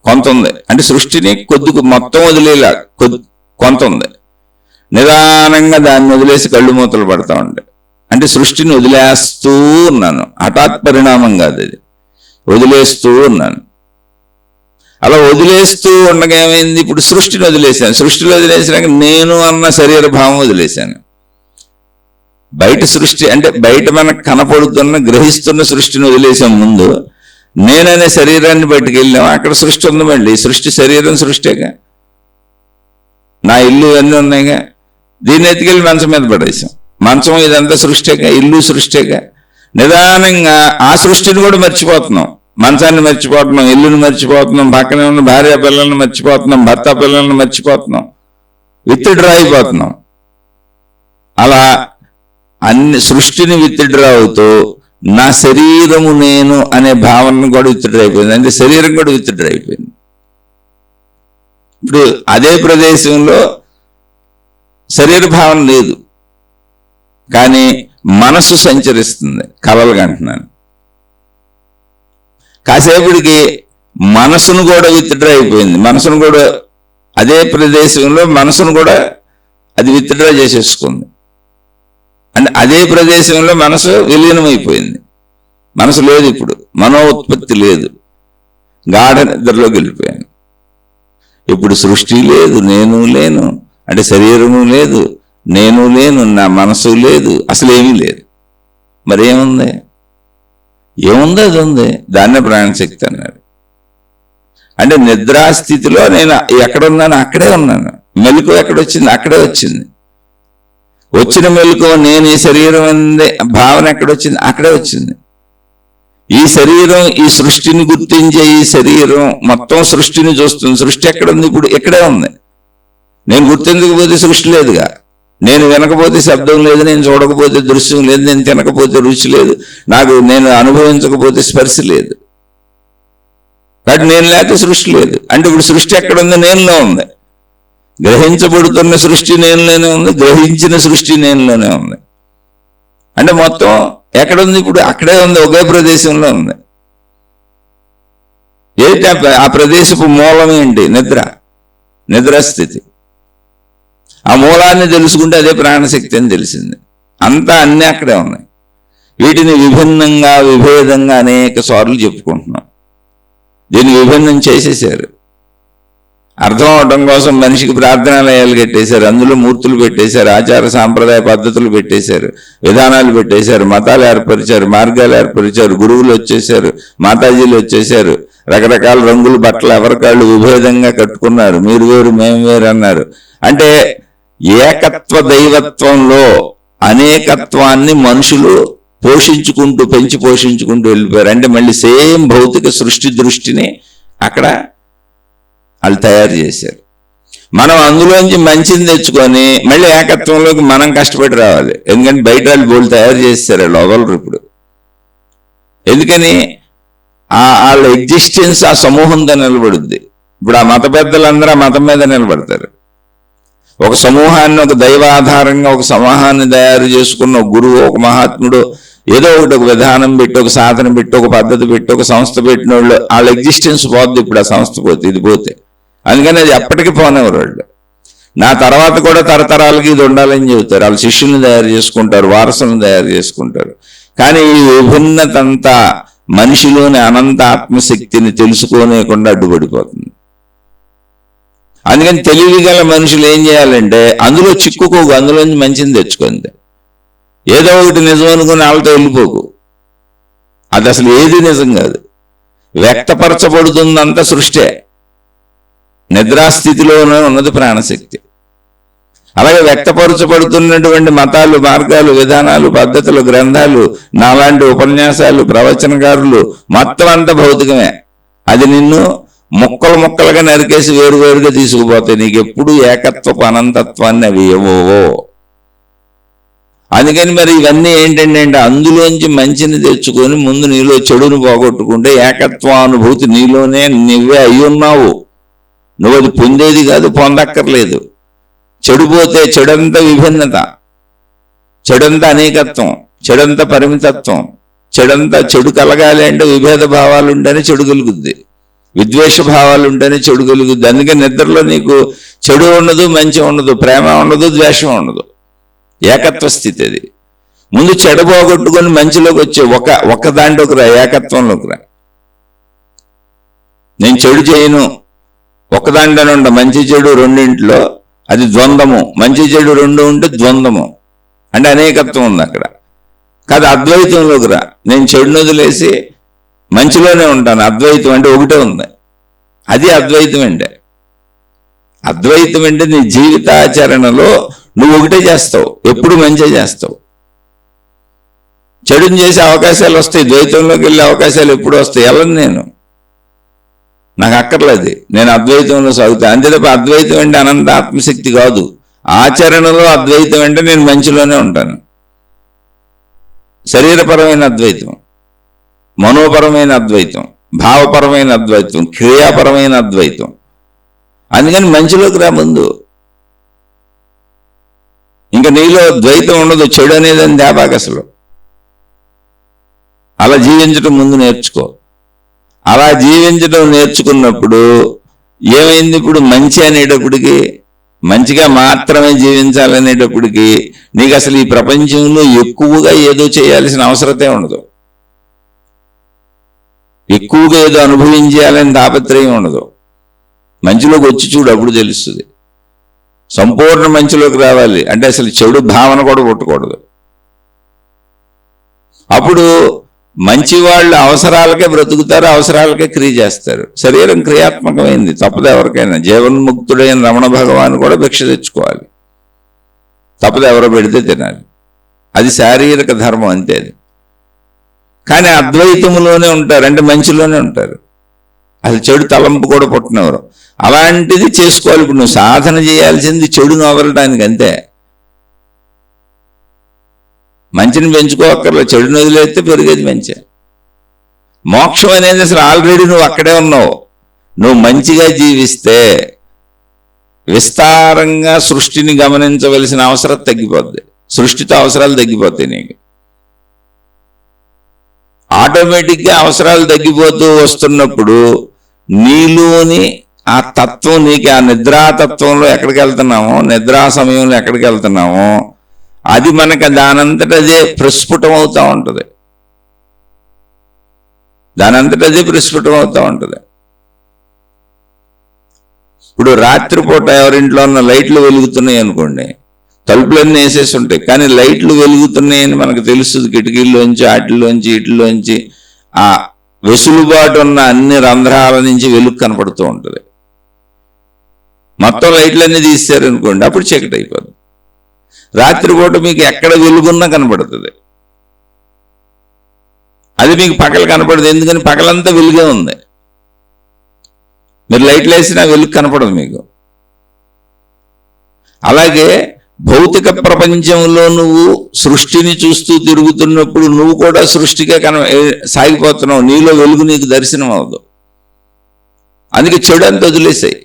కొంత ఉంది అంటే సృష్టిని మొత్తం వదిలేలా కొంత ఉంది. నిదానంగా దాన్ని వదిలేసి కళ్ళు మూతలు పడతా ఉంటాయి. అంటే సృష్టిని వదిలేస్తూ ఉన్నాను. హఠాత్ పరిణామం కాదు అది. వదిలేస్తూ ఉన్నాను. అలా వదిలేస్తూ ఉండగా ఏమైంది? ఇప్పుడు సృష్టిని వదిలేశాను. సృష్టిని వదిలేసినాక నేను అన్న శరీర భావం వదిలేశాను. బయట సృష్టి అంటే బయట మనకు కనపడుతున్న, గ్రహిస్తున్న సృష్టిని వదిలేసాం. ముందు నేననే శరీరాన్ని బయటకు వెళ్ళాం. అక్కడ సృష్టి ఉంది. మళ్ళీ సృష్టి, శరీరం సృష్టిగా. నా ఇల్లు ఇవన్నీ ఉన్నాయిగా. దీన్ని ఎత్తుకెళ్ళి మంచం మీద పడేసాం. మంచం ఇదంతా సృష్టిగా, ఇల్లు సృష్టిగా. నిదానంగా ఆ సృష్టిని కూడా మర్చిపోతున్నాం. మంచాన్ని మర్చిపోతున్నాం, ఇల్లుని మర్చిపోతున్నాం, పక్కనే ఉన్న భార్య పిల్లల్ని మర్చిపోతున్నాం, భర్త పిల్లల్ని మర్చిపోతున్నాం, విత్డ్రా అయిపోతున్నాం. అలా అన్ని సృష్టిని విత్డ్రా అవుతూ నా శరీరము నేను అనే భావన కూడా విత్డ్రా అయిపోయింది. అంటే శరీరం కూడా విత్డ్రా అయిపోయింది. ఇప్పుడు అదే ప్రదేశంలో శరీర భావన లేదు, కానీ మనసు సంచరిస్తుంది. కలలుగా అంటున్నాను. కాసేపటికి మనసును కూడా విత్డ్రా అయిపోయింది. మనసును కూడా అదే ప్రదేశంలో మనసును కూడా అది విత్డ్రా చేసేసుకుంది. అంటే అదే ప్రదేశంలో మనసు విలీనమైపోయింది. మనసు లేదు. ఇప్పుడు మనో ఉత్పత్తి లేదు. గాఢ నిద్రలోకి వెళ్ళిపోయాను. ఇప్పుడు సృష్టి లేదు, నేను లేను. అంటే శరీరము లేదు, నేను లేను, నా మనసు లేదు, అసలు ఏమీ లేదు. మరి ఏముంది? ఏముందో అది ఉంది. దాన్నే ప్రాణశక్తి అన్నాడు. అంటే నిద్రాస్థితిలో నేను ఎక్కడున్నాను? అక్కడే ఉన్నాను. మెలకువ ఎక్కడొచ్చింది? అక్కడే వచ్చింది. వచ్చిన మెలకువ నేను ఈ శరీరం అనే భావన ఎక్కడొచ్చింది? అక్కడే వచ్చింది. ఈ శరీరం, ఈ సృష్టిని గుర్తించే ఈ శరీరం మొత్తం సృష్టిని చూస్తుంది. సృష్టి ఎక్కడ ఉంది? ఇప్పుడు ఇక్కడే ఉంది. నేను గుర్తించకపోతే సృష్టి లేదుగా. నేను వినకపోతే శబ్దం లేదు, నేను చూడకపోతే దృశ్యం లేదు, నేను తినకపోతే రుచి లేదు, నేను అనుభవించకపోతే స్పర్శ లేదు. కాబట్టి నేను లేకపోతే సృష్టి లేదు. అంటే ఇప్పుడు సృష్టి ఎక్కడుంది? నేనులో ఉంది. గ్రహించబడుతున్న సృష్టి నేనులోనే ఉంది, గ్రహించిన సృష్టి నేనులోనే ఉంది. అంటే మొత్తం ఎక్కడుంది? ఇప్పుడు అక్కడే ఉంది, ఒకే ప్రదేశంలో ఉంది. ఏంటి ఆ ప్రదేశపు మూలం ఏంటి? నిద్రాస్థితి. ఆ మూలాన్ని తెలుసుకుంటే అదే ప్రాణశక్తి అని తెలిసింది. అంతా అన్నీ అక్కడే ఉన్నాయి. వీటిని విభిన్నంగా విభేదంగా అనేక సార్లు చెప్పుకుంటున్నాం. దీన్ని విభిన్నం చేసేసారు. అర్థం అవడం కోసం మనిషికి ప్రార్థనాలయాలు కట్టేశారు, అందులో మూర్తులు పెట్టేశారు, ఆచార సాంప్రదాయ పద్ధతులు పెట్టేశారు, విధానాలు పెట్టేశారు, మతాలు ఏర్పరిచారు, మార్గాలు ఏర్పరిచారు, గురువులు వచ్చేసారు, మాతాజీలు వచ్చేసారు, రకరకాల రంగుల బట్టలు ఎవరికాళ్ళు విభేదంగా కట్టుకున్నారు, మీరు వేరు మేము వేరు అన్నారు. అంటే ఏకత్వ దైవత్వంలో అనేకత్వాన్ని మనుషులు పోషించుకుంటూ పెంచి పోషించుకుంటూ వెళ్ళిపోయారు. అంటే మళ్ళీ సేమ్ భౌతిక సృష్టి దృష్టిని అక్కడ వాళ్ళు తయారు చేశారు. మనం అందులోంచి మంచిని తెచ్చుకొని మళ్ళీ ఏకత్వంలోకి మనం కష్టపడి రావాలి. ఎందుకంటే బయట వాళ్ళు బోళ్ళు తయారు చేస్తారు, వాళ్ళు వదలరు ఇప్పుడు. ఎందుకని? వాళ్ళ ఎగ్జిస్టెన్స్ ఆ సమూహంతో నిలబడుద్ది. ఇప్పుడు ఆ మత పెద్దలందరూ ఆ మతం మీద నిలబడతారు. ఒక సమూహాన్ని, ఒక దైవాధారంగా ఒక సమూహాన్ని తయారు చేసుకున్న ఒక గురువు, ఒక మహాత్ముడు ఏదో ఒకటి, ఒక విధానం పెట్టి, ఒక సాధన పెట్టి, ఒక పద్ధతి పెట్టి, ఒక సంస్థ పెట్టిన వాళ్ళు వాళ్ళ ఎగ్జిస్టెన్స్ పోద్ది. ఇప్పుడు ఆ సంస్థ పోతే, ఇది పోతే. అందుకని అది ఎప్పటికీ పోనేవారు వాళ్ళు. నా తర్వాత కూడా తరతరాలకి ఇది ఉండాలని చెబుతారు. వాళ్ళ శిష్యుల్ని తయారు చేసుకుంటారు, వారసులను తయారు చేసుకుంటారు. కానీ ఈ విభిన్నతంతా మనిషిలోని అనంత ఆత్మశక్తిని తెలుసుకోలేకుండా అడ్డుపడిపోతుంది. అందుకని తెలివిగల మనుషులు ఏం చేయాలంటే అందులో చిక్కుకోకు, అందులోంచి మంచిని తెచ్చుకుంది. ఏదో ఒకటి నిజం అనుకుని వాళ్ళతో వెళ్ళిపోకు. అది అసలు ఏది నిజం కాదు. వ్యక్తపరచబడుతుందంతా సృష్టే. నిద్రాస్థితిలోనే ఉన్నది ప్రాణశక్తి. అలాగే వ్యక్తపరచబడుతున్నటువంటి మతాలు, మార్గాలు, విధానాలు, పద్ధతులు, గ్రంథాలు, నాలాంటి ఉపన్యాసాలు, ప్రవచనకారులు మొత్తం అంతా భౌతికమే. అది నిన్ను ముక్కలు ముక్కలుగా నరికేసి వేరువేరుగా తీసుకుపోతాయి. నీకు ఎప్పుడు ఏకత్వపు అనంతత్వాన్ని అవి ఏవోవో. అందుకని మరి ఇవన్నీ ఏంటంటే అందులోంచి మంచిని తెచ్చుకొని ముందు నీలో చెడును పోగొట్టుకుంటే ఏకత్వానుభూతి నీలోనే నువ్వే అయ్యున్నావు. నువ్వు అది పొందేది కాదు, పొందక్కర్లేదు. చెడిపోతే చెడంత విభిన్నత, చెడంత అనేకత్వం, చెడంత పరిమితత్వం, చెడు కలగాలి అంటే విభేద భావాలు ఉంటేనే చెడు కలుగుద్ది, విద్వేష భావాలు ఉంటేనే చెడు కలుగుద్ది. అందుకే నిద్రలో నీకు చెడు ఉండదు, మంచి ఉండదు, ప్రేమ ఉండదు, ద్వేషం ఉండదు. ఏకత్వ స్థితి అది. ముందు చెడు పోగొట్టుకొని మంచిలోకి వచ్చే ఒక దాంట్లోకి రా, ఏకత్వంలోకి రా. నేను చెడు చేయను ఒకదాంట్లోనే ఉండ, మంచి చెడు రెండింటిలో అది ద్వంద్వము. మంచి చెడు రెండు ఉంటే ద్వంద్వము, అంటే అనేకత్వం ఉంది అక్కడ. కాదు, అద్వైతంలోకి రా. నేను చెడును వదిలేసి మంచిలోనే ఉంటాను. అద్వైతం అంటే ఒకటే ఉంది, అది అద్వైతం అంటే. అద్వైతం అంటే నీ జీవితాచరణలో నువ్వు ఒకటే చేస్తావు, ఎప్పుడు మంచిగా చేస్తావు. చెడుని చేసే అవకాశాలు వస్తాయి, ద్వైతంలోకి వెళ్ళే అవకాశాలు ఎప్పుడు వస్తాయి. వెళ్ళను, నాకు అక్కర్లేదు, నేను అద్వైతంలో సాగుతాను. అంతే తప్ప అద్వైతం అంటే అనంత ఆత్మశక్తి కాదు. ఆచరణలో అద్వైతం అంటే నేను మంచిలోనే ఉంటాను. శరీరపరమైన అద్వైతం, మనోపరమైన అద్వైతం, భావపరమైన అద్వైతం, క్రియాపరమైన అద్వైతం. అందుకని మంచిలోకి రా ముందు. ఇంకా నీలో ద్వైతం ఉండదు, చెడు అనేది అని తేబాక అసలు. అలా జీవించడం ముందు నేర్చుకో. అలా జీవించడం నేర్చుకున్నప్పుడు ఏమైంది? ఇప్పుడు మంచి అనేటప్పటికీ, మంచిగా మాత్రమే జీవించాలనేటప్పటికీ నీకు అసలు ఈ ప్రపంచంలో ఎక్కువగా ఏదో చేయాల్సిన అవసరతే ఉండదు. ఎక్కువగా ఏదో అనుభవించాలని తాపత్రయం ఉండదు. మంచిలోకి వచ్చి చూడు, అప్పుడు తెలుస్తుంది. సంపూర్ణ మంచిలోకి రావాలి అంటే అసలు చెడు భావన కూడా పుట్టకూడదు. అప్పుడు మంచి వాళ్ళు అవసరాలకే బ్రతుకుతారు, అవసరాలకే క్రియ చేస్తారు. శరీరం క్రియాత్మకమైంది, తప్పదు ఎవరికైనా. జీవన్ముక్తుడైన రమణ భగవాన్ కూడా భిక్ష తెచ్చుకోవాలి, తప్పదు ఎవరో పెడితే తినాలి. అది శారీరక ధర్మం, అంతే అది. కానీ అద్వైతములోనే ఉంటారు, అంటే మంచిలోనే ఉంటారు. అసలు చెడు తలంపు కూడా పుట్టినవారు. అలాంటిది చేసుకోవాలి. ఇప్పుడు నువ్వు సాధన చేయాల్సింది చెడును వదలడానికి, అంతే. మంచిని పెంచుకోక్కర్లేదు, చెడుని వదిలేస్తే పెరిగేది మంచి. మోక్షం అనేది అసలు ఆల్రెడీ నువ్వు అక్కడే ఉన్నావు. నువ్వు మంచిగా జీవిస్తే విస్తారంగా సృష్టిని గమనించవలసిన అవసరం తగ్గిపోద్ది, సృష్టితో అవసరాలు తగ్గిపోతాయి. నీకు ఆటోమేటిక్గా అవసరాలు తగ్గిపోతూ వస్తున్నప్పుడు నీలోని ఆ తత్వం, నీకు ఆ నిద్రాతత్వంలో ఎక్కడికి వెళ్తున్నామో, నిద్రా సమయంలో ఎక్కడికి వెళ్తున్నామో అది మనకు దానంతటదే ప్రస్ఫుటం అవుతూ ఉంటుంది, దానంతటదే ప్రస్ఫుటం అవుతూ ఉంటుంది. ఇప్పుడు రాత్రిపూట ఎవరింట్లో ఉన్న లైట్లు వెలుగుతున్నాయి అనుకోండి, తలుపులన్నీ వేసేసి ఉంటాయి, కానీ లైట్లు వెలుగుతున్నాయని మనకు తెలుస్తుంది. కిటికీల్లోంచి, వాటిల్లోంచి, వీటిల్లోంచి ఆ వెసులుబాటు ఉన్న అన్ని రంధ్రాల నుంచి వెలుగు కనపడుతూ ఉంటుంది. మొత్తం లైట్లన్నీ తీసారనుకోండి, అప్పుడు చీకటి అయిపోతుంది. రాత్రిపూట మీకు ఎక్కడ వెలుగున్నా కనపడుతుంది, అది మీకు పగలు కనపడదు. ఎందుకని? పగలంతా వెలుగే ఉంది. మీరు లైట్లు వేసినా వెలుగు కనపడదు మీకు. అలాగే భౌతిక ప్రపంచంలో నువ్వు సృష్టిని చూస్తూ తిరుగుతున్నప్పుడు నువ్వు కూడా సృష్టిగా సాగిపోతున్నావు, నీలో వెలుగు నీకు దర్శనం అవ్వదు. అందుకే చెడు అంతా వదిలేసాయి,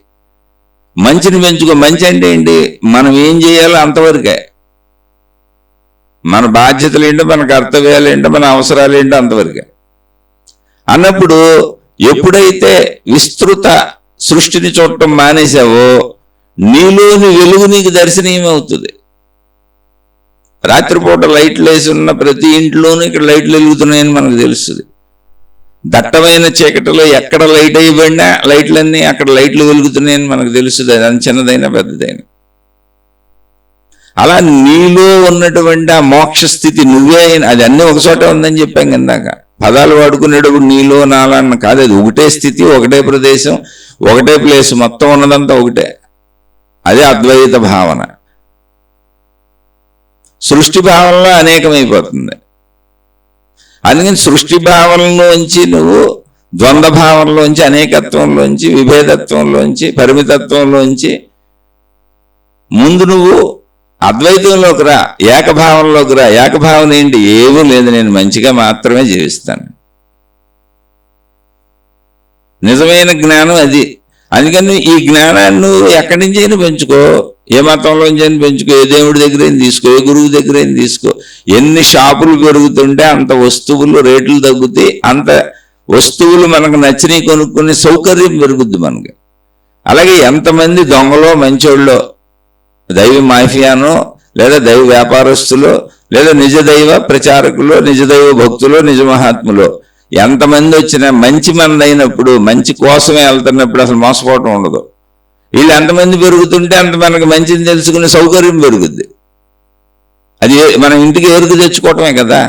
మంచిని పెంచుకో. మంచి అంటే ఏంటి? మనం ఏం చేయాలో అంతవరకే. మన బాధ్యతలు ఏంటో, మన కర్తవ్యాలు ఏంటో, మన అవసరాలు ఏంటో అంతవరకే. అన్నప్పుడు ఎప్పుడైతే విస్తృత సృష్టిని చూడటం మానేసావో నీలోని వెలుగు నీకు దర్శనీయమవుతుంది. రాత్రిపూట లైట్లు వేసి ఉన్న ప్రతి ఇంట్లోనూ ఇక్కడ లైట్లు వెలుగుతున్నాయని మనకు తెలుస్తుంది. దట్టమైన చీకటిలో ఎక్కడ లైట్ అయిపోయినా లైట్లన్నీ అక్కడ లైట్లు వెలుగుతున్నాయని మనకు తెలుస్తుంది, అది చిన్నదైనా పెద్దదైనా. అలా నీలో ఉన్నటువంటి ఆ మోక్ష స్థితి నువ్వే, అది అన్నీ ఒక చోట ఉందని చెప్పాం కిందాక. పదాలు వాడుకునేటప్పుడు నీలో నాలా అన్న కాదు, అది ఒకటే స్థితి, ఒకటే ప్రదేశం, ఒకటే ప్లేస్, మొత్తం ఉన్నదంతా ఒకటే. అదే అద్వైత భావన. సృష్టి భావనలో అనేకమైపోతుంది. అందుకని సృష్టి భావనలోంచి నువ్వు ద్వంద్వ భావనలోంచి, అనేకత్వంలోంచి, విభేదత్వంలోంచి, పరిమితత్వంలోంచి ముందు నువ్వు అద్వైతంలోకి రా, ఏకభావంలోకి రా. ఏకభావన ఏంటి? ఏమీ లేదు, నేను మంచిగా మాత్రమే జీవిస్తాను. నిజమైన జ్ఞానం అది. అందుకని ఈ జ్ఞానాన్ని నువ్వు ఎక్కడి నుంచి అయినా పెంచుకో, ఏ మతంలోంచి అయినా పెంచుకో, ఏ దేవుడి దగ్గర అయినా తీసుకో, ఏ గురువు దగ్గర అయినా తీసుకో. ఎన్ని షాపులు పెరుగుతుంటే అంత వస్తువులు రేట్లు తగ్గుతాయి, అంత వస్తువులు మనకు నచ్చినవి కొనుక్కునే సౌకర్యం పెరుగుద్ది మనకి. అలాగే ఎంతమంది దొంగలో మంచోళ్ళో, దైవ మాఫియానో, లేదా దైవ వ్యాపారస్తులో, లేదా నిజ దైవ ప్రచారకులో, నిజ దైవ భక్తులో, నిజ మహాత్ములో ఎంతమంది వచ్చినా మంచి మంది అయినప్పుడు, మంచి కోసమే వెళ్తున్నప్పుడు అసలు మోసపోవటం ఉండదు. వీళ్ళు ఎంతమంది పెరుగుతుంటే అంత మనకు మంచిని తెలుసుకునే సౌకర్యం పెరుగుద్ది. అది మనం ఇంటికి ఎరుకు తెచ్చుకోవటమే కదా.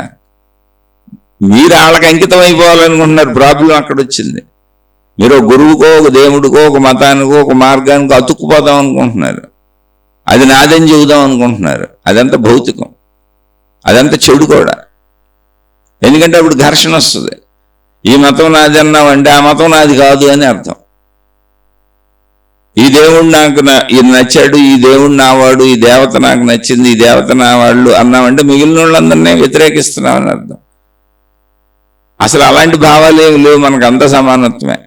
మీరు వాళ్ళకి అంకితం అయిపోవాలనుకుంటున్నారు, ప్రాబ్లం అక్కడ వచ్చింది. మీరు ఒక గురువుకో, ఒక దేవుడికో, ఒక మతానికో, ఒక మార్గానికో అతుక్కుపోదాం అనుకుంటున్నారు. అది నాదని చెబుదాం అనుకుంటున్నారు. అదంతా భౌతికం, అదంతా చెడు కూడా. ఎందుకంటే అప్పుడు ఘర్షణ వస్తుంది. ఈ మతం నాది అన్నావంటే ఆ మతం నాది కాదు అని అర్థం. ఈ దేవుడు నాకు నచ్చాడు, ఈ దేవుడు నావాడు, ఈ దేవత నాకు నచ్చింది, ఈ దేవత నా వాళ్ళు అన్నామంటే మిగిలిన వాళ్ళందరినీ వ్యతిరేకిస్తున్నామని అర్థం. అసలు అలాంటి భావాలు ఏమి లేవు, మనకు అంత సమానత్వమే.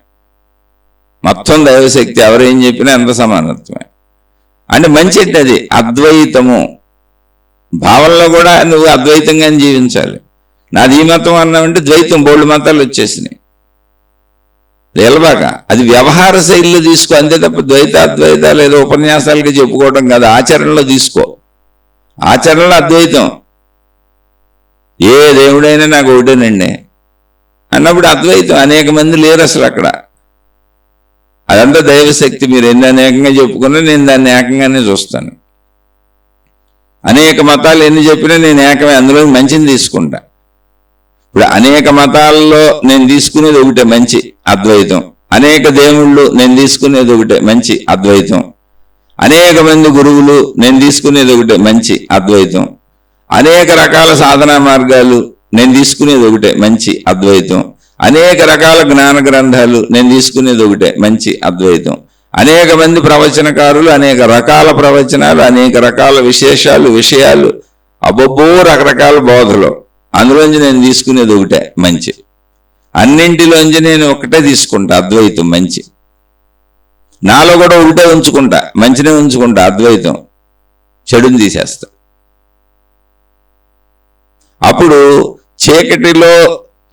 మొత్తం దైవశక్తి, ఎవరేం చెప్పినా అంత సమానత్వమే. అంటే మంచి అంటే అది అద్వైతము. భావనలో కూడా నువ్వు అద్వైతంగానే జీవించాలి. నాది ఈ మతం అన్నావంటే ద్వైతం, బోల్డ్ మతాలు వచ్చేసినాయి. లేలబాగా అది వ్యవహార శైలిలో తీసుకో, అంతే తప్ప ద్వైత అద్వైతాలు ఏదో ఉపన్యాసాలకి చెప్పుకోవడం కాదు. ఆచరణలో తీసుకో. ఆచరణలో అద్వైతం. ఏ దేవుడైనా నాకు ఒకటేనండి అన్నప్పుడు అద్వైతం. అనేక మంది లేరు అసలు అక్కడ. అదంతా దైవశక్తి. మీరు ఎన్ని అనేకంగా చెప్పుకున్నా నేను దాన్ని ఏకంగానే చూస్తాను. అనేక మతాలు ఎన్ని చెప్పినా నేను ఏకమే, అందులో మంచిని తీసుకుంటా. ఇప్పుడు అనేక మతాల్లో నేను తీసుకునేది ఒకటే, మంచి, అద్వైతం. అనేక దేవుళ్ళు నేను తీసుకునేది ఒకటే, మంచి, అద్వైతం. అనేక మంది గురువులు నేను తీసుకునేది ఒకటే, మంచి, అద్వైతం. అనేక రకాల సాధనా మార్గాలు నేను తీసుకునేది ఒకటే, మంచి, అద్వైతం. అనేక రకాల జ్ఞాన గ్రంథాలు నేను తీసుకునేది ఒకటే, మంచి, అద్వైతం. అనేక మంది ప్రవచనకారులు, అనేక రకాల ప్రవచనాలు, అనేక రకాల విశేషాలు, విషయాలు, అబ్బబ్బో రకరకాల బోధలు, అందులోంచి నేను తీసుకునేది ఒకటే మంచి. అన్నింటిలోంచి నేను ఒకటే తీసుకుంటా, అద్వైతం మంచి. నాలో కూడా ఒకటే ఉంచుకుంటా, మంచినే ఉంచుకుంటా, అద్వైతం. చెడుని తీసేస్తా. అప్పుడు చీకటిలో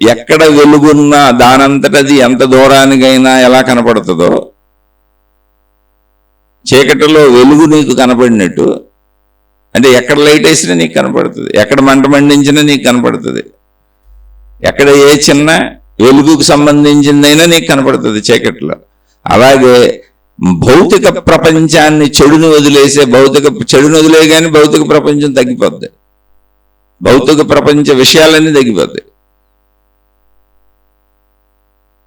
ఎక్కడ వెలుగున్నా దానంతటది ఎంత దూరానికైనా ఎలా కనపడుతుందో, చీకటిలో వెలుగు నీకు కనపడినట్టు, అంటే ఎక్కడ లైట్ వేసినా నీకు కనపడుతుంది, ఎక్కడ మంట మండించినా నీకు కనపడుతుంది, ఎక్కడ ఏ చిన్న వెలుగుకు సంబంధించిందైనా నీకు కనపడుతుంది చీకటిలో. అలాగే భౌతిక ప్రపంచాన్ని చెడును వదిలేసే, చెడును వదిలే కానీ భౌతిక ప్రపంచం తగ్గిపోద్ది, భౌతిక ప్రపంచ విషయాలన్నీ తగ్గిపోతాయి.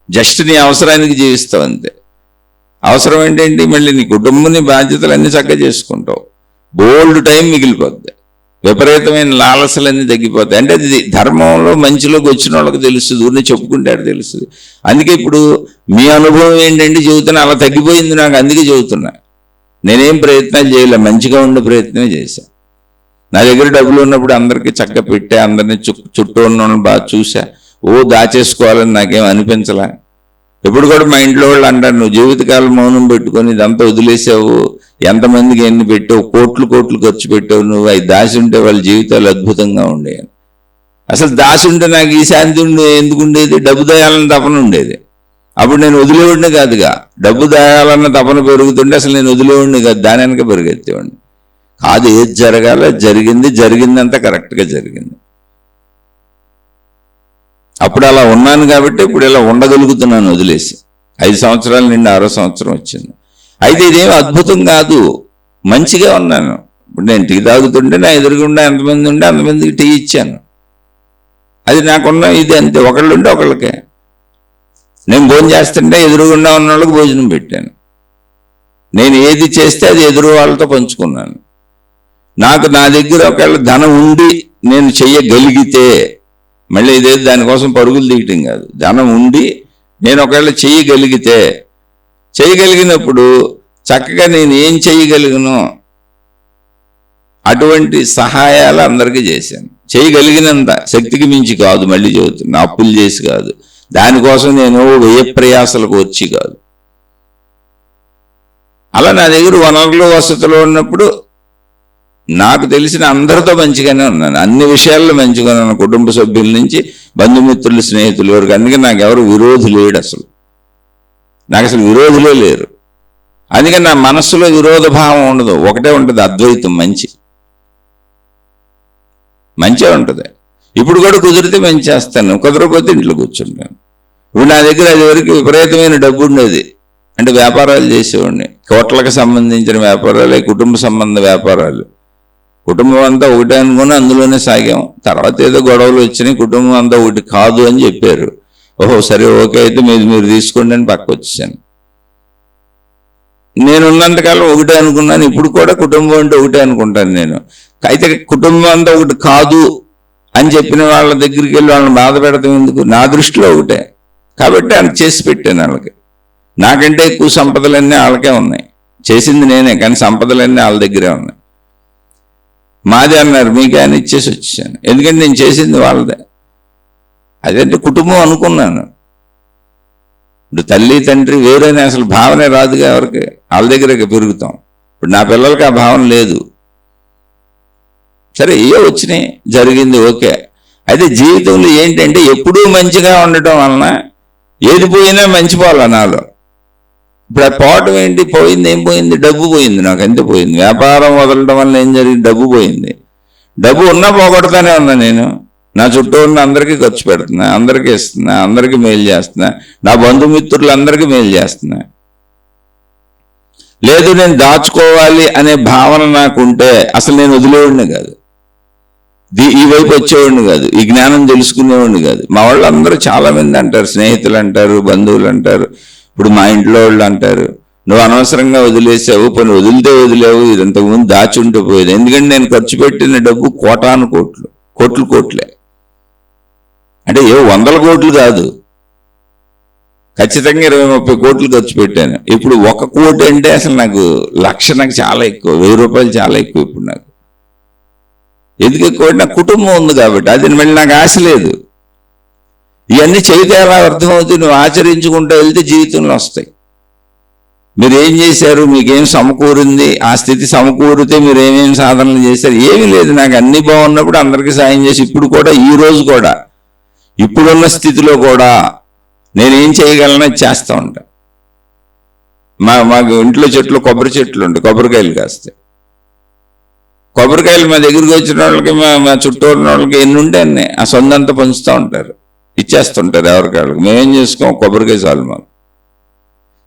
జస్ట్ నీ అవసరానికి జీవిస్తావు అంతే. అవసరం ఏంటంటే మళ్ళీ నీ కుటుంబాన్ని బాధ్యతలన్నీ చక్కగా చేసుకుంటావు, బోల్డ్ టైం మిగిలిపోద్ది, విపరీతమైన లాలసలన్నీ తగ్గిపోతాయి. అంటే అది ధర్మంలో మంచిలోకి వచ్చిన వాళ్ళకి తెలుస్తుంది, ఊరిని చెప్పుకుంటాడు తెలుస్తుంది. అందుకే ఇప్పుడు మీ అనుభవం ఏంటంటే చెబుతున్నా, అలా తగ్గిపోయింది నాకు, అందుకే చెబుతున్నా. నేనేం ప్రయత్నాలు చేయలే, మంచిగా ఉండే ప్రయత్నమే చేశాను. నా దగ్గర డబ్బులు ఉన్నప్పుడు అందరికీ చక్క పెట్టా, అందరినీ చుట్టూ ఉన్న వాళ్ళని బాగా చూసా. దాచేసుకోవాలని నాకేం అనిపించలే. ఇప్పుడు కూడా మా ఇంట్లో వాళ్ళు అంటారు, నువ్వు జీవితకాలం మౌనం పెట్టుకొని ఇదంతా వదిలేసావు, ఎంతమందికి ఎన్ని పెట్టావు, కోట్లు కోట్లు ఖర్చు పెట్టావు, నువ్వు అవి దాసి ఉంటే వాళ్ళ జీవితాలు అద్భుతంగా ఉండేవి. అసలు దాసి ఉంటే నాకు ఈ శాంతి ఎందుకు ఉండేది? డబ్బు దాయాలన్న తపన ఉండేది. అప్పుడు నేను వదిలేవాడిని కాదుగా. డబ్బు దాయాలన్న తపన పెరుగుతుంటే అసలు నేను వదిలేవాడిని కాదు, దాని వెనక పెరిగెత్తేవాడిని కాదు. ఏది జరగాల జరిగిందంతా కరెక్ట్గా జరిగింది. అప్పుడు అలా ఉన్నాను కాబట్టి ఇప్పుడు ఇలా ఉండగలుగుతున్నాను వదిలేసి. 5 సంవత్సరాల నుండి 6వ సంవత్సరం వచ్చింది. అయితే ఇదేం అద్భుతం కాదు, మంచిగా ఉన్నాను. ఇప్పుడు నేను టీ తాగుతుంటే నా ఎదురుగుండా ఎంతమంది ఉంటే అంతమందికి టీ ఇచ్చాను. అది నాకున్న ఇది అంతే, ఒకళ్ళు ఉంటే ఒకళ్ళకే. నేను భోజనం చేస్తుంటే ఎదురుగుండా ఉన్న వాళ్ళకి భోజనం పెట్టాను. నేను ఏది చేస్తే అది ఎదురు వాళ్ళతో పంచుకున్నాను. నాకు నా దగ్గర ఒకవేళ ధనం ఉండి నేను చెయ్యగలిగితే, మళ్ళీ ఇదేది దానికోసం పరుగులు తీయటం కాదు, ధనం ఉండి నేను ఒకవేళ చేయగలిగినప్పుడు చక్కగా నేను ఏం చేయగలిగినో అటువంటి సహాయాలు అందరికీ చేశాను. చేయగలిగినంత, శక్తికి మించి కాదు, మళ్ళీ చెబుతున్నా, అప్పులు చేసి కాదు, దానికోసం నేను వ్యయ ప్రయాసలకు వచ్చి కాదు. అలా నా దగ్గర వనరులు వసతులు ఉన్నప్పుడు నాకు తెలిసిన అందరితో మంచిగానే ఉన్నాను, అన్ని విషయాల్లో మంచిగా ఉన్నాను, కుటుంబ సభ్యుల నుంచి బంధుమిత్రులు స్నేహితుల వరకు. అందుకే నాకు ఎవరు విరోధి లేడు, అసలు నాకు అసలు విరోధులే లేరు. అందుకని నా మనస్సులో విరోధ భావం ఉండదు, ఒకటే ఉంటుంది, అద్వైతం మంచిగా ఉంటుంది. ఇప్పుడు కూడా కుదిరితే మంచి చేస్తాను, కుదరకపోతే ఇంట్లో కూర్చుంటాను. ఇప్పుడు నా దగ్గర అది వరకు విపరీతమైన డబ్బు ఉండేది, అంటే వ్యాపారాలు చేసేవాడిని, కోట్లకు సంబంధించిన వ్యాపారాలే, కుటుంబ సంబంధ వ్యాపారాలు. కుటుంబం అంతా ఒకటే అనుకుని అందులోనే సాగాం. తర్వాత ఏదో గొడవలు వచ్చినాయి, కుటుంబం అంతా ఒకటి కాదు అని చెప్పారు. ఓహో సరే ఓకే అయితే మీరు తీసుకోండి అని పక్క వచ్చేసాను. నేనున్నంతకాలం ఒకటే అనుకున్నాను, ఇప్పుడు కూడా కుటుంబం అంటే ఒకటే అనుకుంటాను నేను. అయితే కుటుంబం అంతా ఒకటి కాదు అని చెప్పిన వాళ్ళ దగ్గరికి వెళ్ళి వాళ్ళని బాధ పెడతాం ఎందుకు? నా దృష్టిలో ఒకటే కాబట్టి అని చేసి పెట్టాను వాళ్ళకి. నాకంటే ఎక్కువ సంపదలన్నీ వాళ్ళకే ఉన్నాయి, చేసింది నేనే, కానీ సంపదలన్నీ వాళ్ళ దగ్గరే ఉన్నాయి. మాది అన్నారు, మీకే అని ఇచ్చేసి వచ్చేసాను, ఎందుకంటే నేను చేసింది వాళ్ళదే. అదంటే కుటుంబం అనుకున్నాను. ఇప్పుడు తల్లి తండ్రి వేరేనే అసలు భావనే రాదుగా ఎవరికి, వాళ్ళ దగ్గర పెరుగుతాం. ఇప్పుడు నా పిల్లలకి ఆ భావన లేదు. సరే ఏ వచ్చినాయి, జరిగింది ఓకే. అయితే జీవితంలో ఏంటంటే ఎప్పుడూ మంచిగా ఉండటం వలన ఏది పోయినా మంచిపోవాలి నాలో. ఇప్పుడు ఆ పోవటం ఏంటి, పోయింది ఏం పోయింది? డబ్బు పోయింది, నాకు ఎంత పోయింది. వ్యాపారం వదలడం వల్ల ఏం జరిగింది? డబ్బు పోయింది. డబ్బు ఉన్నా పోగొడతానే ఉన్నా నేను. నా చుట్టూ ఉన్న అందరికీ ఖర్చు పెడుతున్నా, అందరికీ ఇస్తున్నా, అందరికీ మేలు చేస్తున్నా, నా బంధుమిత్రులందరికీ మేలు చేస్తున్నా. లేదు నేను దాచుకోవాలి అనే భావన నాకుంటే అసలు నేను వదిలేవాడిని కాదు, ఈ వైపు వచ్చేవాడిని కాదు, ఈ జ్ఞానం తెలుసుకునేవాడిని కాదు. మా వాళ్ళు అందరూ చాలా మంది అంటారు, స్నేహితులు అంటారు, బంధువులు అంటారు, ఇప్పుడు మా ఇంట్లో వాళ్ళు అంటారు, నువ్వు అనవసరంగా వదిలేసావు, పని వదిలితే వదిలేవు, ఇది ఇంతకుముందు దాచి ఉంటూ పోయేది. ఎందుకంటే నేను ఖర్చు పెట్టిన డబ్బు కోటాను కోట్లే, అంటే ఏ 100 కోట్లు కాదు, ఖచ్చితంగా 20-30 కోట్లు ఖర్చు పెట్టాను. ఇప్పుడు 1 కోటి అంటే అసలు నాకు 1,00,000 నాకు చాలా ఎక్కువ, 1000 రూపాయలు చాలా ఎక్కువ ఇప్పుడు నాకు. ఎందుకు ఎక్కువ? నా కుటుంబం ఉంది కాబట్టి. అది మళ్ళీ నాకు ఆశ లేదు. ఇవన్నీ చేస్తే ఎలా అర్థమవుతుంది? నువ్వు ఆచరించుకుంటూ వెళ్తే జీవితంలో వస్తాయి. మీరు ఏం చేశారు, మీకేం సమకూరింది, ఆ స్థితి సమకూరితే మీరు ఏమేమి సాధనలు చేశారు? ఏమీ లేదు. నాకు అన్ని బాగున్నప్పుడు అందరికీ సాయం చేసి, ఇప్పుడు కూడా, ఈ రోజు కూడా, ఇప్పుడున్న స్థితిలో కూడా నేనేం చేయగలనో చేస్తూ ఉంటా. మాకు ఇంట్లో చెట్లు, కొబ్బరి చెట్లు ఉంటాయి, కొబ్బరికాయలు కాస్తాయి. కొబ్బరికాయలు మా దగ్గరికి వచ్చిన వాళ్ళకి, మా చుట్టూ ఉన్న వాళ్ళకి ఎన్ని ఉంటే అన్నీ ఆ సొంతంతా పంచుతూ ఉంటారు, ఇచ్చేస్తుంటారు ఎవరికాళ్ళకి. మేమేం చేసుకోం, కొబ్బరికాయ చాలు మాకు.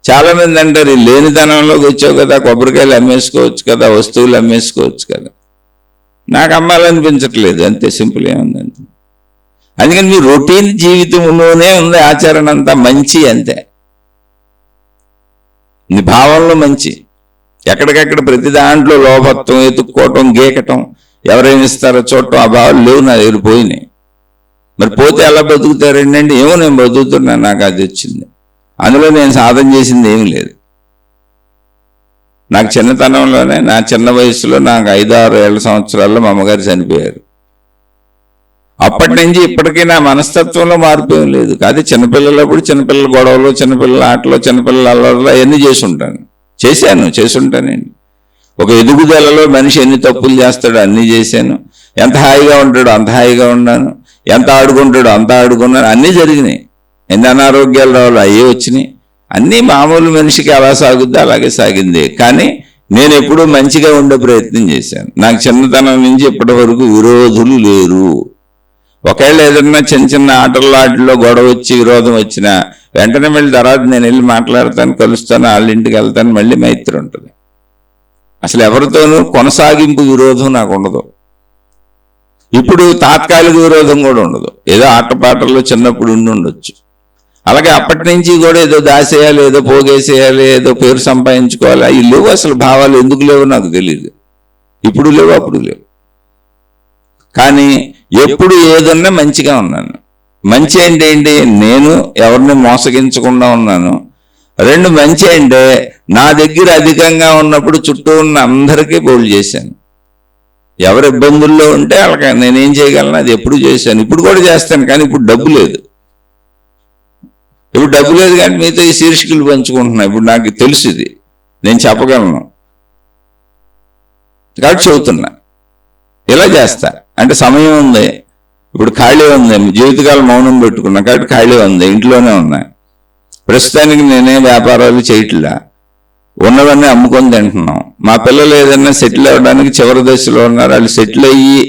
చాలా మంది అంటారు, లేనితనంలోకి వచ్చావు కదా, కొబ్బరికాయలు అమ్మేసుకోవచ్చు కదా, వస్తువులు అమ్మేసుకోవచ్చు కదా. నాకు అమ్మాలనిపించట్లేదు, అంతే, సింపుల్. ఏముందంటే అందుకని మీ రొటీన్ జీవితంలోనే ఉంది ఆచరణ అంతా, మంచి అంతే. నీ భావంలో మంచి. ఎక్కడికెక్కడ ప్రతి దాంట్లో లోపత్వం, ఎత్తుక్కోవటం, గీకటం, ఎవరేమి ఇస్తారో చూడటం, ఆ భావాలు లేవు, నా దగ్గర పోయినాయి. మరి పోతే ఎలా బతుకుతారండి అంటే, ఏమో నేను బతుకుతున్నాను, నాకు అది వచ్చింది, అందులో నేను సాధన చేసింది ఏమీ లేదు. నాకు చిన్నతనంలోనే, నా చిన్న వయసులో, నాకు 5-6 సంవత్సరాల్లో మా అమ్మగారు చనిపోయారు. అప్పటి నుంచి ఇప్పటికీ నా మనస్తత్వంలో మార్పు ఏం లేదు. కాదు, చిన్నపిల్లలప్పుడు చిన్నపిల్లల గొడవలు, చిన్నపిల్లల ఆటలు, చిన్నపిల్లల అల్లర్లు అవన్నీ చేసుంటానండి. ఒక ఎదుగుదలలో మనిషి ఎన్ని తప్పులు చేస్తాడో అన్నీ చేశాను. ఎంత హాయిగా ఉంటాడో అంత హాయిగా ఉన్నాను, ఎంత ఆడుకుంటాడో అంత ఆడుకున్నాను, అన్నీ జరిగినాయి. ఎన్ని అనారోగ్యాలు రావాలో అయ్యే వచ్చినాయి. అన్నీ మామూలు మనిషికి ఎలా సాగుద్దో అలాగే సాగింది. కానీ నేను ఎప్పుడూ మంచిగా ఉండే ప్రయత్నం చేశాను. నాకు చిన్నతనం నుంచి ఇప్పటి వరకు విరోధులు లేరు. ఒకవేళ ఏదన్నా చిన్న చిన్న ఆటల్లో గొడవ వచ్చి విరోధం వచ్చినా వెంటనే మళ్ళీ తర్వాత నేను వెళ్ళి మాట్లాడతాను, కలుస్తాను, వాళ్ళ ఇంటికి వెళ్తాను, మళ్ళీ మైత్రి ఉంటుంది. అసలు ఎవరితోనూ కొనసాగింపు విరోధం నాకు ఉండదు. ఇప్పుడు తాత్కాలిక విరోధం కూడా ఉండదు. ఏదో ఆటపాటల్లో చిన్నప్పుడు ఉండొచ్చు. అలాగే అప్పటి నుంచి కూడా ఏదో దాసేయాలి, ఏదో పోగేసేయాలి, ఏదో పేరు సంపాదించుకోవాలి, అవి లేవు. అసలు భావాలు ఎందుకు లేవో నాకు తెలియదు. ఇప్పుడు లేవు, అప్పుడు లేవు. కానీ ఎప్పుడు ఏదన్నా మంచిగా ఉన్నాను. మంచి అంటే ఏంటి? నేను ఎవరిని మోసగించకుండా ఉన్నాను. 2, మంచి అంటే నా దగ్గర అధికంగా ఉన్నప్పుడు చుట్టూ ఉన్న అందరికీ బోల్డ్ చేశాను. ఎవరు ఇబ్బందుల్లో ఉంటే వాళ్ళకి నేనేం చేయగలను అది ఎప్పుడు చేశాను, ఇప్పుడు కూడా చేస్తాను. కానీ ఇప్పుడు డబ్బు లేదు. కానీ మీతో ఈ శీర్షికలు పంచుకుంటున్నా. ఇప్పుడు నాకు తెలుసు, ఇది నేను చెప్పగలను కాబట్టి చెబుతున్నా. ఇలా చేస్తా అంటే సమయం ఉంది, ఇప్పుడు ఖాళీ ఉంది, జీవితకాలం మౌనం పెట్టుకున్నా కాబట్టి ఖాళీ ఉంది, ఇంట్లోనే ఉన్నా. ప్రస్తుతానికి నేనే వ్యాపారాలు చేయట్లా, ఉన్నవన్నీ అమ్ముకొని తింటున్నాం. మా పిల్లలు ఏదైనా సెటిల్ అవ్వడానికి చివరి దశలో ఉన్నారు. వాళ్ళు సెటిల్ అయ్యి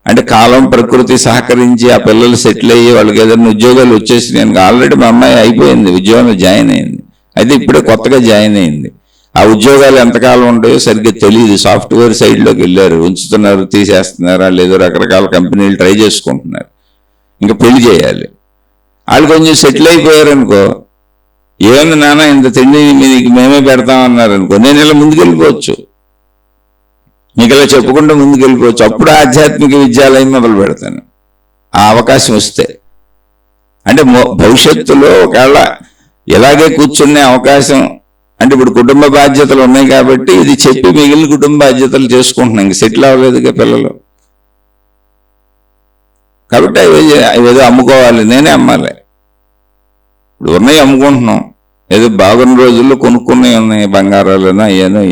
అంటే కాలం ప్రకృతి సహకరించి ఆ పిల్లలు సెటిల్ అయ్యి వాళ్ళకి ఏదైనా ఉద్యోగాలు వచ్చేసి, నేను ఆల్రెడీ మా అమ్మాయి అయిపోయింది, ఉద్యోగంలో జాయిన్ అయింది. అయితే ఇప్పుడే కొత్తగా జాయిన్ అయింది. ఆ ఉద్యోగాలు ఎంతకాలం ఉంటాయో సరిగ్గా తెలియదు. సాఫ్ట్వేర్ సైడ్లోకి వెళ్ళారు, ఉంచుతున్నారు, తీసేస్తున్నారా లేదో రకరకాల కంపెనీలు ట్రై చేసుకుంటున్నారు. ఇంకా పెళ్లి చేయాలి. వాళ్ళు కొంచెం సెటిల్ అయిపోయారనుకో, ఏముంది నాన్న ఇంత తిండి మీకు మేమే పెడతామన్నారు అనుకో, నేను ఇలా ముందుకెళ్ళిపోవచ్చు, మీకు ఇలా చెప్పుకుంటూ ముందుకెళ్ళిపోవచ్చు. అప్పుడు ఆధ్యాత్మిక విద్యాలయం మొదలు పెడతాను ఆ అవకాశం వస్తే. అంటే భవిష్యత్తులో ఒకవేళ ఇలాగే కూర్చునే అవకాశం అంటే, ఇప్పుడు కుటుంబ బాధ్యతలు ఉన్నాయి కాబట్టి ఇది చెప్పి మిగిలిన కుటుంబ బాధ్యతలు చేసుకుంటున్నాం. ఇంక సెటిల్ అవ్వలేదుగా పిల్లలు కాబట్టి అవి ఏదో అమ్ముకోవాలి, నేనే అమ్మాలి. ఇప్పుడు ఉన్నాయి అమ్ముకుంటున్నాం, ఏదో బాగున్న రోజుల్లో కొనుక్కునే ఉన్నాయి, బంగారాలను అయ్యానో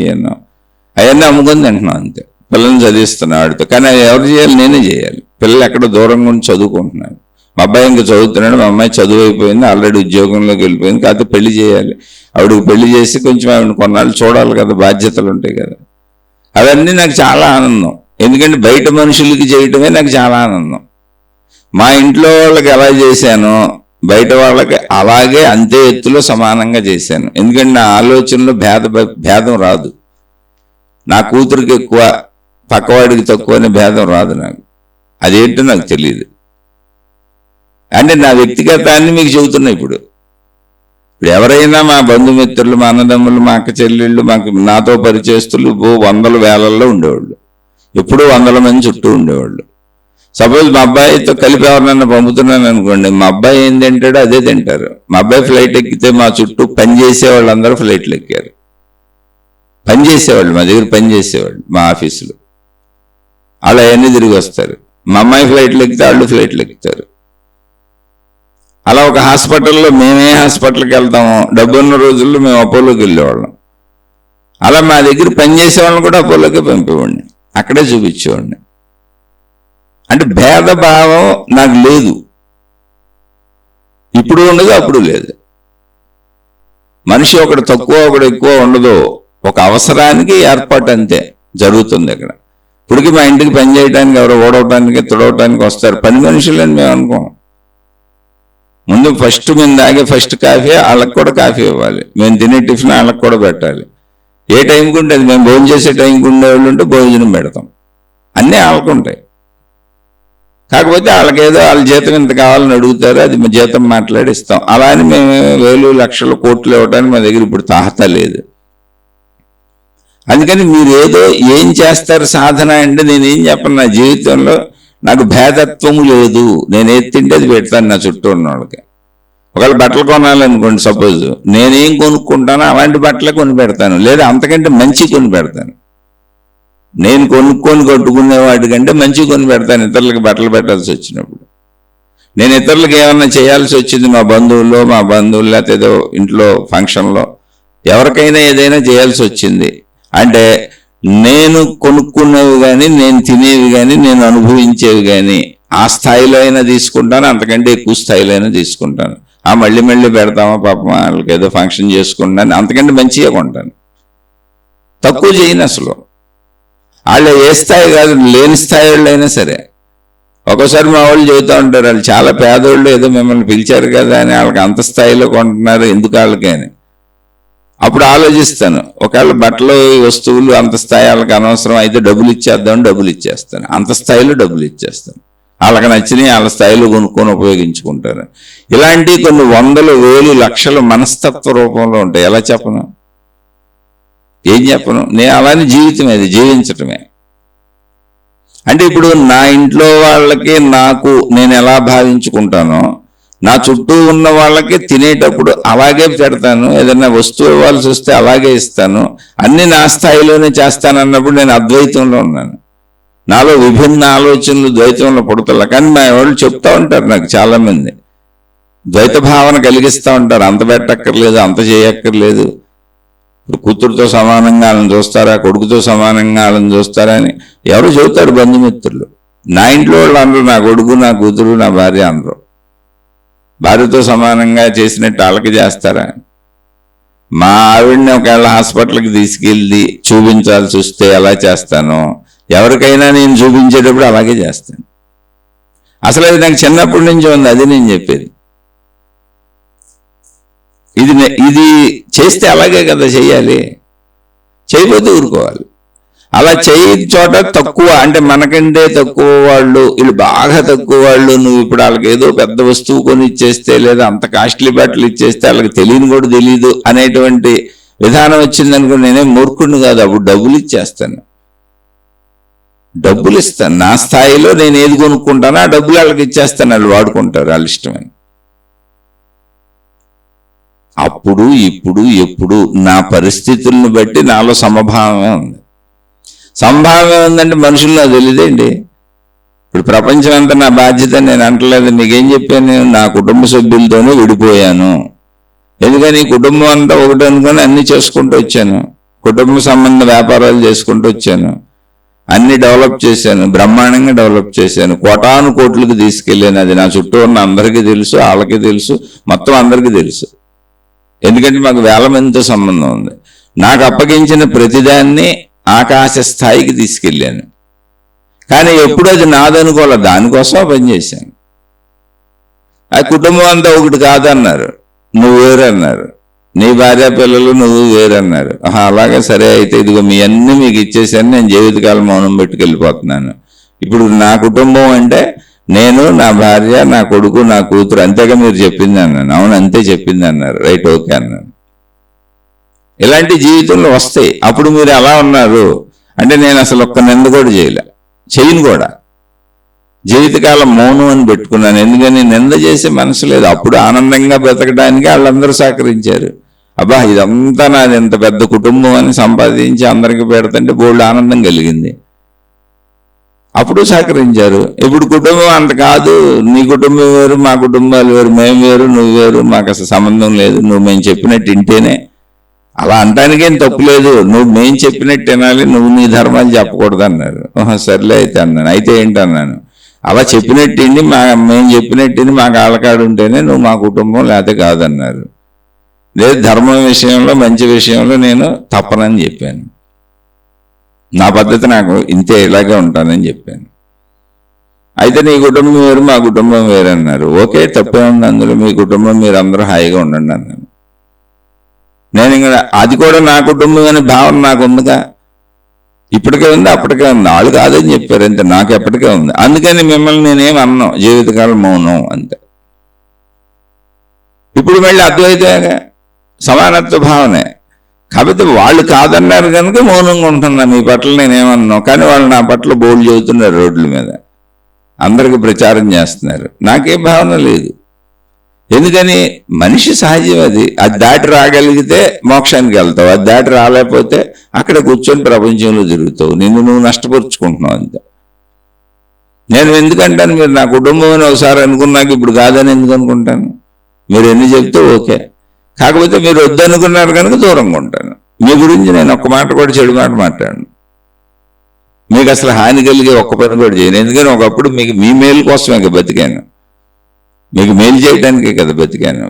అవన్నీ అమ్ముకొని తింటున్నాం అంతే. పిల్లల్ని చదివిస్తున్నాను వాడితో. కానీ అది ఎవరు చేయాలి? నేనే చేయాలి. పిల్లలు ఎక్కడో దూరంగా ఉండి చదువుకుంటున్నారు. మా అబ్బాయి ఇంకా చదువుతున్నాడు, మా అమ్మాయి చదువు అయిపోయింది, ఆల్రెడీ ఉద్యోగంలోకి వెళ్ళిపోయింది. కాకపోతే పెళ్లి చేయాలి. ఆవిడకి పెళ్లి చేసి కొంచెం ఆవిడ కొన్నాళ్ళు చూడాలి కదా, బాధ్యతలు ఉంటాయి కదా. అవన్నీ నాకు చాలా ఆనందం. ఎందుకంటే బయట మనుషులకి చేయటమే నాకు చాలా ఆనందం. మా ఇంట్లో వాళ్ళకి ఎలా చేశానో బయట వాళ్ళకి అలాగే అంతే ఎత్తులో సమానంగా చేశాను. ఎందుకంటే నా ఆలోచనలో భేదం రాదు. నా కూతురికి ఎక్కువ, పక్కవాడికి తక్కువ అనే భేదం రాదు నాకు. అదేంటో నాకు తెలియదు. అంటే నా వ్యక్తిగతాన్ని మీకు చెబుతున్నా. ఇప్పుడు ఎవరైనా మా బంధుమిత్రులు, మా అన్నదమ్ములు, మా అక్క చెల్లెళ్ళు, నాతో పరిచయస్తులు 100 వేలల్లో ఉండేవాళ్ళు. ఎప్పుడూ 100 మంది చుట్టూ ఉండేవాళ్ళు. సపోజ్ మా అబ్బాయితో కలిపి ఎవరినన్నా పంపుతున్నాను అనుకోండి, మా అబ్బాయి ఏం తింటాడో అదే తింటారు. మా అబ్బాయి ఫ్లైట్ ఎక్కితే మా చుట్టూ పనిచేసే వాళ్ళు అందరూ ఫ్లైట్లు ఎక్కారు. పనిచేసేవాళ్ళు మా దగ్గర పనిచేసేవాళ్ళు మా ఆఫీసులో. వాళ్ళు అవన్నీ తిరిగి వస్తారు. మా అమ్మాయి ఫ్లైట్లు ఎక్కితే వాళ్ళు ఫ్లైట్లు ఎక్కుతారు. అలా ఒక హాస్పిటల్లో మేమే హాస్పిటల్కి వెళ్తాము, డబ్బున్న రోజుల్లో మేము అపోలోకి వెళ్ళేవాళ్ళం. అలా మా దగ్గర పనిచేసే వాళ్ళని కూడా అపోలోకి పంపేవాడిని, అక్కడే చూపించేవాడిని. అంటే భేదభావం నాకు లేదు, ఇప్పుడు ఉండదు అప్పుడు లేదు. మనిషి ఒకడు తక్కువ ఒకడు ఎక్కువ ఉండదు, ఒక అవసరానికి ఏర్పాటు అంతే జరుగుతుంది ఇక్కడ. ఇప్పటికి మా ఇంటికి పని చేయడానికి ఎవరో ఓడవటానికి తుడవటానికి వస్తారు, పని మనుషులని మేము అనుకోం. ముందు ఫస్ట్ మేము తాగే ఫస్ట్ కాఫీ వాళ్ళకి కూడా కాఫీ ఇవ్వాలి, మేము తినే టిఫిన్ వాళ్ళకి కూడా పెట్టాలి. ఏ టైంకి ఉంటుంది, మేము భోజనం చేసే టైంకి ఉండేవాళ్ళు ఉంటే భోజనం పెడతాం, అన్నీ వాళ్ళకుంటాయి. కాకపోతే వాళ్ళకేదో వాళ్ళ జీతం ఇంత కావాలని అడుగుతారు, అది మా జీతం మాట్లాడిస్తాం. అలా అని మేము వేలు లక్షలు కోట్లు ఇవ్వడానికి మా దగ్గర ఇప్పుడు తాహత లేదు. అందుకని మీరు ఏదో ఏం చేస్తారు సాధన అంటే నేనేం చెప్పను, నా జీవితంలో నాకు భేదత్వము లేదు, నేను ఏది తింటే అది పెడతాను నా చుట్టూ ఉన్న వాళ్ళకి. ఒకవేళ బట్టలు కొనాలనుకోండి, సపోజ్ నేనేం కొనుక్కుంటానో అలాంటి బట్టలే కొని పెడతాను, లేదా అంతకంటే మంచి కొని పెడతాను. నేను కొనుక్కొని కట్టుకునే వాటికంటే మంచి కొని పెడతాను ఇతరులకు బట్టలు పెట్టాల్సి వచ్చినప్పుడు. నేను ఇతరులకు ఏమన్నా చేయాల్సి వచ్చింది, మా బంధువులు లేకపోతే ఏదో ఇంట్లో ఫంక్షన్లో ఎవరికైనా ఏదైనా చేయాల్సి వచ్చింది అంటే నేను కొనుక్కునేవి కానీ, నేను తినేవి కానీ, నేను అనుభవించేవి కానీ ఆ స్థాయిలో అయినా తీసుకుంటాను, అంతకంటే ఎక్కువ స్థాయిలో అయినా తీసుకుంటాను. మళ్ళీ మళ్ళీ పెడతామా పాపం వాళ్ళకి ఏదో ఫంక్షన్ చేసుకుంటాను, అంతకంటే మంచిగా కొంటాను, తక్కువ చేయను అసలు. వాళ్ళు ఏ స్థాయి కాదు, లేని స్థాయి వాళ్ళు అయినా సరే. ఒక్కోసారి మా వాళ్ళు చెబుతూ ఉంటారు, వాళ్ళు చాలా పేదోళ్ళు, ఏదో మిమ్మల్ని పిలిచారు కదా అని వాళ్ళకి అంత స్థాయిలో కొంటున్నారు ఎందుకు వాళ్ళకి అని. అప్పుడు ఆలోచిస్తాను, ఒకవేళ బట్టలు వస్తువులు అంత స్థాయి వాళ్ళకి అనవసరం అయితే డబ్బులు ఇచ్చేస్తాను, అంత స్థాయిలో డబ్బులు ఇచ్చేస్తాను. వాళ్ళకి నచ్చినవి వాళ్ళ స్థాయిలో కొనుక్కొని ఉపయోగించుకుంటారు. ఇలాంటి కొన్ని వందలు వేలు లక్షలు మనస్తత్వ రూపంలో ఉంటాయి. ఎలా చెప్పను, ఏం చెప్పను, నేను అలానే జీవితం అది జీవించటమే. అంటే ఇప్పుడు నా ఇంట్లో వాళ్ళకి నాకు నేను ఎలా భావించుకుంటానో నా చుట్టూ ఉన్న వాళ్ళకి తినేటప్పుడు అలాగే పెడతాను, ఏదైనా వస్తువు ఇవ్వాల్సి వస్తే అలాగే ఇస్తాను, అన్ని నా స్థాయిలోనే చేస్తానన్నప్పుడు నేను అద్వైతంలో ఉన్నాను. నాలో విభిన్న ఆలోచనలు ద్వైతంలో పడుతున్నా. కానీ మా వాళ్ళు చెప్తా ఉంటారు నాకు చాలామంది, ద్వైత భావన కలిగిస్తూ ఉంటారు, అంత పెట్టక్కర్లేదు, అంత చేయక్కర్లేదు, కూతురుతో సమానంగా వాళ్ళని చూస్తారా, కొడుకుతో సమానంగా వాళ్ళని చూస్తారా అని ఎవరు చెబుతారు బంధుమిత్రులు. నా ఇంట్లో వాళ్ళు అందరూ నా కొడుకు, నా కూతురు, నా భార్య అందరూ భార్యతో సమానంగా చేసినట్టు వాళ్ళకి చేస్తారా? మా ఆవిడని ఒకవేళ హాస్పిటల్కి తీసుకెళ్ళి చూపించాల్సి వస్తే ఎలా చేస్తానో ఎవరికైనా నేను చూపించేటప్పుడు అలాగే చేస్తాను. అసలు అది నాకు చిన్నప్పటి నుంచి ఉంది, అది నేను చెప్పేది. ఇది చేస్తే అలాగే కదా చెయ్యాలి, చేయకపోతే ఊరుకోవాలి. అలా చేయని చోట తక్కువ, అంటే మనకంటే తక్కువ వాళ్ళు, వీళ్ళు బాగా తక్కువ వాళ్ళు, నువ్వు ఇప్పుడు వాళ్ళకి ఏదో పెద్ద వస్తువు కొని ఇచ్చేస్తే లేదా అంత కాస్ట్లీ బట్టలు ఇచ్చేస్తే వాళ్ళకి తెలియని కూడా తెలియదు అనేటువంటి విధానం వచ్చిందనుకో, నేనేం మూర్ఖుడిని కాదు, అప్పుడు డబ్బులు ఇచ్చేస్తాను, డబ్బులు ఇస్తాను. నా స్థాయిలో నేను ఏది కొనుక్కుంటానో ఆ డబ్బులు వాళ్ళకి ఇచ్చేస్తాను, వాళ్ళు వాడుకుంటారు వాళ్ళ ఇష్టమని. అప్పుడు ఇప్పుడు ఎప్పుడు నా పరిస్థితులను బట్టి నాలో సమభావమే ఉంది. సంభావమే ఉందంటే మనుషుల్లో తెలియదేంటి? ఇప్పుడు ప్రపంచం అంతా నా బాధ్యత నేను అంటలేదు. నీకేం చెప్పాను, నేను నా కుటుంబ సభ్యులతోనే విడిపోయాను. ఎందుకని కుటుంబం అంతా ఒకటి అనుకొని అన్ని చేసుకుంటూ వచ్చాను, కుటుంబ సంబంధ వ్యాపారాలు చేసుకుంటూ వచ్చాను, అన్ని డెవలప్ చేశాను, బ్రహ్మాండంగా డెవలప్ చేశాను, కోటాను కోట్లకు తీసుకెళ్ళాను. అది నా చుట్టూ ఉన్న అందరికీ తెలుసు, వాళ్ళకి తెలుసు, మొత్తం అందరికీ తెలుసు. ఎందుకంటే మాకు వేల మందితో సంబంధం ఉంది. నాకు అప్పగించిన ప్రతిదాన్ని ఆకాశ స్థాయికి తీసుకెళ్ళాను. కానీ ఎప్పుడు అది నాదనుకోలే, దానికోసం పనిచేశాను. ఆ కుటుంబం అంతా ఒకటి కాదన్నారు, నువ్వు వేరన్నారు, నీ భార్య పిల్లలు నువ్వు వేరన్నారు. అలాగే సరే అయితే ఇదిగో మీ అన్ని మీకు ఇచ్చేసాను, నేను జీవితకాలం మౌనం పెట్టుకెళ్ళిపోతున్నాను. ఇప్పుడు నా కుటుంబం అంటే నేను, నా భార్య, నా కొడుకు, నా కూతురు, అంతేగా మీరు చెప్పింది అన్నాను. అవును అంతే చెప్పింది అన్నారు. రైట్, ఓకే అన్నాను. ఇలాంటి జీవితంలో వస్తాయి. అప్పుడు మీరు ఎలా ఉన్నారు అంటే నేను అసలు ఒక్క నింద కూడా చేయను కూడా, జీవితకాలం మౌనం అని పెట్టుకున్నాను. ఎందుకని నింద చేసే మనసు లేదు. అప్పుడు ఆనందంగా బ్రతకడానికి వాళ్ళందరూ సహకరించారు. అబ్బా ఇదంతా నాది ఇంత పెద్ద కుటుంబం అని సంపాదించి అందరికీ పెడుతుంటే బోల్డ్ ఆనందం కలిగింది. అప్పుడు సహకరించారు. ఇప్పుడు కుటుంబం అంత కాదు, నీ కుటుంబం వేరు, మా కుటుంబాలు వేరు, మేము వేరు, నువ్వు వేరు, మాకు అసలు సంబంధం లేదు, నువ్వు మేము చెప్పినట్టు వింటేనే. అలా అంటానికేం తప్పు లేదు, నువ్వు మేము చెప్పినట్టు వినాలి, నువ్వు నీ ధర్మాలు చెప్పకూడదు అన్నారు. సర్లే అయితే అన్నాను. అయితే ఏంటన్నాను, అలా చెప్పినట్టు మేము చెప్పినట్టు మాకు ఆలకాడు ఉంటేనే నువ్వు మా కుటుంబం, లేకపోతే కాదన్నారు. లేదు, ధర్మం విషయంలో మంచి విషయంలో నేను తప్పనని చెప్పాను. నా పద్ధతి నాకు ఇంతే, ఇలాగే ఉంటానని చెప్పాను. అయితే నీ కుటుంబం వేరు, మా కుటుంబం వేరు అన్నారు. ఓకే, తప్పే ఉంది అందులో, మీ కుటుంబం మీరు అందరూ హాయిగా ఉండండి అన్నాను. నేను ఇంకా అది కూడా నా కుటుంబం అనే భావన నాకు ఉందిగా, ఇప్పటికే ఉంది, అప్పటికే ఉంది. వాళ్ళు కాదని చెప్పారు అంతే, నాకు ఎప్పటికే ఉంది. అందుకని మిమ్మల్ని నేనేం అన్నాను, జీవితకాలం మౌనం అంతే. ఇప్పుడు మళ్ళీ అద్వైతంగా సమానత్వ భావనే. కాకపోతే వాళ్ళు కాదన్నారు కనుక మౌనంగా ఉంటున్నా, మీ పట్ల నేనేమన్నాను. కానీ వాళ్ళు నా పట్ల బోల్డ్ చెబుతున్నారు, రోడ్ల మీద అందరికి ప్రచారం చేస్తున్నారు. నాకేం భావన లేదు. ఎందుకని మనిషి సహజం, అది దాటి రాగలిగితే మోక్షానికి వెళ్తావు, అది దాటి రాలేకపోతే అక్కడ కూర్చొని ప్రపంచంలో తిరుగుతావు, నిన్ను నువ్వు నష్టపరుచుకుంటున్నావు అంతే. నేను ఎందుకంటాను, మీరు నా కుటుంబం అని ఒకసారి అనుకున్నాక ఇప్పుడు కాదని ఎందుకు అనుకుంటాను? మీరు ఎన్ని చెప్తే ఓకే, కాకపోతే మీరు వద్దనుకున్నారు కనుక దూరంగా ఉంటాను. మీ గురించి నేను ఒక్క మాట కూడా చెడు మాట మాట్లాడను, మీకు అసలు హాని కలిగే ఒక్క పని కూడా చేయను. ఎందుకని ఒకప్పుడు మీకు మీ మేలు కోసమే కదా బతికాను, మీకు మేలు చేయడానికే కదా బతికాను.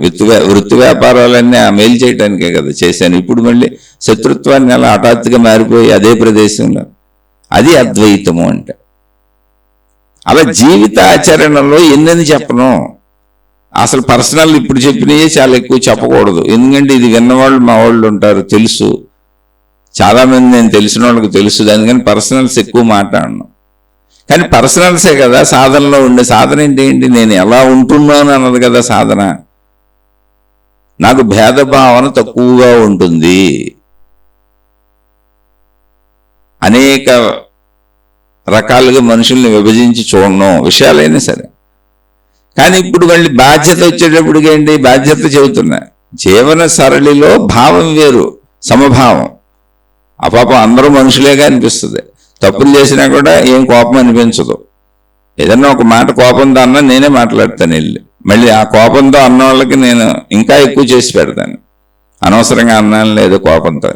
వృత్తి వ్యాపారాలన్నీ ఆ మేలు చేయడానికే కదా చేశాను. ఇప్పుడు మళ్ళీ శత్రుత్వాన్ని అలా హఠాత్తుగా మారిపోయి అదే ప్రదేశంలో, అది అద్వైతము అంటే. అలా జీవిత ఆచరణలో ఎన్నని చెప్పను, అసలు పర్సనల్ ఇప్పుడు చెప్పినవి చాలా ఎక్కువ చెప్పకూడదు. ఎందుకంటే ఇది విన్నవాళ్ళు మా వాళ్ళు ఉంటారు, తెలుసు, చాలామంది నేను తెలిసిన వాళ్ళకి తెలుసు, అందుకని పర్సనల్స్ ఎక్కువ మాట్లాడను. కానీ పర్సనల్సే కదా సాధనలో ఉండే. సాధన ఏంటి, నేను ఎలా ఉంటున్నాను అన్నది కదా సాధన. నాకు భేదభావన తక్కువగా ఉంటుంది, అనేక రకాలుగా మనుషుల్ని విభజించి చూడను, విషయాలైనా సరే. కానీ ఇప్పుడు మళ్ళీ బాధ్యత వచ్చేటప్పటికి ఏంటి, బాధ్యత చెబుతున్నా, జీవన సరళిలో భావం వేరు, సమభావం. ఆ పాపం అందరూ మనుషులేగా అనిపిస్తుంది, తప్పులు చేసినా కూడా ఏం కోపం అనిపించదు. ఏదన్నా ఒక మాట కోపంతో అన్నా నేనే మాట్లాడతాను వెళ్ళి, మళ్ళీ ఆ కోపంతో అన్న వాళ్ళకి నేను ఇంకా ఎక్కువ చేసి పెడతాను, అనవసరంగా అన్నాను లేదు కోపంతో.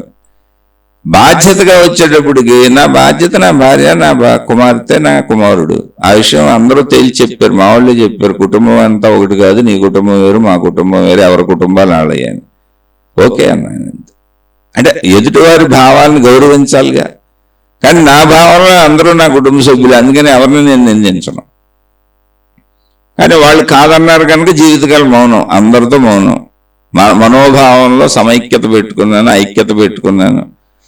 బాధ్యతగా వచ్చేటప్పటికి నా బాధ్యత నా భార్య, నా కుమార్తె, నా కుమారుడు. ఆ విషయం అందరూ తేల్చి చెప్పారు, మా వాళ్ళే చెప్పారు. కుటుంబం అంతా ఒకటి కాదు, నీ కుటుంబం వేరు, మా కుటుంబం వేరు, ఎవరి కుటుంబాలు ఆళ్ళయ్యాను. ఓకే అన్నాను. అంటే ఎదుటివారి భావాలను గౌరవించాలిగా. కానీ నా భావనలో అందరూ నా కుటుంబ సభ్యులు, అందుకని ఎవరిని నేను నిందించను. కానీ వాళ్ళు కాదన్నారు కనుక జీవితకాలం మౌనం, అందరితో మౌనం. మనోభావంలో సమైక్యత పెట్టుకున్నాను, ఐక్యత పెట్టుకున్నాను,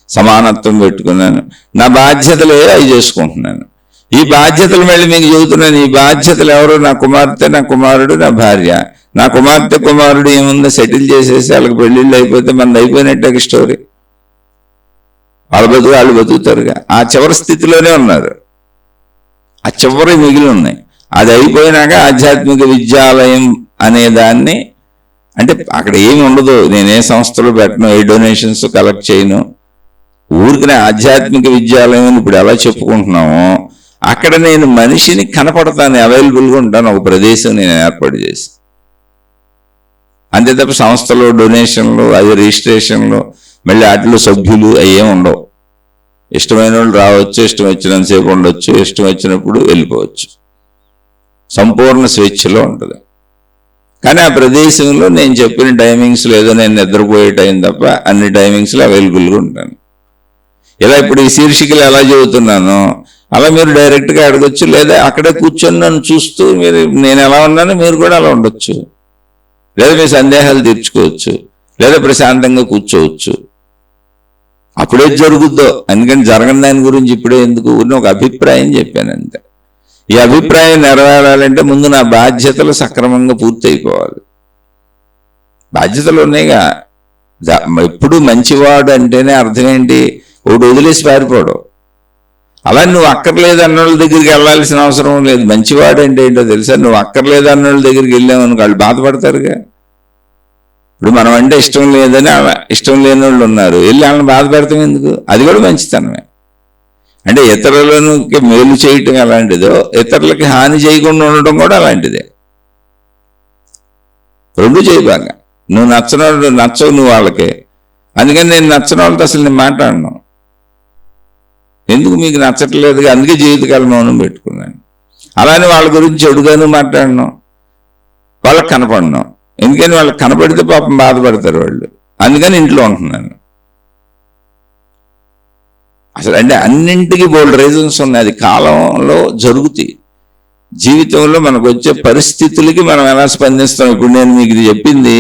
సమానత్వం పెట్టుకున్నాను. నా బాధ్యతలు అవి చేసుకుంటున్నాను. ఈ బాధ్యతలు మళ్ళీ మీకు చెబుతున్నాను. ఈ బాధ్యతలు ఎవరు, నా కుమార్తె, నా కుమారుడు, నా భార్య. నా కుమార్తె కుమారుడు ఏముందో సెటిల్ చేసేసి వాళ్ళకి పెళ్ళిళ్ళు అయిపోతే మనది అయిపోయినట్టే స్టోరీ. వాళ్ళు బతుకుతారుగా, ఆ చివరి స్థితిలోనే ఉన్నారు, ఆ చివరి మిగిలి ఉన్నాయి. అది అయిపోయినాక ఆధ్యాత్మిక విద్యాలయం అనే దాన్ని, అంటే అక్కడ ఏమి ఉండదు, నేనే సంస్థలు పెట్టను, ఏ డొనేషన్స్ కలెక్ట్ చేయను, ఊరికనే ఆధ్యాత్మిక విద్యాలయం అని ఇప్పుడు ఎలా చెప్పుకుంటున్నామో అక్కడ నేను మనిషిని కనపడతాను, అవైలబుల్గా ఉంటాను, ఒక ప్రదేశం నేను ఏర్పాటు చేసి. అంతే తప్ప సంస్థలు, డొనేషన్లు, అది రిజిస్ట్రేషన్లు, మళ్ళీ వాటిలో సభ్యులు అయ్యేం ఉండవు. ఇష్టమైన వాళ్ళు రావచ్చు, ఇష్టం వచ్చినంతసేపు ఉండొచ్చు, ఇష్టం వచ్చినప్పుడు వెళ్ళిపోవచ్చు, సంపూర్ణ స్వేచ్ఛలో ఉంటుంది. కానీ ఆ ప్రదేశంలో నేను చెప్పిన టైమింగ్స్లో ఏదో నేను నిద్రపోయే టైం తప్ప అన్ని టైమింగ్స్లో అవైలబుల్గా ఉంటాను. ఇలా ఇప్పుడు ఈ శీర్షికలు ఎలా చెబుతున్నానో అలా మీరు డైరెక్ట్గా అడగొచ్చు, లేదా అక్కడే కూర్చొని నన్ను చూస్తూ మీరు నేను ఎలా ఉన్నానో మీరు కూడా అలా ఉండొచ్చు, లేదా మీ సందేహాలు తీర్చుకోవచ్చు, లేదా ప్రశాంతంగా కూర్చోవచ్చు. అప్పుడే జరుగుద్దో, అందుకని జరగని దాని గురించి ఇప్పుడే ఎందుకు, ఒక అభిప్రాయం చెప్పాను అంతే. ఈ అభిప్రాయం నెరవేరాలంటే ముందు నా బాధ్యతలు సక్రమంగా పూర్తి అయిపోవాలి. బాధ్యతలు ఉన్నాయిగా. ఎప్పుడు మంచివాడు అంటేనే అర్థం ఏంటి, ఒకటి వదిలేసి పారిపోవడం. అలా నువ్వు అక్కర్లేదు అన్నోళ్ళ దగ్గరికి వెళ్ళాల్సిన అవసరం లేదు. మంచివాడు అంటే ఏంటో తెలుసా, నువ్వు అక్కర్లేదు అన్నోళ్ళ దగ్గరికి వెళ్ళామని వాళ్ళు బాధపడతారుగా. ఇప్పుడు మనం అంటే ఇష్టం లేదని ఇష్టం లేని వాళ్ళు ఉన్నారు, వెళ్ళి వాళ్ళని బాధ పెడతాం ఎందుకు, అది కూడా మంచితనమే. అంటే ఇతరులకు మేలు చేయటం ఎలాంటిదో ఇతరులకి హాని చేయకుండా ఉండటం కూడా అలాంటిదే. రెండు చేయబాగా. నువ్వు నచ్చవు నువ్వు వాళ్ళకి, అందుకని నేను నచ్చని వాళ్ళతో అసలు నేను మాట్లాడను. ఎందుకు మీకు నచ్చట్లేదుగా, అందుకే జీవితకాలం మౌనం పెట్టుకున్నాను. అలానే వాళ్ళ గురించి చెడుగాను మాట్లాడను, వాళ్ళకి కనపడను. ఎందుకని వాళ్ళకి కనపడితే పాపం బాధపడతారు వాళ్ళు, అందుకని ఇంట్లో ఉంటున్నాను. అసలు అంటే అన్నింటికి బోల్డ్ రీజన్స్ ఉన్నాయి. అది కాలంలో జరుగుతాయి. జీవితంలో మనకు వచ్చే పరిస్థితులకి మనం ఎలా స్పందిస్తాం. ఇప్పుడు నేను మీకు ఇది చెప్పింది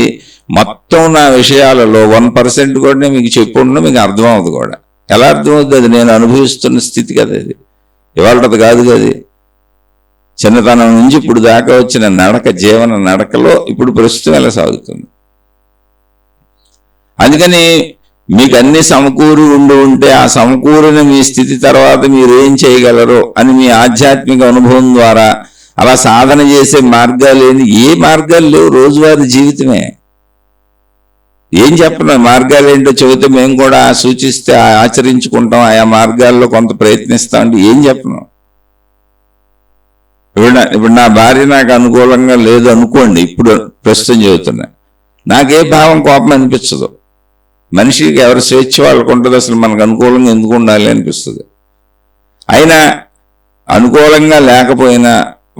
మొత్తం నా విషయాలలో 1% కూడా మీకు చెప్పుండో మీకు అర్థం అవ్వదు కూడా. ఎలా అర్థమవుతుంది? అది నేను అనుభవిస్తున్న స్థితి కదా, అది ఇవాళది కాదు కదా. చిన్నతనం నుంచి ఇప్పుడు దాకా వచ్చిన నడక, జీవన నడకలో ఇప్పుడు ప్రస్తుతం ఎలా సాగుతుంది. అందుకని మీకు అన్ని సమకూరు ఉంటే ఆ సమకూరిన మీ స్థితి తర్వాత మీరు ఏం చేయగలరో అని మీ ఆధ్యాత్మిక అనుభవం ద్వారా అలా సాధన చేసే మార్గాలు ఏ మార్గాలు లేవు. రోజువారీ జీవితమే. ఏం చెప్పను మార్గాలు ఏంటో చెబితే మేము కూడా సూచిస్తే ఆచరించుకుంటాం, ఆయా మార్గాల్లో కొంత ప్రయత్నిస్తాం అంటే ఏం చెప్పను. ఇప్పుడు నా భార్య నాకు అనుకూలంగా లేదు అనుకోండి, ఇప్పుడు ప్రస్తుతం చెబుతున్నా, నాకే భావం కోపం అనిపించదు. మనిషికి ఎవరి స్వేచ్ఛ వాళ్ళకు ఉంటుంది. అసలు మనకు అనుకూలంగా ఎందుకు ఉండాలి అనిపిస్తుంది. అయినా అనుకూలంగా లేకపోయినా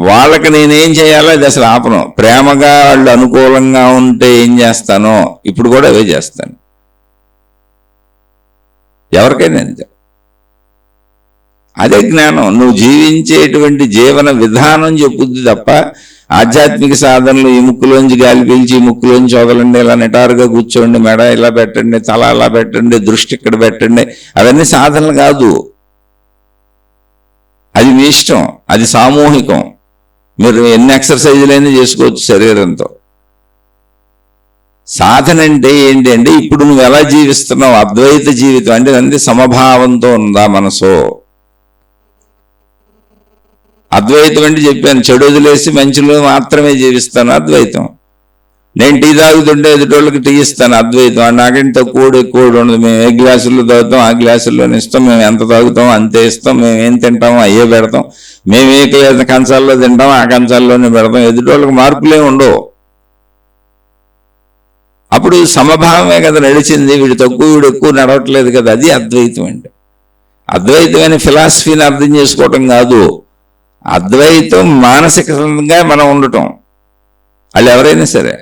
వాళ్ళకి నేనేం చేయాలో అది అసలు ఆపను. ప్రేమగా వాళ్ళు అనుకూలంగా ఉంటే ఏం చేస్తానో ఇప్పుడు కూడా అవే చేస్తాను. ఎవరికైనా అంతే. అదే జ్ఞానం. నువ్వు జీవించేటువంటి జీవన విధానం చెప్పుద్ది తప్ప ఆధ్యాత్మిక సాధనలు ఈ ముక్కులోంచి గాలి పీల్చి ఈ ముక్కులోంచి వదలండి, ఇలా నిటారుగా కూర్చోండి, మెడ ఇలా పెట్టండి, తల అలా పెట్టండి, దృష్టి ఇక్కడ పెట్టండి, అవన్నీ సాధనలు కాదు. అది మీ ఇష్టం, అది సామూహికం. మీరు ఎన్ని ఎక్సర్సైజులైనా చేసుకోవచ్చు శరీరంతో. సాధన అంటే ఏంటి అంటే ఇప్పుడు నువ్వు ఎలా జీవిస్తున్నావు, అద్వైత జీవితం అంటే అంతే సమభావంతో ఉందా మనసు. అద్వైతం అంటే చెప్పాను, చెడు వదిలేసి మంచిలో మాత్రమే జీవిస్తాను అద్వైతం. నేను టీ తాగుతుంటే ఎదుటోళ్ళకి టీ ఇస్తాను అద్వైతం. నాకంటే తక్కువ ఎక్కువ ఉండదు. మేము ఏ గ్లాసుల్లో తాగుతాం ఆ గ్లాసుల్లోనే ఇస్తాం, మేము ఎంత తాగుతాం అంతే ఇస్తాం, మేము ఏం తింటామో అయ్యే పెడతాం, మేము ఏ కంచాల్లో తింటాం ఆ కంచాల్లోనే పెడతాం, ఎదుటోళ్ళకి మార్పులే ఉండవు. అప్పుడు సమభావమే కదా నడిచింది. వీడు తక్కువ వీడు ఎక్కువ నడవట్లేదు కదా. అది అద్వైతం అంటే. అద్వైతమైన ఫిలాసఫీని అర్థం చేసుకోవటం కాదు, అద్వైతం మానసికంగా మనం ఉండటం. వాళ్ళు ఎవరైనా సరే,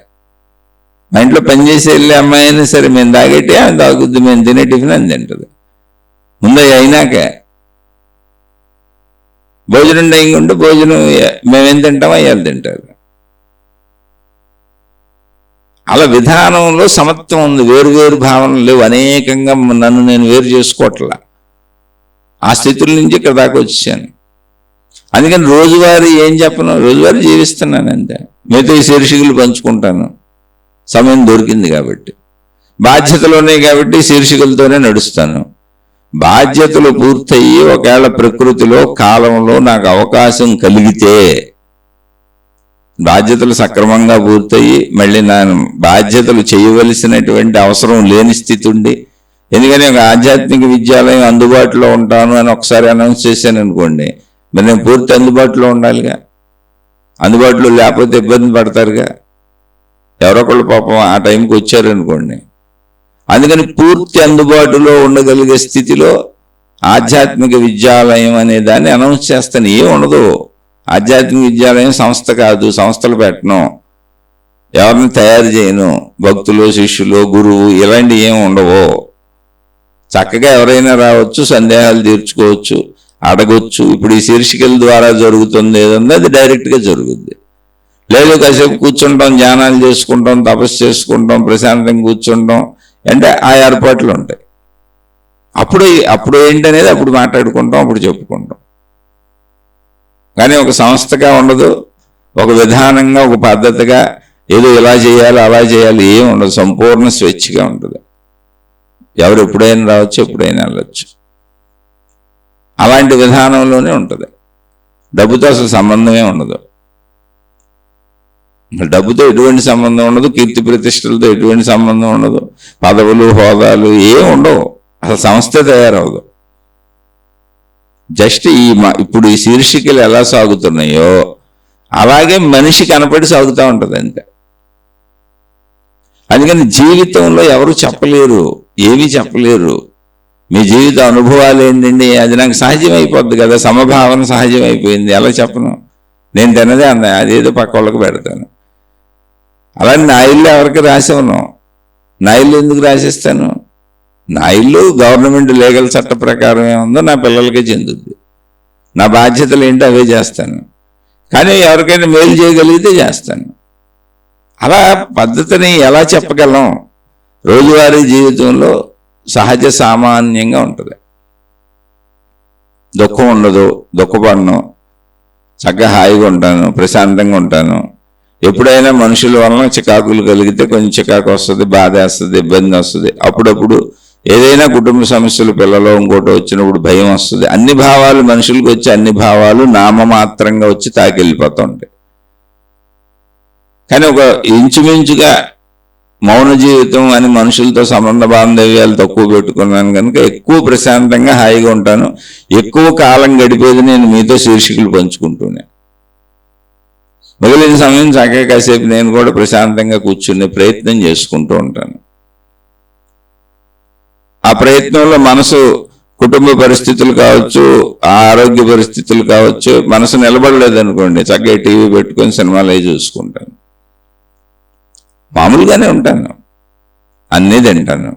మా ఇంట్లో పనిచేసి వెళ్ళే అమ్మాయి అయినా సరే, మేము తాగేటే అని తాగుద్ది, మేము తినే టిఫిన్ అని తింటుంది. ముందు అయినాక భోజనం టైం ఉంటే భోజనం మేమేం తింటామో అయ్యాలు తింటారు. అలా విధానంలో సమత్వం ఉంది. వేరు భావనలు లేవు. అనేకంగా నన్ను నేను వేరు చేసుకోవట్లా. ఆ స్థితుల నుంచి ఇక్కడ దాకా వచ్చాను. అందుకని రోజువారీ ఏం చెప్పను, రోజువారీ జీవిస్తున్నాను అంతే. మీతో ఈ శీర్షికలు పంచుకుంటాను, సమయం దొరికింది కాబట్టి. బాధ్యతలు ఉన్నాయి కాబట్టి శీర్షికలతోనే నడుస్తాను. బాధ్యతలు పూర్తయ్యి ఒకవేళ ప్రకృతిలో కాలంలో నాకు అవకాశం కలిగితే, బాధ్యతలు సక్రమంగా పూర్తయ్యి మళ్ళీ నేను బాధ్యతలు చేయవలసినటువంటి అవసరం లేని స్థితి ఉండి, ఎందుకని ఒక ఆధ్యాత్మిక విద్యాలయం అందుబాటులో ఉంటాను అని ఒకసారి అనౌన్స్ చేశాను అనుకోండి, మరి నేను పూర్తి అందుబాటులో ఉండాలిగా. అందుబాటులో లేకపోతే ఇబ్బంది పడతారుగా ఎవరొకళ్ళు పాపం ఆ టైంకి వచ్చారనుకోండి. అందుకని పూర్తి అందుబాటులో ఉండగలిగే స్థితిలో ఆధ్యాత్మిక విద్యాలయం అనే దాన్ని అనౌన్స్ చేస్తాను. ఏం ఉండదు. ఆధ్యాత్మిక విద్యాలయం సంస్థ కాదు, సంస్థలు పెట్టను, ఎవరిని తయారు చేయను, భక్తులు శిష్యులు గురువు ఇలాంటివి ఏమి ఉండవు. చక్కగా ఎవరైనా రావచ్చు, సందేహాలు తీర్చుకోవచ్చు, అడగొచ్చు. ఇప్పుడు ఈ శీర్షికల ద్వారా జరుగుతుంది ఏదన్నా అది డైరెక్ట్గా జరుగుద్ది. లేదు కాసేపు కూర్చుంటాం, ధ్యానాలు చేసుకుంటాం, తపస్సు చేసుకుంటాం, ప్రశాంతంగా కూర్చుంటాం అంటే ఆ ఏర్పాట్లు ఉంటాయి. అప్పుడు ఏంటనేది అప్పుడు మాట్లాడుకుంటాం, అప్పుడు చెప్పుకుంటాం. కానీ ఒక సంస్థగా ఉండదు, ఒక విధానంగా ఒక పద్ధతిగా ఏదో ఇలా చేయాలి అలా చేయాలి ఏం ఉండదు. సంపూర్ణ స్వేచ్ఛగా ఉంటుంది. ఎవరు ఎప్పుడైనా రావచ్చు, ఎప్పుడైనా వెళ్ళచ్చు. అలాంటి విధానంలోనే ఉంటుంది. డబ్బుతో అసలు సంబంధమే ఉండదు. డబ్బుతో ఎటువంటి సంబంధం ఉండదు, కీర్తి ప్రతిష్టలతో ఎటువంటి సంబంధం ఉండదు, పదవులు హోదాలు ఏం ఉండవు. అసలు సంస్థ తయారవదు. జస్ట్ ఇప్పుడు ఈ శీర్షికలు ఎలా సాగుతున్నాయో అలాగే మనిషి కనపడి సాగుతూ ఉంటుంది అంతే. అందుకని జీవితంలో ఎవరు చెప్పలేరు, ఏమీ చెప్పలేరు. మీ జీవిత అనుభవాలు ఏంటండి, అది నాకు సహజం అయిపోద్ది కదా, సమభావన సహజం అయిపోయింది, ఎలా చెప్పను. నేను తినదే అన్న అదేదో పక్క వాళ్ళకి పెడతాను. అలాగే నా ఇల్లు ఎవరికి రాసేవను, నా ఇల్లు ఎందుకు రాసిస్తాను? నా ఇల్లు గవర్నమెంట్ లీగల్ చట్ట ప్రకారం ఏముందో నా పిల్లలకే చెందుద్ది. నా బాధ్యతలు ఏంటో అవే చేస్తాను, కానీ ఎవరికైనా మేలు చేయగలిగితే చేస్తాను. అలా పద్ధతిని ఎలా చెప్పగలం? రోజువారీ జీవితంలో సహజ సామాన్యంగా ఉంటుంది. దుఃఖం ఉండదు, దుఃఖపడను, చక్కగా హాయిగా ఉంటాను, ప్రశాంతంగా ఉంటాను. ఎప్పుడైనా మనుషుల వలన చికాకులు కలిగితే కొంచెం చికాకు వస్తుంది, బాధ వేస్తుంది, ఇబ్బంది వస్తుంది. అప్పుడప్పుడు ఏదైనా కుటుంబ సమస్యలు, పిల్లలు ఇంకోటి వచ్చినప్పుడు భయం వస్తుంది. అన్ని భావాలు మనుషులకు వచ్చి అన్ని భావాలు నామమాత్రంగా వచ్చి తాకెళ్ళిపోతూ ఉంటాయి. కానీ ఒక ఇంచుమించుగా మౌన జీవితం అని మనుషులతో సంబంధ బాంధవ్యాలు తక్కువ పెట్టుకున్నాను కనుక ఎక్కువ ప్రశాంతంగా హాయిగా ఉంటాను. ఎక్కువ కాలం గడిపేది నేను మీతో శీర్షికలు పంచుకుంటూనే. మిగిలిన సమయం చక్కగా కాసేపు నేను కూడా ప్రశాంతంగా కూర్చునే ప్రయత్నం చేసుకుంటూ ఉంటాను. ఆ ప్రయత్నంలో మనసు, కుటుంబ పరిస్థితులు కావచ్చు, ఆరోగ్య పరిస్థితులు కావచ్చు, మనసు నిలబడలేదనుకోండి, చక్కగా టీవీ పెట్టుకొని సినిమాలు అవి చూసుకుంటాను. మామూలుగానే ఉంటాను, అన్నీ తింటాను,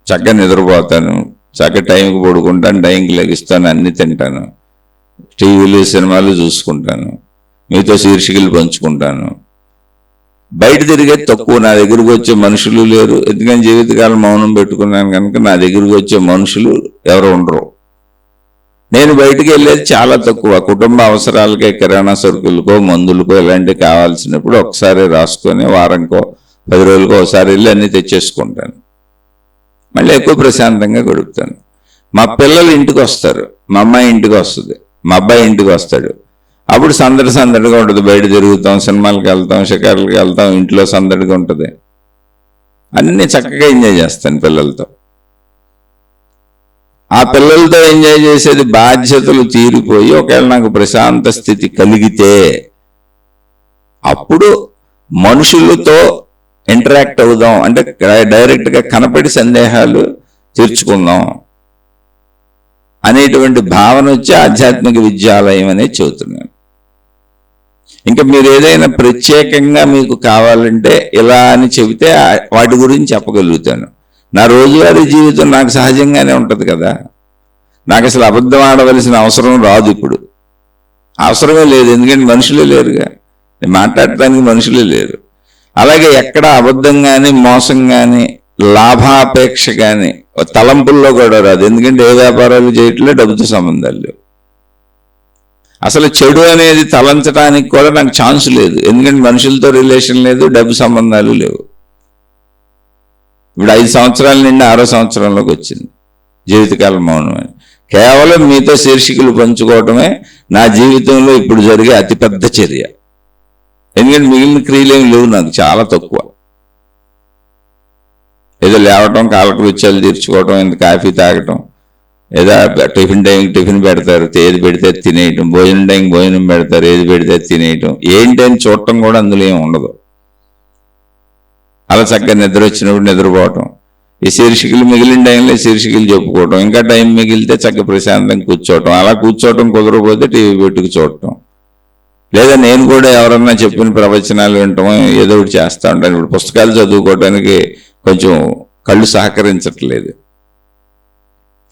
చక్కగా నిద్రపోతాను, చక్కగా టైంకి పడుకుంటాను, టైంకి లెగిస్తాను, అన్నీ తింటాను, టీవీలు సినిమాలు చూసుకుంటాను, మీతో శీర్షికలు పంచుకుంటాను. బయట తిరిగేది తక్కువ. నా దగ్గరికి వచ్చే మనుషులు లేరు, ఎందుకని జీవితకాలం మౌనం పెట్టుకున్నాను కనుక నా దగ్గరికి వచ్చే మనుషులు ఎవరు ఉండరు. నేను బయటికి వెళ్ళేది చాలా తక్కువ. కుటుంబ అవసరాలకే, కిరాణా సరుకులకో, మందులకో ఇలాంటివి కావాల్సినప్పుడు ఒకసారి రాసుకొని వారంకో 10 రోజులకో ఒకసారి వెళ్ళి అన్నీ తెచ్చేసుకుంటాను. మళ్ళీ ఎక్కువ ప్రశాంతంగా గడుపుతాను. మా పిల్లలు ఇంటికి వస్తారు, మా అమ్మాయి ఇంటికి వస్తుంది, మా అబ్బాయి ఇంటికి వస్తాడు. అప్పుడు సందడిగా ఉంటుంది. బయట తిరుగుతాం, సినిమాలకు వెళ్తాం, షికారులకు వెళ్తాం, ఇంట్లో సందడిగా ఉంటుంది. అన్నీ చక్కగా ఎంజాయ్ చేస్తాను పిల్లలతో. ఆ పిల్లలతో ఎంజాయ్ చేసేది బాధ్యతలు తీరిపోయి ఒకవేళ నాకు ప్రశాంత స్థితి కలిగితే అప్పుడు మనుషులతో ఇంటరాక్ట్ అవుదాం, అంటే డైరెక్ట్గా కనపడి సందేహాలు తీర్చుకుందాం అనేటువంటి భావన వచ్చి ఆధ్యాత్మిక విద్యాలయం అనేది చెబుతున్నాను. ఇంకా మీరు ఏదైనా ప్రత్యేకంగా మీకు కావాలంటే ఇలా అని చెబితే వాటి గురించి చెప్పగలుగుతాను. నా రోజువారీ జీవితం నాకు సహజంగానే ఉంటుంది కదా, నాకు అసలు అబద్ధం ఆడవలసిన అవసరం రాదు. ఇప్పుడు అవసరమే లేదు, ఎందుకంటే మనుషులే లేరుగా, మాట్లాడటానికి మనుషులే లేరు. అలాగే ఎక్కడ అబద్ధం కానీ, మోసం కానీ, లాభాపేక్ష కానీ తలంపుల్లో కూడా రాదు, ఎందుకంటే ఏ వ్యాపారాలు చేయట్లే, డబ్బుతో సంబంధాలు లేవు. అసలు చెడు అనేది తలంచడానికి కూడా నాకు ఛాన్స్ లేదు, ఎందుకంటే మనుషులతో రిలేషన్ లేదు, డబ్బు సంబంధాలు లేవు. ఇప్పుడు 5 సంవత్సరాల నుండి 6వ సంవత్సరంలోకి వచ్చింది జీవితకాలం మౌనం అని. కేవలం మీతో శీర్షికలు పంచుకోవటమే నా జీవితంలో ఇప్పుడు జరిగే అతిపెద్ద చర్య. ఎందుకంటే మిగిలిన క్రియలేమి లేవు నాకు, చాలా తక్కువ. ఏదో లేవటం, కాలకృత్యాలు తీర్చుకోవటం, ఇంత కాఫీ తాగటం, ఏదో టిఫిన్ టైంకి టిఫిన్ పెడతారు, ఏది పెడితే తినేయటం, భోజనం టైంకి భోజనం పెడతారు, ఏది పెడితే తినేయటం, ఏంటని చూడటం కూడా అందులో ఏమి ఉండదు. అలా చక్కగా నిద్ర వచ్చినప్పుడు నిద్రపోవటం, ఈ శీర్షికలు మిగిలిన టైంలో శీర్షికలు చెప్పుకోవటం, ఇంకా టైం మిగిలితే చక్కగా ప్రశాంతంగా కూర్చోవటం. అలా కూర్చోవటం కుదరకపోతే టీవీ పెట్టుకు చూడటం, లేదా నేను కూడా ఎవరన్నా చెప్పిన ప్రవచనాలు వినటం, ఏదో ఒకటి చేస్తూ ఉంటాను. ఇప్పుడు పుస్తకాలు చదువుకోవడానికి కొంచెం కళ్ళు సహకరించట్లేదు,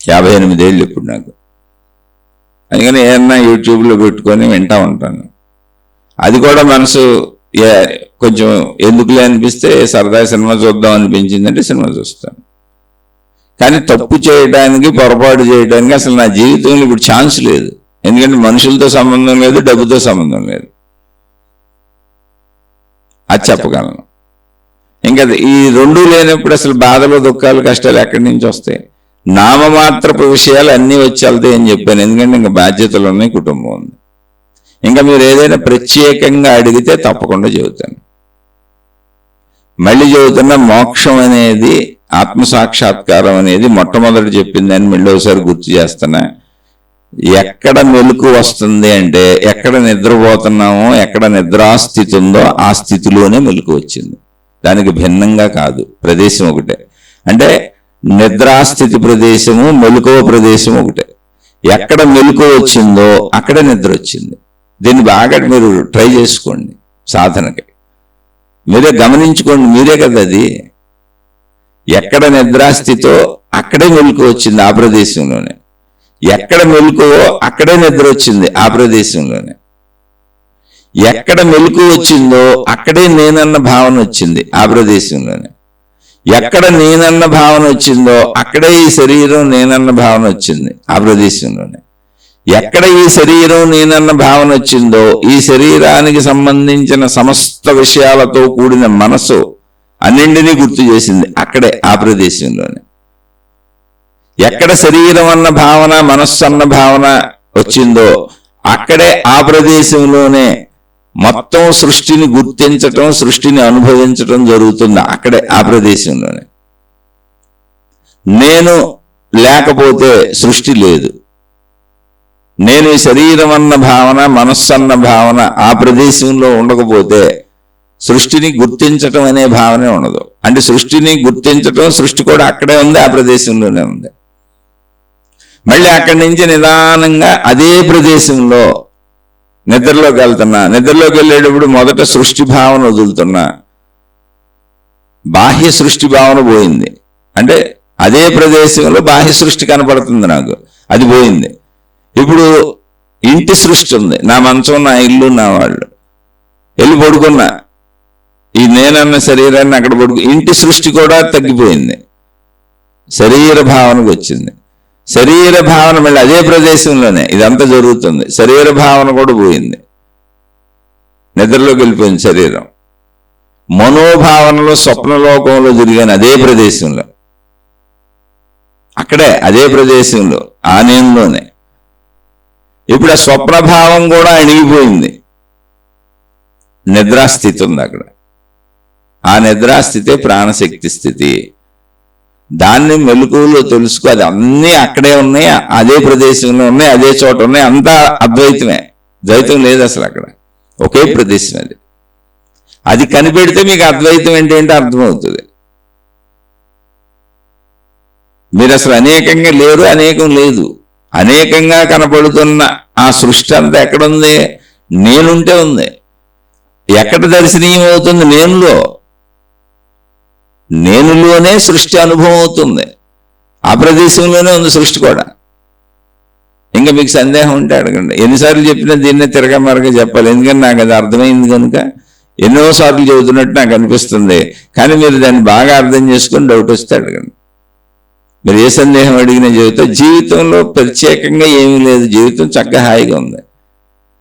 58 ఏళ్ళు ఇప్పుడు నాకు. అందుకని ఏమన్నా యూట్యూబ్లో పెట్టుకొని వింటూ ఉంటాను. అది కూడా మనసు కొంచెం ఎందుకులే అనిపిస్తే సరదా సినిమా చూద్దాం అనిపించిందంటే సినిమా చూస్తాను. కానీ తప్పు చేయడానికి, పొరపాటు చేయడానికి అసలు నా జీవితంలో ఇప్పుడు ఛాన్స్ లేదు, ఎందుకంటే మనుషులతో సంబంధం లేదు, డబ్బుతో సంబంధం లేదు. అది చెప్పగలను. ఇంకా ఈ రెండూ లేనప్పుడు అసలు బాధలు, దుఃఖాలు, కష్టాలు ఎక్కడి నుంచి వస్తాయి? నామమాత్రపు విషయాలు అన్నీ వచ్చి వెళ్తాయి అని చెప్పాను, ఎందుకంటే ఇంకా బాధ్యతలు ఉన్నాయి, కుటుంబం ఉంది. ఇంకా మీరు ఏదైనా ప్రత్యేకంగా అడిగితే తప్పకుండా చెబుతాను. మళ్ళీ చెబుతున్నా, మోక్షం అనేది ఆత్మసాక్షాత్కారం అనేది మొట్టమొదటి చెప్పిందని మళ్ళీ ఒకసారి గుర్తు చేస్తున్నా. ఎక్కడ మెలకు వస్తుంది అంటే, ఎక్కడ నిద్రపోతున్నామో, ఎక్కడ నిద్రాస్థితి ఉందో ఆ స్థితిలోనే మెలకు వచ్చింది. దానికి భిన్నంగా కాదు, ప్రదేశం ఒకటే. అంటే నిద్రాస్థితి ప్రదేశము, మెలకువ ప్రదేశం ఒకటే. ఎక్కడ మెలకు వచ్చిందో అక్కడే నిద్ర వచ్చింది. దీన్ని బాగా మీరు ట్రై చేసుకోండి సాధనకి. మీరే గమనించుకోండి, మీరే కదా అది. ఎక్కడ నిద్రాస్థితో అక్కడే మెలకు వచ్చింది ఆ ప్రదేశంలోనే. ఎక్కడ మెలకువో అక్కడే నిద్ర వచ్చింది ఆ ప్రదేశంలోనే. ఎక్కడ మెలకు వచ్చిందో అక్కడే నేనన్న భావన వచ్చింది ఆ ప్రదేశంలోనే. ఎక్కడ నేనన్న భావన వచ్చిందో అక్కడే ఈ శరీరం నేనన్న భావన వచ్చింది ఆ ప్రదేశంలోనే. ఎక్కడ ఈ శరీరం నేనన్న భావన వచ్చిందో, ఈ శరీరానికి సంబంధించిన సమస్త విషయాలతో కూడిన మనసు అన్నింటినీ గుర్తు చేసింది అక్కడే ఆ ప్రదేశంలోనే. ఎక్కడ శరీరం అన్న భావన, మనస్సు అన్న భావన వచ్చిందో అక్కడే ఆ ప్రదేశంలోనే మొత్తం సృష్టిని గుర్తించటం, సృష్టిని అనుభవించటం జరుగుతుంది అక్కడే ఆ ప్రదేశంలోనే. నేను లేకపోతే సృష్టి లేదు. నేను ఈ శరీరం అన్న భావన, మనస్సు అన్న భావన ఆ ప్రదేశంలో ఉండకపోతే సృష్టిని గుర్తించటం అనే భావనే ఉండదు. అంటే సృష్టిని గుర్తించటం, సృష్టి కూడా అక్కడే ఉంది, ఆ ప్రదేశంలోనే ఉంది. మళ్ళీ అక్కడి నుంచి నిదానంగా అదే ప్రదేశంలో నిద్రలోకి వెళ్తున్నా. నిద్రలోకి వెళ్ళేటప్పుడు మొదట సృష్టి భావన వదులుతున్నా, బాహ్య సృష్టి భావన పోయింది. అంటే అదే ప్రదేశంలో బాహ్య సృష్టి కనపడుతుంది నాకు, అది పోయింది. ఇప్పుడు ఇంటి సృష్టి ఉంది, నా మంచం, నా ఇల్లు, నా వాళ్ళు. వెళ్ళి పడుకున్నా, ఈ నేనన్న శరీరాన్ని అక్కడ పడుకు, ఇంటి సృష్టి కూడా తగ్గిపోయింది, శరీర భావనకు వచ్చింది. శరీర భావన మళ్ళీ అదే ప్రదేశంలోనే ఇదంతా జరుగుతుంది. శరీర భావన కూడా పోయింది, నిద్రలోకి వెళ్ళిపోయింది శరీరం. మనోభావనలో స్వప్నలోకంలో జరిగిన అదే ప్రదేశంలో, అక్కడే అదే ప్రదేశంలో, ఆ నేనులోనే. ఇప్పుడు ఆ స్వప్నభావం కూడా అణిగిపోయింది, నిద్రాస్థితి ఉంది అక్కడ. ఆ నిద్రాస్థితే ప్రాణశక్తి స్థితి. దాన్ని మెలకువలో తెలుసుకో, అది అన్నీ అక్కడే ఉన్నాయి, అదే ప్రదేశంలో ఉన్నాయి, అదే చోట ఉన్నాయి, అంతా అద్వైతమే, ద్వైతం లేదు అసలు అక్కడ, ఒకే ప్రదేశం అది. అది కనిపెడితే మీకు అద్వైతం ఏంటంటే అర్థమవుతుంది. మీరు అసలు అనేకంగా లేరు, అనేకం లేదు. అనేకంగా కనపడుతున్న ఆ సృష్టి అంతా ఎక్కడుంది? నేనుంటే ఉంది. ఎక్కడ దర్శనీయం అవుతుంది? నేనులో. నేనులోనే సృష్టి అనుభవం అవుతుంది, ఆ ప్రదేశంలోనే ఉంది సృష్టి కూడా. ఇంకా మీకు సందేహం ఉంటే అడగండి. ఎన్నిసార్లు చెప్పినా దీన్నే తిరగమరగా చెప్పాలి, ఎందుకంటే నాకు అది అర్థమైంది కనుక ఎన్నోసార్లు చెబుతున్నట్టు నాకు అనిపిస్తుంది. కానీ మీరు దాన్ని బాగా అర్థం చేసుకొని డౌట్ వస్తే అడగండి. మీరు ఏ సందేహం అడిగినా చెబుతా. జీవితంలో ప్రత్యేకంగా ఏమీ లేదు, జీవితం చక్కగా హాయిగా ఉంది.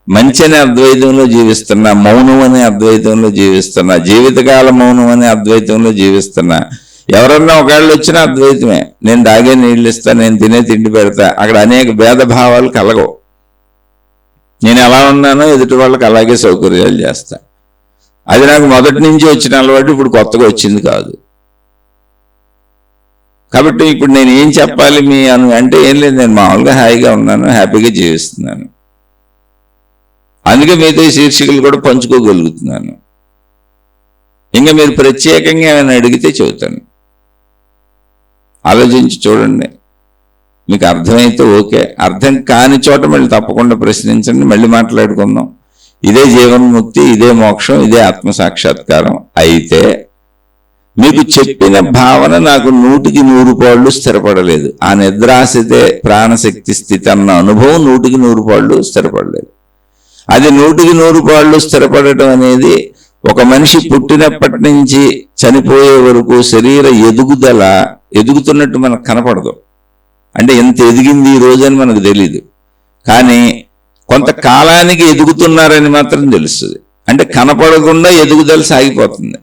మంచి అనే అద్వైతంలో జీవిస్తున్నా, మౌనం అనే అద్వైతంలో జీవిస్తున్నా, జీవితకాల మౌనం అనే అద్వైతంలో జీవిస్తున్నా. ఎవరన్నా ఒకళ్ళు వచ్చినా అద్వైతమే. నేను తాగే నీళ్ళు ఇస్తా, నేను తినే తిండి పెడతా, అక్కడ అనేక భేదభావాలు కలగవు. నేను ఎలా ఉన్నానో ఎదుటి వాళ్ళకి అలాగే సౌకర్యాలు చేస్తా. అది నాకు మొదటి నుంచి వచ్చిన అలవాటు, ఇప్పుడు కొత్తగా వచ్చింది కాదు. కాబట్టి ఇప్పుడు నేను ఏం చెప్పాలి మీ అంటే ఏం లేదు, నేను మామూలుగా హాయిగా ఉన్నాను, హ్యాపీగా జీవిస్తున్నాను. అందుకే మీతో ఈ శీర్షికలు కూడా పంచుకోగలుగుతున్నాను. ఇంకా మీరు ప్రత్యేకంగా ఏమైనా అడిగితే చెబుతాను. ఆలోచించి చూడండి, మీకు అర్థమైతే ఓకే, అర్థం కాని చోట మళ్ళీ తప్పకుండా ప్రశ్నించండి, మళ్ళీ మాట్లాడుకుందాం. ఇదే జీవన్ముక్తి, ఇదే మోక్షం, ఇదే ఆత్మసాక్షాత్కారం. అయితే మీకు చెప్పిన భావన నాకు 100కి 100 పాళ్ళు స్థిరపడలేదు. ఆ నిద్రాశితే ప్రాణశక్తి స్థితి అన్న అనుభవం 100కి 100 పాళ్ళు స్థిరపడలేదు. అది 100కి 100 పాళ్ళు స్థిరపడటం అనేది ఒక మనిషి పుట్టినప్పటి నుంచి చనిపోయే వరకు శరీర ఎదుగుదల ఎదుగుతున్నట్టు మనకు కనపడదు. అంటే ఎంత ఎదిగింది ఈ రోజు అని మనకు తెలీదు, కానీ కొంతకాలానికి ఎదుగుతున్నారని మాత్రం తెలుస్తుంది. అంటే కనపడకుండా ఎదుగుదల సాగిపోతుంది,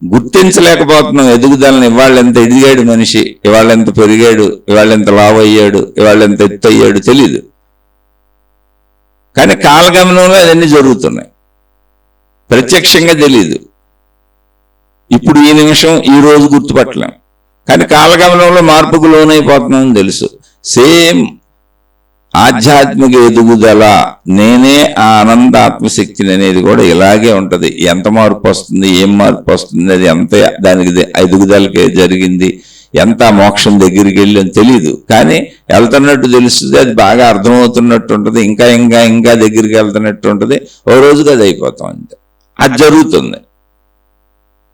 గుర్తించలేకపోతున్నాం ఎదుగుదలని. ఇవాళ ఎంత ఎదిగాడు మనిషి, ఇవాళ ఎంత పెరిగాడు, ఇవాళ ఎంత లావు అయ్యాడు, ఇవాళ ఎంత ఎత్తు అయ్యాడు తెలీదు. కానీ కాలగమనంలో అవన్నీ జరుగుతున్నాయి, ప్రత్యక్షంగా తెలీదు. ఇప్పుడు ఈ నిమిషం ఈ రోజు గుర్తుపట్టలేం, కానీ కాలగమనంలో మార్పుకు లోనైపోతున్నామని తెలుసు. సేమ్ ఆధ్యాత్మిక ఎదుగుదల, నేనే ఆ అనంత ఆత్మశక్తిని అనేది కూడా ఇలాగే ఉంటుంది. ఎంత మార్పు వస్తుంది, ఏం మార్పు వస్తుంది, అది ఎంత దానికి ఎదుగుదలకే జరిగింది, ఎంత మోక్షం దగ్గరికి వెళ్ళి అని తెలియదు, కానీ వెళ్తున్నట్టు తెలుస్తుంది. అది బాగా అర్థమవుతున్నట్టు ఉంటుంది, ఇంకా ఇంకా ఇంకా దగ్గరికి వెళ్తున్నట్టు ఉంటుంది. ఓ రోజుకి అది అయిపోతాం అంతే. అది జరుగుతుంది.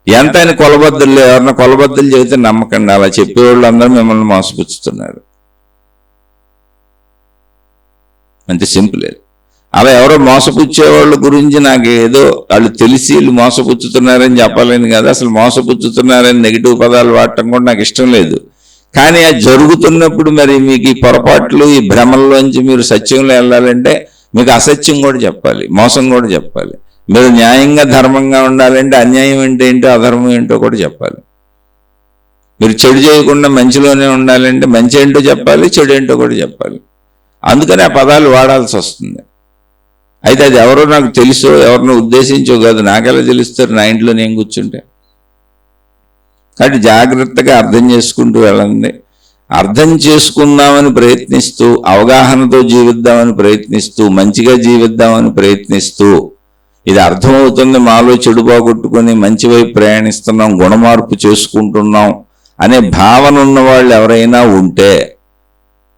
ఎంత అని కొలబద్దలు, ఎవరన్నా కొలబద్దలు చెబితే నమ్మకండి. అలా చెప్పేవాళ్ళు అందరూ మిమ్మల్ని మోసపుచ్చుతున్నారు. అంతే సింపుల్. అలా ఎవరో మోసపుచ్చేవాళ్ళ గురించి నాకు ఏదో వాళ్ళు తెలిసి వీళ్ళు మోసపుచ్చుతున్నారని చెప్పలేను కదా. అసలు మోసపుచ్చుతున్నారని నెగిటివ్ పదాలు వాడటం కూడా నాకు ఇష్టం లేదు. కానీ అది జరుగుతున్నప్పుడు మరి మీకు ఈ పొరపాట్లు, ఈ భ్రమల్లోంచి మీరు సత్యంలో వెళ్ళాలంటే మీకు అసత్యం కూడా చెప్పాలి, మోసం కూడా చెప్పాలి. మీరు న్యాయంగా ధర్మంగా ఉండాలంటే అన్యాయం అంటే ఏంటో, అధర్మం ఏంటో కూడా చెప్పాలి. మీరు చెడు చేయకుండా మంచిలోనే ఉండాలంటే మంచి ఏంటో చెప్పాలి, చెడు ఏంటో కూడా చెప్పాలి. అందుకని ఆ పదాలు వాడాల్సి వస్తుంది. అయితే అది ఎవరో నాకు తెలుసో ఎవరినో ఉద్దేశించో కాదు, నాకెలా తెలుస్తారు నా ఇంట్లో నేను కూర్చుంటే. కాబట్టి జాగ్రత్తగా అర్థం చేసుకుంటూ వెళ్ళండి. అర్థం చేసుకుందామని ప్రయత్నిస్తూ, అవగాహనతో జీవిద్దామని ప్రయత్నిస్తూ, మంచిగా జీవిద్దామని ప్రయత్నిస్తూ, ఇది అర్థమవుతుంది మాలో చెడు పోగొట్టుకొని మంచి వైపు ప్రయాణిస్తున్నాం, గుణమార్పు చేసుకుంటున్నాం అనే భావన ఉన్న వాళ్ళు ఎవరైనా ఉంటే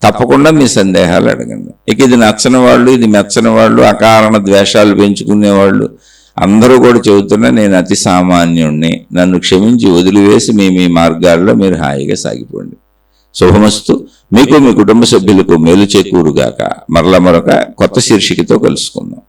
తప్పకుండా మీ సందేహాలు అడగండి. ఇక ఇది నచ్చని వాళ్ళు, ఇది మెచ్చని వాళ్ళు, అకారణ ద్వేషాలు పెంచుకునేవాళ్ళు అందరూ కూడా చెబుతున్నా నేను అతి సామాన్యుణ్ణి, నన్ను క్షమించి వదిలివేసి మీ మార్గాల్లో మీరు హాయిగా సాగిపోండి. శుభమస్తు. మీకు మీ కుటుంబ సభ్యులకు మేలు చేకూరుగాక. మరలా మరొక కొత్త శీర్షికతో కలుసుకుందాం.